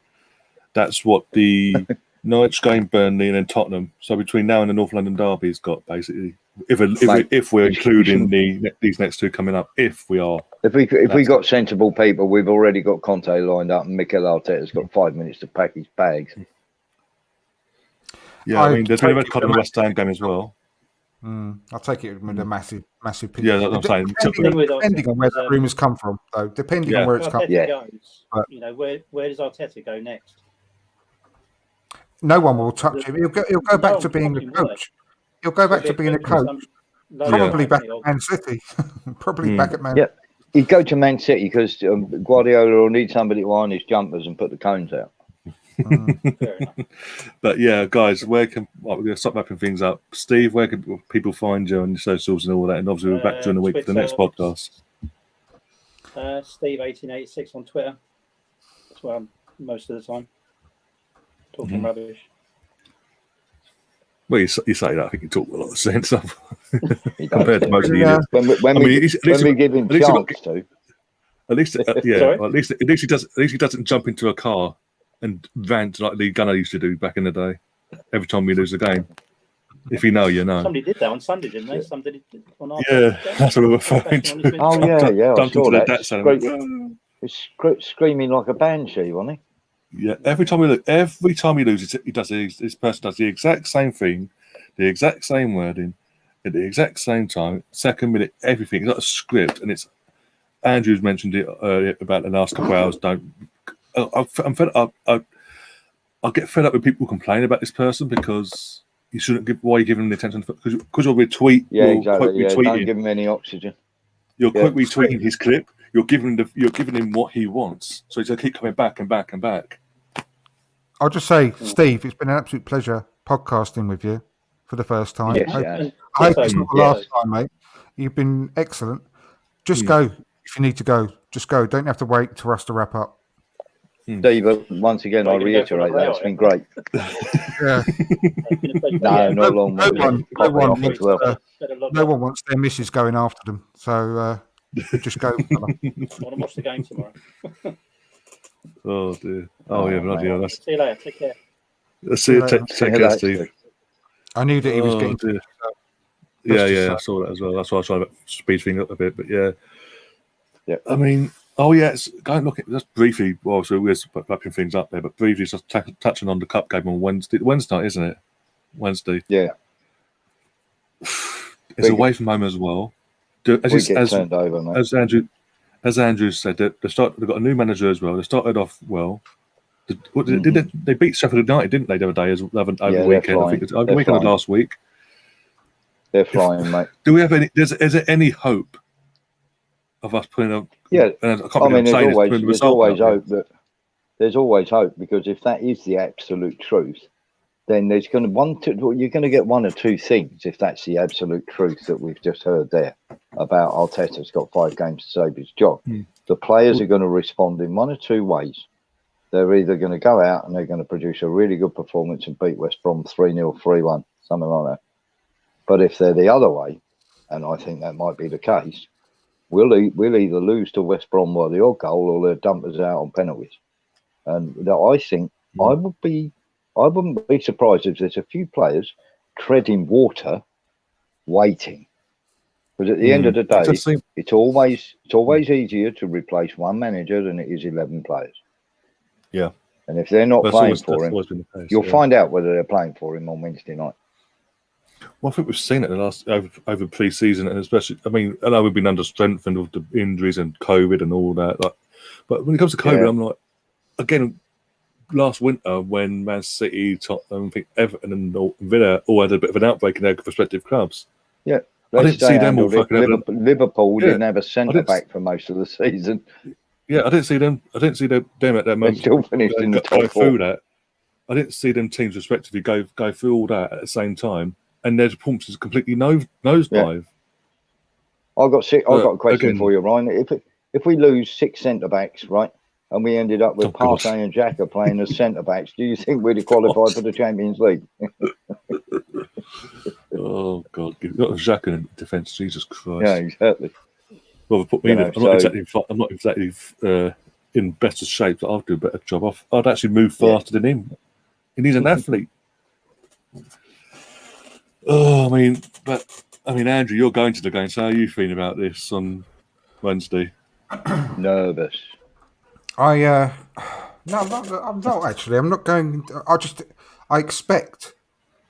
that's what the Norwich game, Burnley, and then Tottenham. So between now and the North London derby's got basically. If we're including these next 2 coming up, if we got sensible people, we've already got Conte lined up, and Mikel Arteta's got 5 minutes to pack his bags. Yeah, I mean, there's been a red card in the West Ham game as well. I'll take it with a massive pinch. Yeah, that's what I'm saying. Depending on where the rumours come from, though. Depending on where it's come from. Goes, where does Arteta go next? No one will touch him. He'll go back to being a coach. He'll go back to being a coach. Probably back at Man City. Probably back at Man City. Yeah, he'd go to Man City because Guardiola will need somebody to iron his jumpers and put the cones out. But yeah, guys, we're going to stop wrapping things up. Steve, where can people find you on your socials and all that? And obviously, we're back during the week for the next podcast. Steve1886 on Twitter. That's where I'm most of the time. Talking rubbish. Well, you say that. I think you talk a lot of sense compared to most of the idiots. When we give him chance to. At least he doesn't jump into a car and rant like Lee Gunner used to do back in the day. Every time we lose a game, if you know, you know. Somebody did that on Sunday, didn't they? Somebody did on our that's what we're referring to. Oh yeah. I saw that. It's screaming like a banshee, wasn't he? Yeah, every time he loses, this person does the exact same thing, the exact same wording, at the exact same time, second minute, everything. It's like a script, and it's Andrew's mentioned it earlier about the last couple of hours. I'm fed up. I get fed up with people complaining about this person because you shouldn't give. Why are you giving them the attention? Because you'll retweet. Yeah, exactly. Don't give him any oxygen. You're quick retweeting his clip. you're giving him what he wants, so he's gonna keep coming back and back and back. I'll just say, Steve, it's been an absolute pleasure podcasting with you for the first time. Yes, I hope it's not the last time, mate. You've been excellent. Just go if you need to go. Just go. Don't have to wait for us to wrap up. Steve, once again, I reiterate that it's been great. Yeah. No, not long. No one wants their missus going after them. So just go. I want to watch the game tomorrow. Oh dear. Oh yeah, bloody hell. See you later. Take care. See you. Take care, Steve. I knew that he was getting. Dear. Yeah, I saw that as well. That's why I tried to speed things up a bit. But yeah. I mean, it's going look at just briefly. Well, so we're wrapping things up there, but briefly just touching on the cup game on Wednesday night, isn't it? Wednesday. Yeah. It's away from home as well. Turned over, mate. As Andrew said, they've got a new manager as well. They started off well. They beat Sheffield United, didn't they, the other day over the weekend? I think it's over the weekend of last week. They're flying, mate. Do we have any? Is there any hope of us putting up? Yeah, I mean, there's always hope. There's always hope, because if that is the absolute truth, then there's going to you're going to get one or two things if that's the absolute truth that we've just heard there about Arteta's got 5 games to save his job. The players are going to respond in one or two ways. They're either going to go out and they're going to produce a really good performance and beat West Brom 3-0, 3-1, something like that. But if they're the other way, and I think that might be the case, we'll either lose to West Brom by the odd goal, or they'll dump us out on penalties. And I think I wouldn't be surprised if there's a few players treading water, waiting. Because at the end of the day, it's always easier to replace one manager than it is 11 players. Yeah. And if they're not playing for him, you'll find out whether they're playing for him on Wednesday night. Well, I think we've seen it in the last over pre-season, and especially, I mean, I know we've been under strengthened with the injuries and COVID and all that. But when it comes to COVID, I'm like, again, last winter when Man City, Tottenham, I think Everton and Villa all had a bit of an outbreak in their respective clubs. Yeah, I didn't see them all fucking. Liverpool didn't have a centre back for most of the season. Yeah, I didn't see them at that moment. They still finished in the top 4. That. I didn't see them teams respectively go through all that at the same time, and their performances completely nosedive. Yeah. I've got a question for you, Ryan. If we lose 6 centre backs, right, and we ended up with Partey and Xhaka playing as centre backs, do you think we'd qualify for the Champions League? Oh God, you've got Xhaka in defence. Jesus Christ! Yeah, exactly. Well, put me in. I'm not exactly in better shape, but I'll do a better job. I'd actually move faster than him. And he's an athlete. Oh, I mean, Andrew, you're going to the game. So how are you feeling about this on Wednesday? Nervous. No, I'm not actually. I'm not going. I expect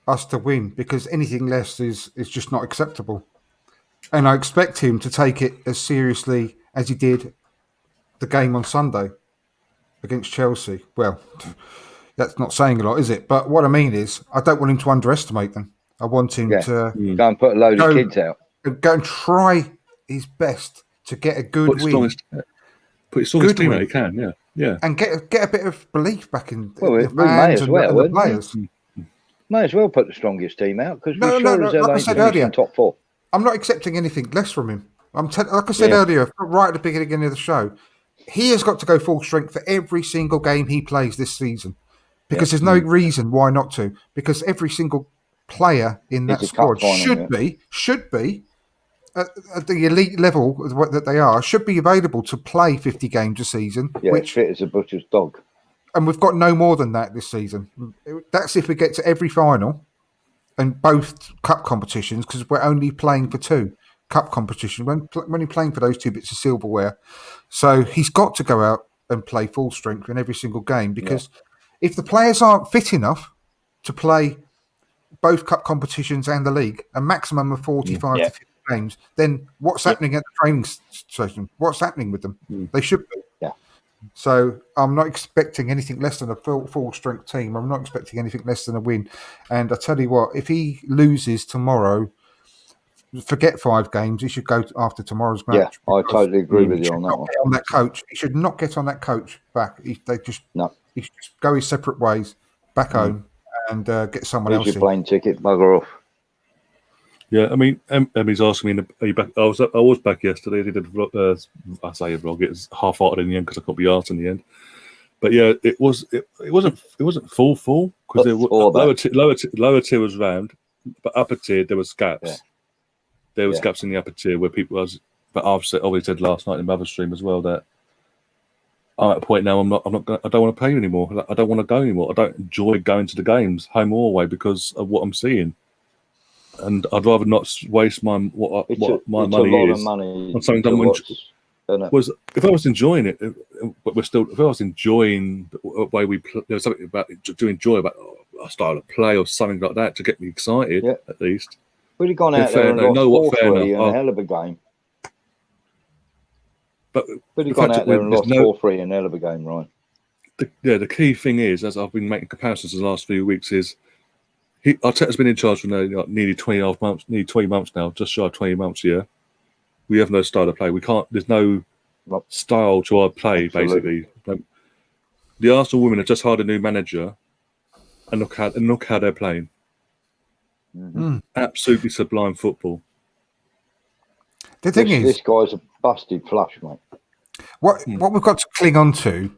us to win, because anything less is just not acceptable. And I expect him to take it as seriously as he did the game on Sunday against Chelsea. Well, that's not saying a lot, is it? But what I mean is, I don't want him to underestimate them. I want him to go and put a load of kids out. Go and try his best to get a good win. Put his strongest team out he can, yeah. And get a bit of belief back in the fans and the players. May as well put the strongest team out, because like I said earlier, top 4. I'm not accepting anything less from him. Like I said earlier, right at the beginning of the show, he has got to go full strength for every single game he plays this season, because there's no reason why not to. Because every single player in that squad should be at the elite level that they are, should be available to play 50 games a season. Yeah, which fit as a butcher's dog. And we've got no more than that this season. That's if we get to every final and both cup competitions, because we're only playing for 2 cup competitions when you're playing for those 2 bits of silverware. So he's got to go out and play full strength in every single game, because if the players aren't fit enough to play both cup competitions and the league, a maximum of 45 to 50 games, then what's happening at the training session? What's happening with them? They should be. Yeah. So I'm not expecting anything less than a full strength team. I'm not expecting anything less than a win. And I tell you what, if he loses tomorrow, forget 5 games. He should go after tomorrow's Yeah, match. I totally agree with He you should on that not one. get on that coach. He should not get on that coach back. He should just go his separate ways back home and get someone Here's else your in. plane ticket, bugger off. Yeah, I mean, Emmy's asking me, "Are you back?" I was back yesterday. I did a vlog. I say a vlog. It was half-hearted in the end because I couldn't be arsed in the end. But yeah, it wasn't full because lower tier was round, but upper tier there was gaps. Yeah. There was gaps in the upper tier where people was. But I've always said last night in my other stream as well that I'm at a point now. I don't want to play anymore. I don't want to go anymore. I don't enjoy going to the games, home or away, because of what I'm seeing. And I'd rather not waste my money is on something that was if I was enjoying it, but if I was enjoying the way we play, there was something about to enjoy about a style of play or something like that to get me excited at least. We'd have gone out there and lost 4-3 in a hell of a game. But we'd have gone out there and lost 4-3 in a hell of a game, Ryan. The key thing is, as I've been making comparisons the last few weeks, is Arteta's been in charge for nearly 20 months now, just shy of 20 months. Yeah, we have no style of play. We can't. There's no style to our play. Absolutely. Basically. The Arsenal women have just hired a new manager, and look how they're playing. Mm. Absolutely sublime football. The thing is, this guy's a busted flush, mate. What we've got to cling on to,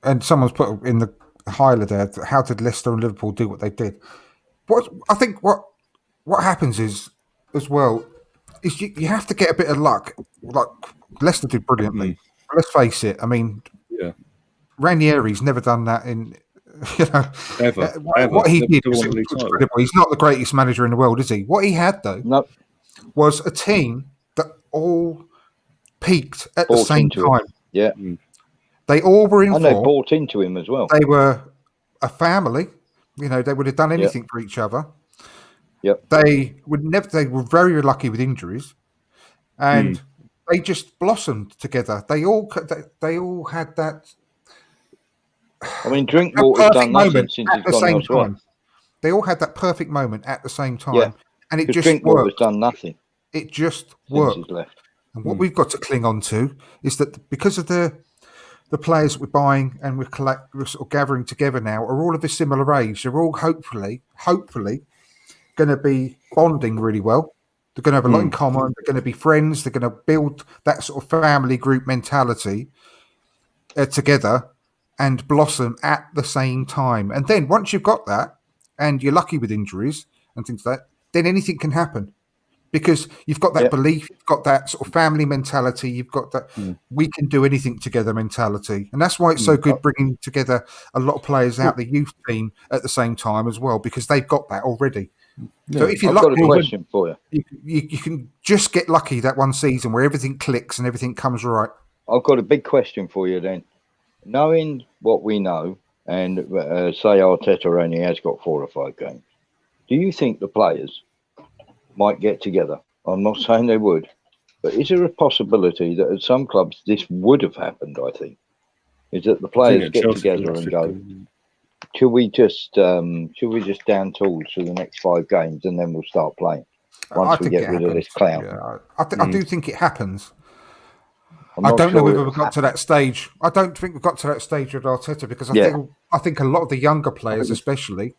and someone's put in the highlight there, how did Leicester and Liverpool do what they did? I think what happens is, as well, is you have to get a bit of luck. Like Leicester did brilliantly. Let's face it. I mean, Ranieri's never done that in, ever. What he did was incredible. He's not the greatest manager in the world, is he? What he had though was a team that all peaked at the same time. Yeah, they all were in, and they bought into him as well. They were a family. They would have done anything for each other. Yep. They were very lucky with injuries, and they just blossomed together. They all had that. I mean, Drinkwater's done nothing since at the same time. They all had that perfect moment at the same time, and it just Drinkwater's done nothing. It just worked. And what we've got to cling on to is that because of the players that we're buying and we're sort of gathering together now are all of a similar age. They're all hopefully going to be bonding really well. They're going to have a lot in common. They're going to be friends. They're going to build that sort of family group mentality together and blossom at the same time. And then once you've got that and you're lucky with injuries and things like that, then anything can happen. Because you've got that belief, you've got that sort of family mentality, you've got that we can do anything together mentality. And that's why it's so good bringing together a lot of players out the youth team at the same time as well, because they've got that already. Yeah. So if you're lucky, I've got a question for you. You can just get lucky that one season where everything clicks and everything comes right. I've got a big question for you then. Knowing what we know, and say Arteta only has got 4 or 5 games, do you think the players might get together? I'm not saying they would, but is there a possibility that at some clubs this would have happened? I think is that the players get together and go, should we just down tools for the next 5 games and then we'll start playing once we get rid of this clown? Yeah, I do think it happens. I don't know whether we've got to that stage. I don't think we've got to that stage with Arteta because I think a lot of the younger players, especially.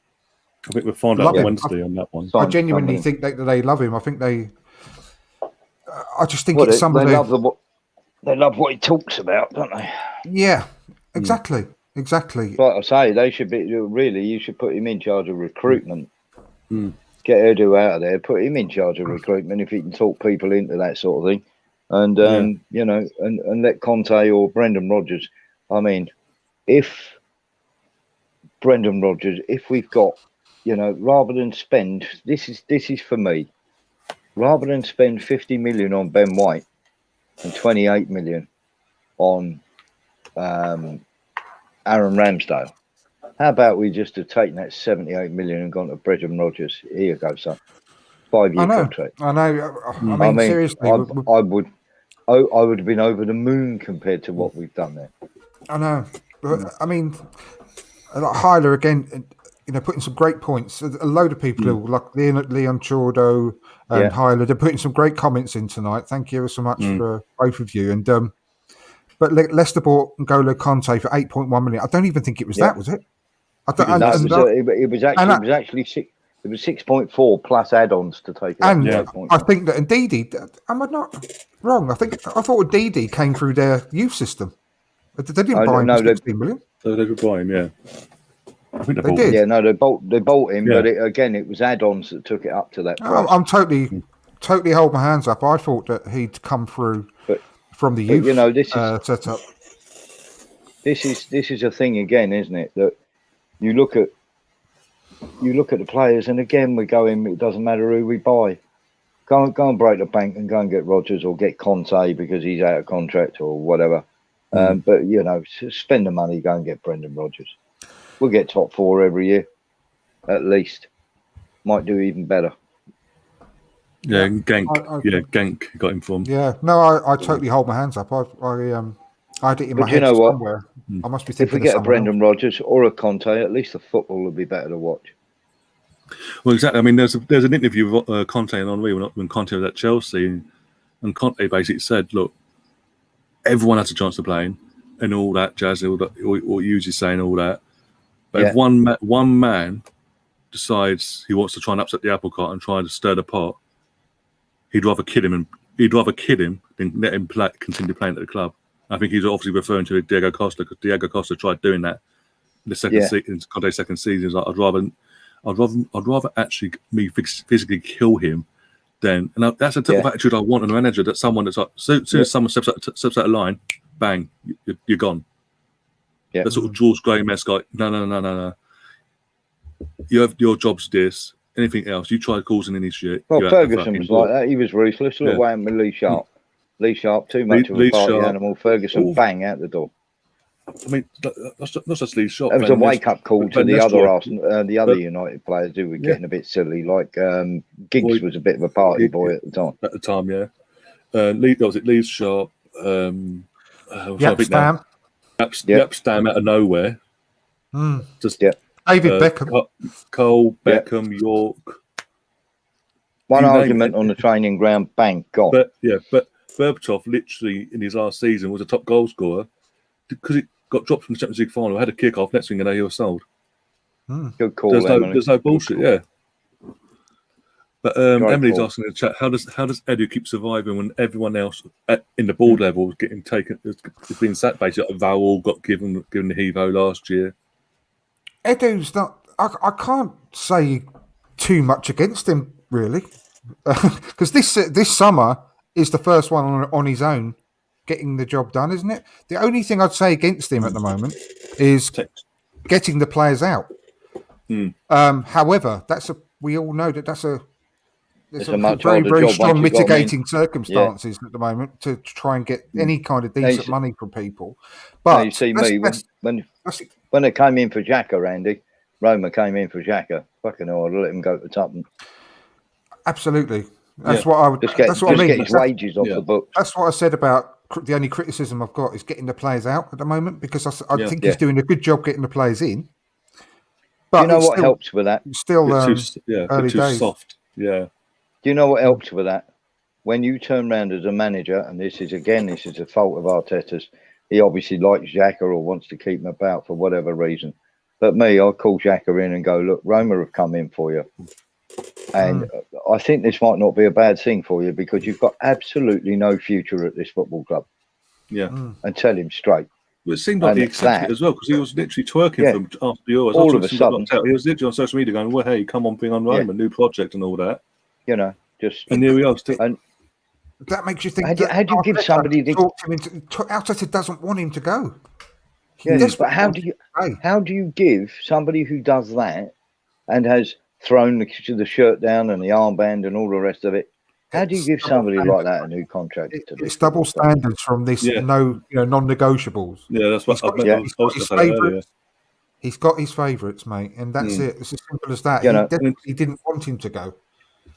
I think we'll find out on Wednesday on that one. I genuinely think that they love him. I think I just think it's somebody. They love what he talks about, don't they? Yeah, exactly. Exactly. Like I say, they should be you should put him in charge of recruitment. Get Edu out of there, put him in charge of recruitment if he can talk people into that sort of thing. And, and let Conte or Brendan Rodgers. I mean, if Brendan Rodgers, if we've got, rather than spend, this is for me, rather than spend 50 million on Ben White and 28 million on Aaron Ramsdale, how about we just have taken that 78 million and gone to Brendan Rodgers? Here you go, son. 5-year contract. I know. I mean, seriously, I would have been over the moon compared to what we've done there. I know, but I mean, Hyler again. putting some great points. A load of people who, like Leon Chordo and Hyler, they're putting some great comments in tonight. Thank you ever so much for both of you. And but Leicester bought N'Golo Conte for 8.1 million. I don't even think it was that, was it? I don't, No, it was actually it was 6.4 plus add-ons to take it. And I think that Ndidi, am I not wrong? I thought Ndidi came through their youth system. They didn't buy him for 16 million. So they could buy him, yeah. I think they did. Yeah, no, they bought him, but it was add-ons that took it up to that price. I'm totally hold my hands up. I thought that he'd come through from the youth this is setup. This is a thing again, isn't it? That you look at the players, and again we go in. It doesn't matter who we buy. Go and break the bank and go and get Rodgers or get Conte because he's out of contract or whatever. But spend the money. Go and get Brendan Rodgers. We'll get top 4 every year, at least. Might do even better. Yeah, Genk. Genk got him from. Yeah, no, I totally hold my hands up. I had it in my head somewhere. I must be thinking. If we get a Brendan Rodgers or a Conte, at least the football will be better to watch. Well, exactly. I mean, there's an interview with Conte and Henry when Conte was at Chelsea, and Conte basically said, "Look, everyone has a chance to play, and all that jazz, all what Hughes saying, all that. But if one man decides he wants to try and upset the apple cart and try to stir the pot, he'd rather kid him than let him continue playing at the club." I think he's obviously referring to Diego Costa because Diego Costa tried doing that in the second season. Conte's second season. He's like, I'd rather actually me physically kill him than. And that's the type of attitude I want in a manager. That someone that's like, as soon as someone steps out of line, bang, you're gone. Yeah. That sort of George Graham-esque guy. No. You have your job's this. Anything else, you try causing any shit. Well, Ferguson was like that. He was ruthless. Look what happened with Lee Sharp. Lee Sharp, too much of a party animal. Ferguson, bang, out the door. I mean, not just Lee Sharp. It was a wake-up call to the other United players who were getting a bit silly. Like Giggs was a bit of a party boy at the time. At the time, yeah. Lee Sharp. Yep, Stam out of nowhere. Just David Beckham. Cole, Beckham, York. One argument on the training ground, bang, gone. But Berbatov literally in his last season was a top goal scorer because he got dropped from the Champions League final, had a kick-off, next thing you know, he was sold. Good call. There's no bullshit, yeah. But Emily's asking in the chat, how does Edu keep surviving when everyone else in the board level is getting taken? It's been sacked basically. Like Vowell got given the Hevo last year. Edu's not. I can't say too much against him really, because this summer is the first one on his own getting the job done, isn't it? The only thing I'd say against him at the moment is getting the players out. However, we all know that's a very, very strong mitigating circumstances at the moment to try and get any kind of decent money from people. But you see when they came in for Xhaka, Andy, Roma came in for Xhaka. Fucking hell, I'd let him go to Tottenham. Absolutely. That's what I would. That's what I mean. Get his wages off the book. That's what I said about the only criticism I've got is getting the players out at the moment because I think he's doing a good job getting the players in. But you know what helps with that? Still, early days. Soft. Yeah. Do you know what helps with that? When you turn around as a manager, and this is a fault of Arteta's. He obviously likes Xhaka or wants to keep him about for whatever reason. But me, I'll call Xhaka in and go, look, Roma have come in for you. And I think this might not be a bad thing for you because you've got absolutely no future at this football club. Yeah. And tell him straight. Well, it seemed like he accepted it as well because he was literally twerking from after the Euros. All of a sudden. He was literally on social media going, well, hey, come on, bring on Roma, new project and all that. You know, just... And here we are. And that makes you think... How do you give somebody... Arteta doesn't want him to go. Yes, but how do you give somebody who does that and has thrown the shirt down and the armband and all the rest of it, how do you give somebody like that a new contract? It's double standards from this non-negotiables. Yeah, that's what I was going to say earlier. He's got his favourites, mate, and that's it. It's as simple as that. He didn't want him to go.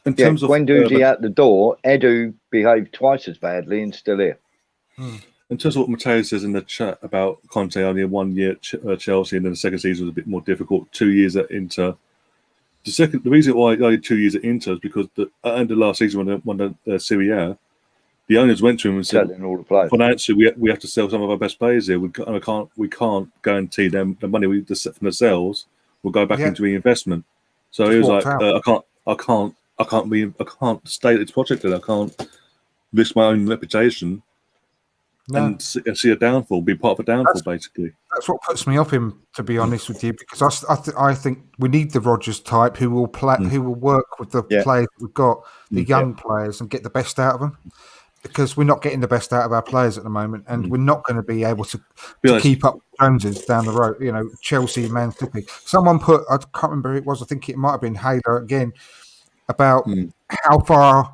In terms of Guendouzi at the door, Edu behaved twice as badly and still here. in terms of what Matteo says in the chat about Conte only 1 year at Chelsea, and then the second season was a bit more difficult. 2 years at Inter. The reason why only 2 years at Inter is because at the end of last season, when they won the Serie A, the owners went to him and said, All the players. "Financially, we have to sell some of our best players here. We can't guarantee them the money we from the sales will go back into reinvestment." So he was like, "I can't stay at this project, and I can't risk my own reputation and see a downfall, be part of a downfall, basically." That's what puts me off him, to be honest with you, because I think we need the Rodgers type who will play, who will work with the players we've got, the young players, and get the best out of them. Because we're not getting the best out of our players at the moment, and we're not going to be able to keep up with Joneses down the road. You know, Chelsea, Man City. Someone put, I can't remember who it was. I think it might have been Hader again, about how far.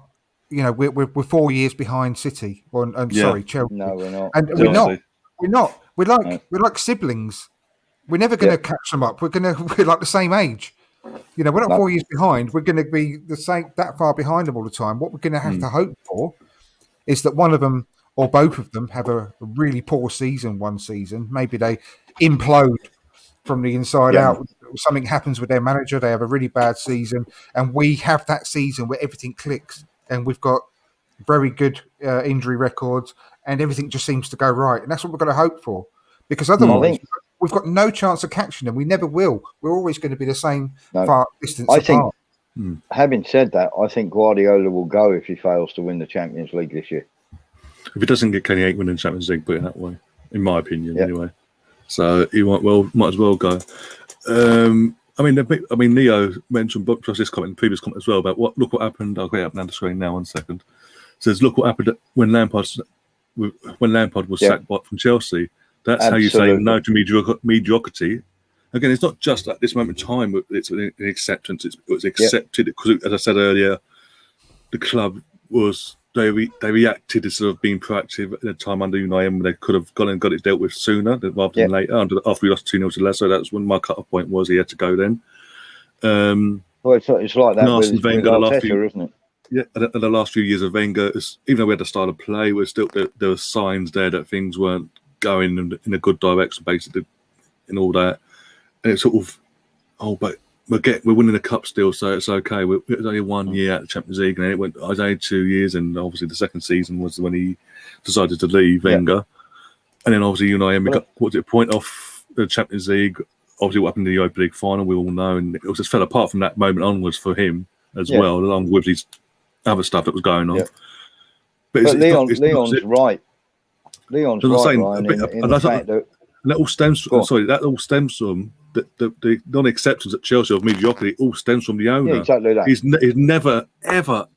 You know, we're 4 years behind City, sorry, Chelsea. No, we're not. And we're not. We're like siblings. We're never going to catch them up. We're like the same age. You know, we're not 4 years behind. We're going to be the same, that far behind them all the time. What we're going to have to hope for is that one of them or both of them have a really poor season one season. Maybe they implode from the inside out. Something happens with their manager. They have a really bad season. And we have that season where everything clicks. And we've got very good injury records. And everything just seems to go right. And that's what we're going to hope for. Because otherwise, we've got no chance of catching them. We never will. We're always going to be the same far distance apart. Having said that, I think Guardiola will go if he fails to win the Champions League this year. If he doesn't get Kenny, he ain't winning the Champions League, put it that way, in my opinion, anyway. So he might as well go. I mean, Neo mentioned this comment, previous comment as well about look what happened. I'll get it up on the screen now. 1 second. It says, look what happened when Lampard was sacked from Chelsea. That's how you say no to mediocrity. Again, it's not just at this moment in time. It's an acceptance. It was accepted because, as I said earlier, the club was they reacted instead of being proactive at a time under Unai Emery. They could have gone and got it dealt with sooner rather than later. After we lost 2-0 to Leicester, that's when my cut-off point was. He had to go then. Well, it's like that with Arteta, isn't it? Yeah, and the last few years of Wenger, even though we had the style of play, there were signs there that things weren't going in a good direction, basically, and all that. And it's sort of, but we're winning the cup still, so it's okay. It was only 1 year at the Champions League, and then I was only 2 years, and obviously the second season was when he decided to leave Wenger. And then obviously Unai Emery got a point off the Champions League. Obviously what happened in the Europa League final, we all know, and it just fell apart from that moment onwards for him as well, along with his other stuff that was going on. But Leon's right. Leon's right, Ryan, in the fact that... That all stems from the non-acceptance at Chelsea of mediocrity. All stems from the owner. Yeah, exactly that. He's never, ever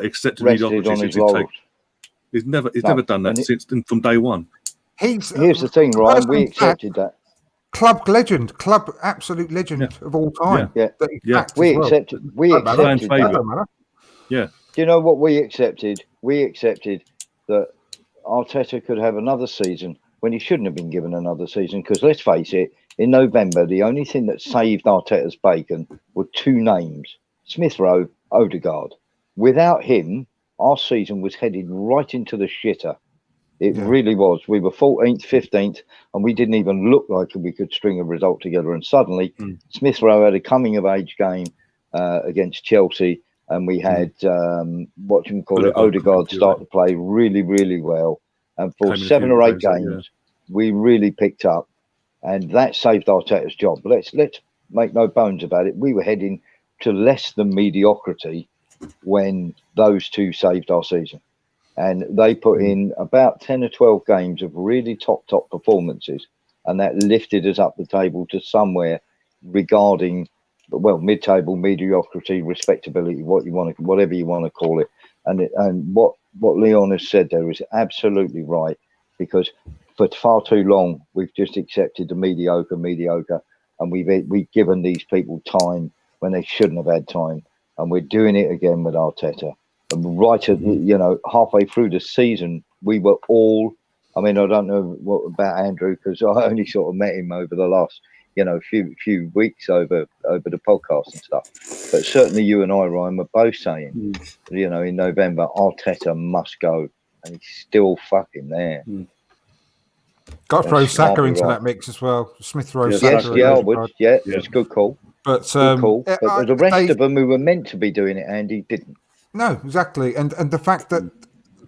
accepted mediocrity since he's never done that since from day one. Here's the thing, Ryan. We accepted that. Club absolute legend of all time. We accepted that. Yeah. Do you know what we accepted? We accepted that Arteta could have another season when he shouldn't have been given another season, because let's face it, in November, the only thing that saved Arteta's bacon were two names, Smith Rowe, Odegaard. Without him, our season was headed right into the shitter. It really was. We were 14th, 15th, and we didn't even look like we could string a result together. And suddenly, Smith Rowe had a coming-of-age game against Chelsea, and we had, Odegaard start to play really, really well. And for 7 or 8 games, we really picked up, and that saved Arteta's job. Let's make no bones about it. We were heading to less than mediocrity when those two saved our season, and they put in about 10 or 12 games of really top performances, and that lifted us up the table to somewhere regarding, mid-table, mediocrity, respectability, whatever you want to call it. And what Leon has said there is absolutely right, because for far too long we've just accepted the mediocre, and we've given these people time when they shouldn't have had time, and we're doing it again with Arteta. And right at halfway through the season, we were all. I mean, I don't know what about Andrew, because I only sort of met him over the last few weeks over the podcast and stuff. But certainly you and I, Ryan, were both saying, in November, Arteta must go, and he's still fucking there. Got to throw That's Saka can't be into right. that mix as well. Smith Rowe, Yeah, Saka. Yes, Saka, yeah, I at would. Odegaard. Yeah, Yeah. it's good call. But Good call. But there's a rest they, of them who were meant to be doing it, Andy, didn't. no, exactly. And the fact that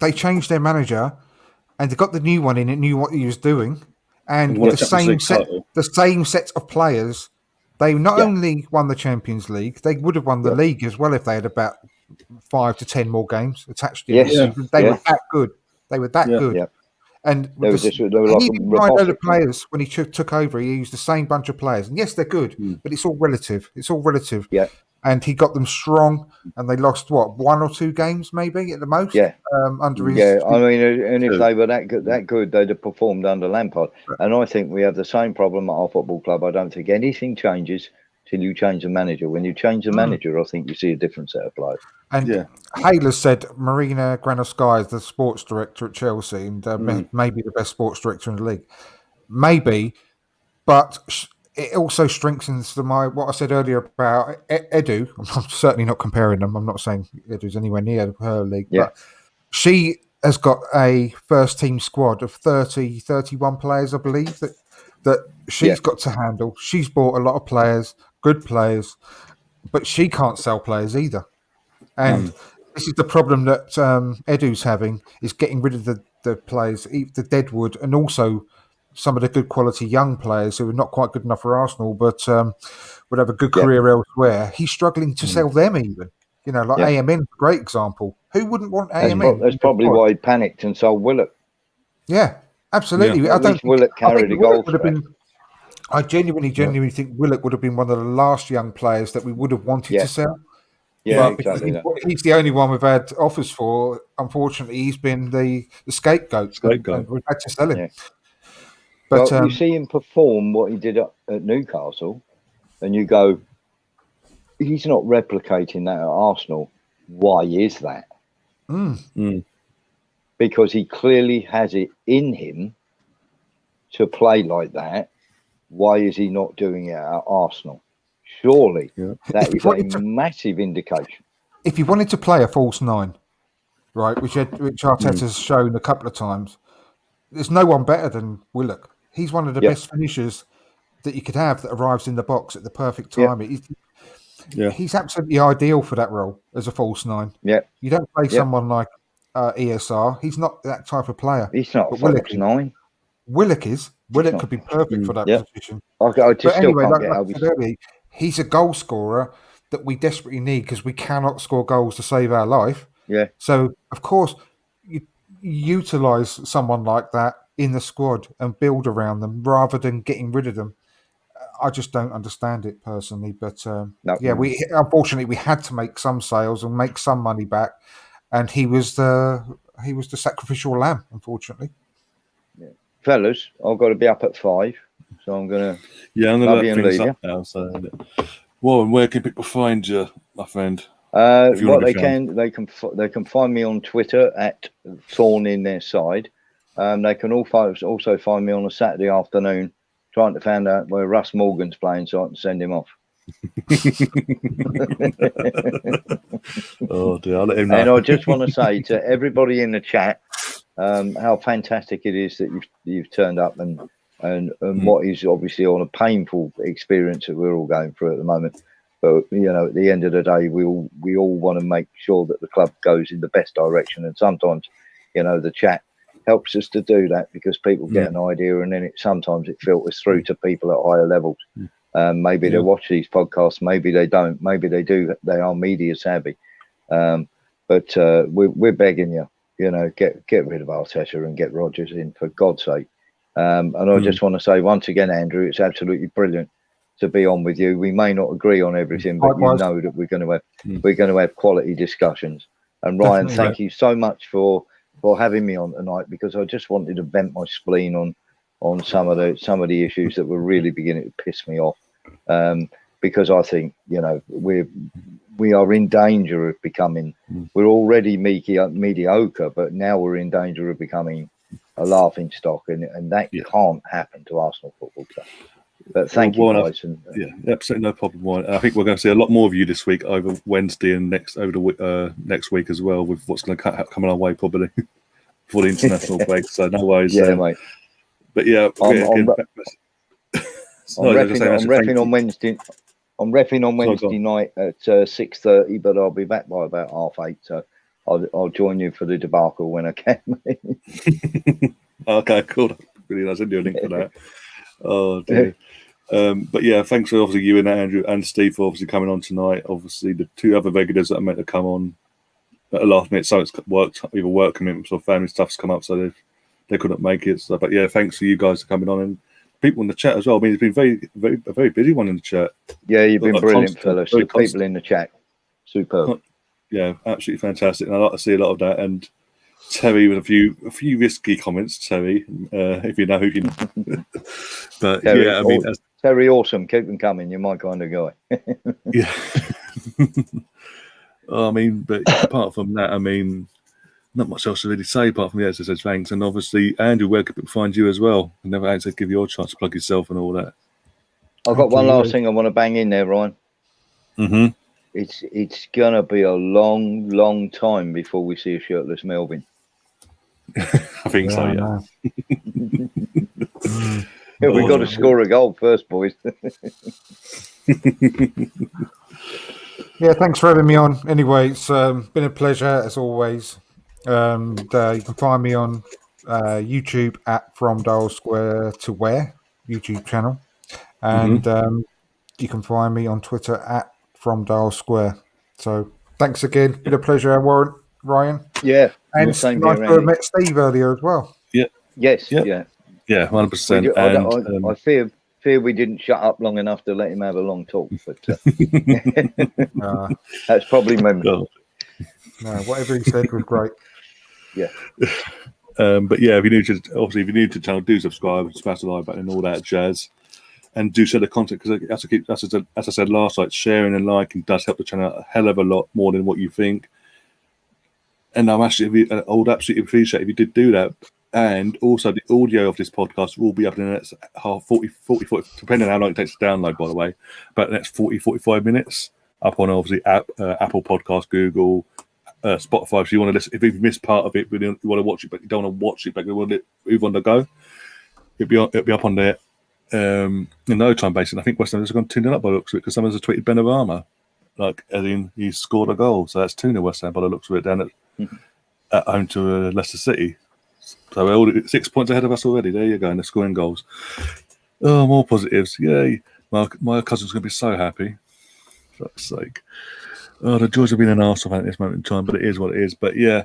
they changed their manager and they got the new one in, it knew what he was doing, and Won a with the Champions same League set, title. the same set of players, they not Yeah. only won the Champions League, they would have won the Yeah. league as well if they had about 5 to 10 more games attached to Yes. the season. They Yeah. were that good. They were that Yeah. good. Yeah. And They with were like he a didn't buy a load of robotic. players when he took over. He used the same bunch of players, and yes, they're good, but it's all relative. It's all relative. Yeah. And he got them strong, and they lost what 1 or 2 games, maybe at the most. Yeah. Under his Yeah, I mean, and if Two. they were that good, they'd have performed under Lampard. And I think we have the same problem at our football club. I don't think anything changes till you change the manager. When you change the manager, I think you see a different set of players. And Yeah. Hayler said Marina Granovskaya is the sports director at Chelsea and maybe the best sports director in the league. Maybe, but it also strengthens what I said earlier about Edu. I'm certainly not comparing them. I'm not saying Edu's anywhere near her league, Yeah. but she has got a first team squad of 30, 31 players, I believe, that she's got to handle. She's bought a lot of players, good players, but she can't sell players either. And this is the problem that Edu's having, is getting rid of the players, the deadwood, and also some of the good quality young players who are not quite good enough for Arsenal, but would have a good career elsewhere. He's struggling to sell them even. You know, like AMN, great example. Who wouldn't want AMN? That's probably why he panicked and sold Willock. Yeah, absolutely. Yeah. I At don't least Willock carried a goal would have threat. been. I genuinely think Willock would have been one of the last young players that we would have wanted to sell. Yeah, But because exactly. he's the only one we've had offers for. Unfortunately, he's been the scapegoat. And we've had to sell him. Yeah. But you see him perform what he did at Newcastle, and you go, he's not replicating that at Arsenal. Why is that? Because he clearly has it in him to play like that. Why is he not doing it at Arsenal? Surely that is a massive indication. If you wanted to play a false 9, right, which Arteta's shown a couple of times, there's no one better than Willock. He's one of the best finishers that you could have that arrives in the box at the perfect time. He's absolutely ideal for that role as a false 9. Yeah. You don't play someone like ESR. He's not that type of player. He's not a false 9. Willock is. Willock could be perfect for that position. I just still can't get how he's a goal scorer that we desperately need because we cannot score goals to save our life. Yeah. So, of course, you utilise someone like that in the squad and build around them rather than getting rid of them. I just don't understand it personally. But, we unfortunately, we had to make some sales and make some money back. And he was the sacrificial lamb, unfortunately. Yeah. Fellas, I've got to be up at 5. So I'm going to love you and leave you. Now, so. Well, and where can people find you, my friend? They can find me on Twitter at Thorn in their side. They can also find me on a Saturday afternoon trying to find out where Russ Morgan's playing so I can send him off. Oh dear, I'll let him know. And I just want to say to everybody in the chat how fantastic it is that you've turned up and what is obviously on a painful experience that we're all going through at the moment. But at the end of the day, we all want to make sure that the club goes in the best direction. And sometimes, the chat helps us to do that because people get an idea, and then sometimes it filters through to people at higher levels. Maybe they watch these podcasts, maybe they don't, maybe they do. They are media savvy, but we're begging you, get rid of Arteta and get Rodgers in for God's sake. And I just want to say once again, Andrew, it's absolutely brilliant to be on with you. We may not agree on everything, but you know that we're going to have quality discussions. And Ryan, thank you so much for having me on tonight, because I just wanted to vent my spleen on some of the issues that were really beginning to piss me off. Because I think we are in danger of becoming. We're already mediocre, but now we're in danger of becoming a laughing stock, and that can't happen to Arsenal Football Club. But thank you, guys. Absolutely no problem. Warren. I think we're going to see a lot more of you this week over Wednesday and next week as well, with what's going to come our way probably for the international break. So no worries. Mate. But yeah, I'm again, reffing on Wednesday. I'm reffing on Wednesday night at 6:30, but I'll be back by about 8:30. So I'll join you for the debacle when I can. Okay, cool. Really, I'll send you a link for that. Oh dear. But yeah, thanks for obviously you and Andrew and Steve for obviously coming on tonight. Obviously, the two other regulars that are meant to come on at the last minute, so it's worked, either work commitments or family stuff's come up, so they couldn't make it. So, but yeah, thanks for you guys for coming on, and people in the chat as well. I mean, it's been a very busy one in the chat. Yeah, you've been brilliant, fellas. The people in the chat, superb. Yeah, absolutely fantastic, and I like to see a lot of that. And Terry with a few risky comments, Terry, if you know who you know. But Terry, yeah, I mean, Terry, awesome. Keep them coming. You're my kind of guy. Yeah. I mean, but apart from that, I mean, not much else to really say apart from as I said, thanks. And obviously, Andrew, where can people find you as well? And never had to give you a chance to plug yourself and all that. I've got one last thing I want to bang in there, Ryan. Mm-hmm. It's gonna be a long time before we see a shirtless Melvin. I think so, yeah. Yeah, we've got to score a goal first, boys. Yeah, thanks for having me on. Anyway, it's been a pleasure as always. You can find me on YouTube at From Dial Square to Where YouTube channel, and you can find me on Twitter at From Dial Square. So thanks again. Been a pleasure, Warren, Ryan. Yeah, and nice to have met Steve earlier as well. Yeah. Yes. Yeah. Yeah. Yeah. 100%. I fear we didn't shut up long enough to let him have a long talk, but that's probably me. No, whatever he said was great. Yeah. But yeah, if you're new to the channel, do subscribe, smash the like button, and all that jazz, and do share the content because as I said last night, sharing and liking does help the channel a hell of a lot more than what you think. And I would absolutely appreciate if you did do that. And also, the audio of this podcast will be up in the next 40, depending on how long it takes to download, by the way, but the next 45 minutes up on obviously Apple Podcast, Google, Spotify. If you want to listen, if you've missed part of it, but you want to watch it, but you don't want to watch it, but you want to move on the go, it'll be up on there in no time, basically. I think West Ham is going to tune it up by the looks of it because someone's tweeted Benrahma, like as in he scored a goal, so that's 2-0 West Ham by the looks of it down at home to Leicester City. So we're all 6 points ahead of us already. There you go, and they're scoring goals. Oh, more positives. Yay. My cousin's going to be so happy. For fuck's sake. Oh, the joys of being an arsehole at this moment in time, but it is what it is. But yeah,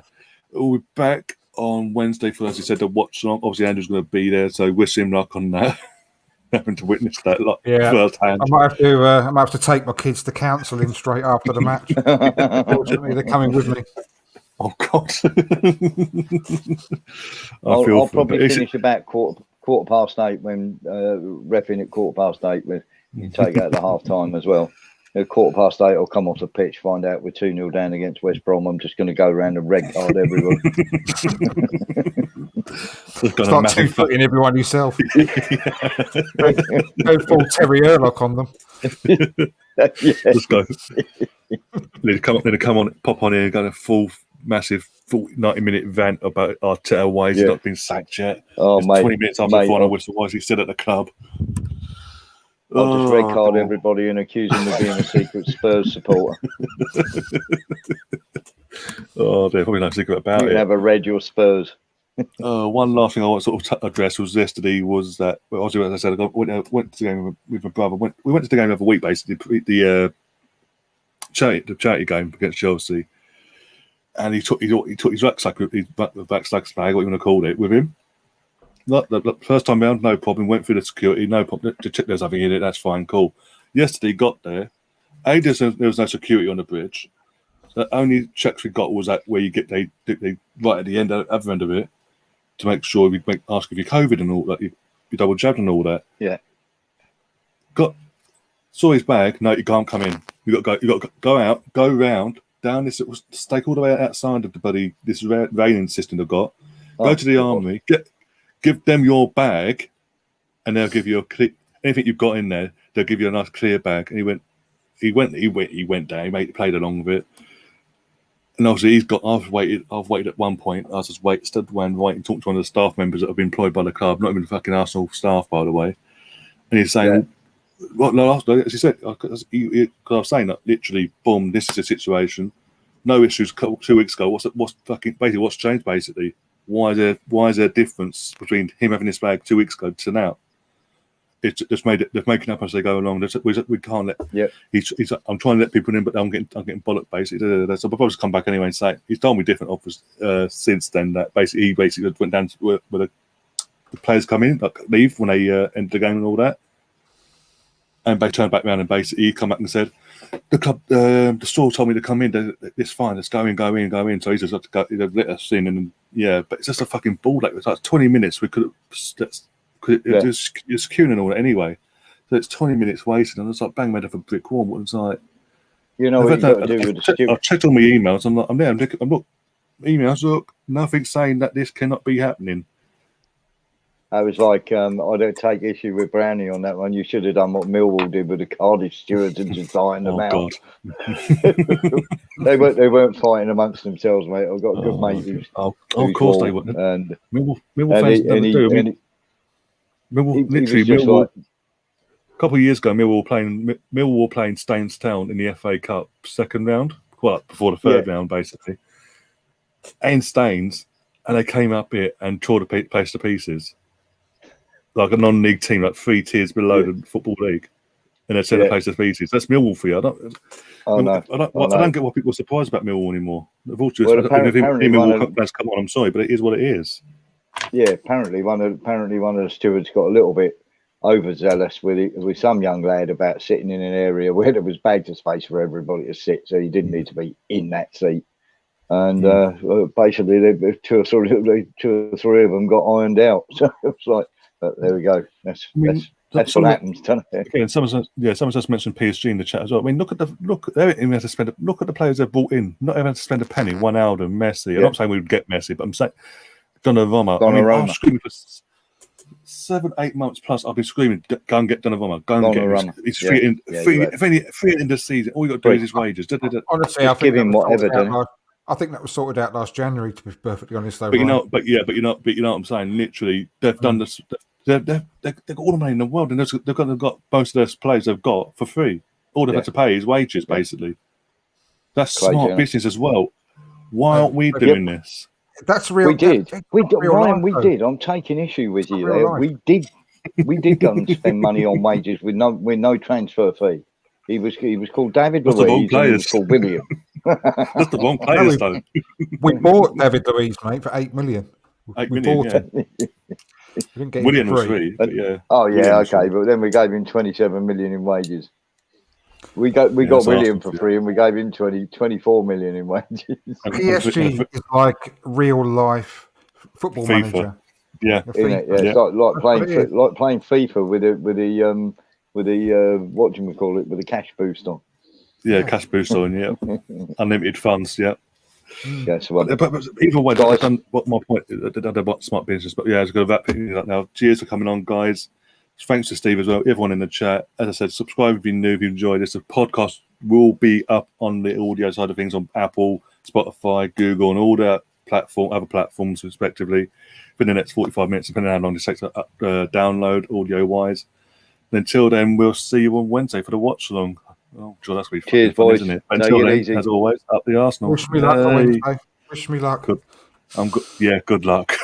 we'll be back on Wednesday for, as you said, the watch along. Obviously, Andrew's going to be there, so wish him luck on that. Having to witness that firsthand. I might have to take my kids to counselling straight after the match. Unfortunately, they're coming with me. Oh God! I'll probably finish about quarter past 8 when reffing at 8:15 when you take out the half time as well. At 8:15, I'll come off the pitch, find out we're 2-0 down against West Brom. I'm just going to go around and red card everyone. Start 2-footing everyone yourself. Go full Terry Erlock on them. Let's go. Need to come on, pop on here, and go a full massive 90-minute rant about Arteta, why he's not been sacked yet. Oh, mate, 20 minutes after the final whistle, why is he still at the club? I'll just red card everybody and accuse him of being a secret Spurs supporter. Oh, there's probably no secret about it. You never read your Spurs. One last thing I want to sort of address was yesterday was that, as I said, I went to the game with my brother. We went to the game the other week, basically, the charity game against Chelsea. And he took his rucksack, his rucksack bag, what you want to call it, with him. The first time round, no problem. Went through the security, no problem. To check there's nothing in it, that's fine, cool. Yesterday, got there. There was no security on the bridge. The only checks we got was that where you get they right at the end, other end of it, to make sure we ask if you're COVID and all that, you double jabbed and all that. Yeah. Saw his bag. No, you can't come in. You got to go out, go round. Down this, it was stake all the way outside of this railing system they've got. Go to the armory, give them your bag, and they'll give you anything you've got in there. They'll give you a nice clear bag. And he went down. He played along with it. And obviously I've waited at one point. I was just stood waiting, talking to one of the staff members that have been employed by the club, not even the fucking Arsenal staff, by the way. And he's saying, "What? No, as he said, because I was saying that literally, boom, this is the situation. No issues 2 weeks ago. What's changed? Basically, why is there a difference between him having this bag 2 weeks ago to now? It's just they're making up as they go along. We can't let. Yeah. I'm trying to let people in, but I'm getting bollocked basically. So I'll probably come back anyway and say he's told me different offers since then. That he basically went down to where the players come in, like leave when they enter the game and all that, and they turned back around and basically he come back and said the club, the store told me to come in. It's fine. Let's go in. So he's just got to go. They've let us in, and but it's just a fucking ball. Like it's like 20 minutes. We could have. It's queuing and all that anyway. So it's 20 minutes wasted, and it's like bang, made up a brick wall. It's like, you know what you've got to do with the stupid. I've checked all my emails. I'm look, emails. Look, nothing saying that this cannot be happening. I was like, I don't take issue with Brownie on that one. You should have done what Millwall did with the Cardiff stewards and just dying them out. God. They weren't fighting amongst themselves, mate. I've got a good mate who's of course they wouldn't. And Millwall fans never do. Millwall, a couple of years ago, Millwall were playing Staines Town in the FA Cup second round, before the third round, basically. And Staines, and they came up here and tore the place to pieces, like a non-league team, like 3 tiers below the Football League, and they sent the place to pieces. That's Millwall for you. I don't get why people are surprised about Millwall anymore. I'm sorry, but it is what it is. Yeah, apparently one of the stewards got a little bit overzealous with some young lad about sitting in an area where there was bags of space for everybody to sit, so you didn't need to be in that seat. And basically, 2 or 3 of them got ironed out. So it was like, but there we go. That's what happens, doesn't it? Okay, and someone just mentioned PSG in the chat as well. I mean, look at the players they've brought in. Not even to spend a penny. Ronaldo, Messi. I'm not saying we would get Messi, but I'm saying Donnarumma. I'm screaming for 7-8 months plus. I've been screaming, go and get Donnarumma. Go and get him. He's free in the season. All you got to do is his wages. Honestly, I think give him whatever. I think that was sorted out last January. To be perfectly honest, though. But you know what I'm saying. Literally, they've done this. They've got all the money in the world, and they've got most of those players they've got for free. All they've had to pay is wages, basically. That's smart business as well. Why aren't we doing this? That's real. We did. Ryan, we did. I'm taking issue with you there. We did go and spend money on wages with no transfer fee. He was called David Luiz. He was called William. That's the wrong players, though. We bought David Luiz, mate, for 8 million. We bought him. We didn't get William was free, but yeah. Oh yeah, okay, but then we gave him 27 million in wages. We got William for free, and we gave him 24 million in wages. PSG is like real life football FIFA. Manager. Yeah, it's like playing FIFA with the cash boost on. Yeah, cash boost on. Yeah, unlimited funds. Yeah. Yes, well, but either way, I've done what my point. I don't know about smart business, but yeah, it's got that now. Cheers for coming on, guys. Thanks to Steve as well. Everyone in the chat. As I said, subscribe if you're new, if you enjoyed this. The podcast will be up on the audio side of things on Apple, Spotify, Google, and all the other platforms, respectively, for the next 45 minutes, depending on how long it takes to download audio-wise. And until then, we'll see you on Wednesday for the watch along. Oh, sure, that's going to be cheers, fun, boys. isn't it? Until then, easy. As always, up the Arsenal. Wish me luck for Wednesday. Wish me luck. Good. Good luck.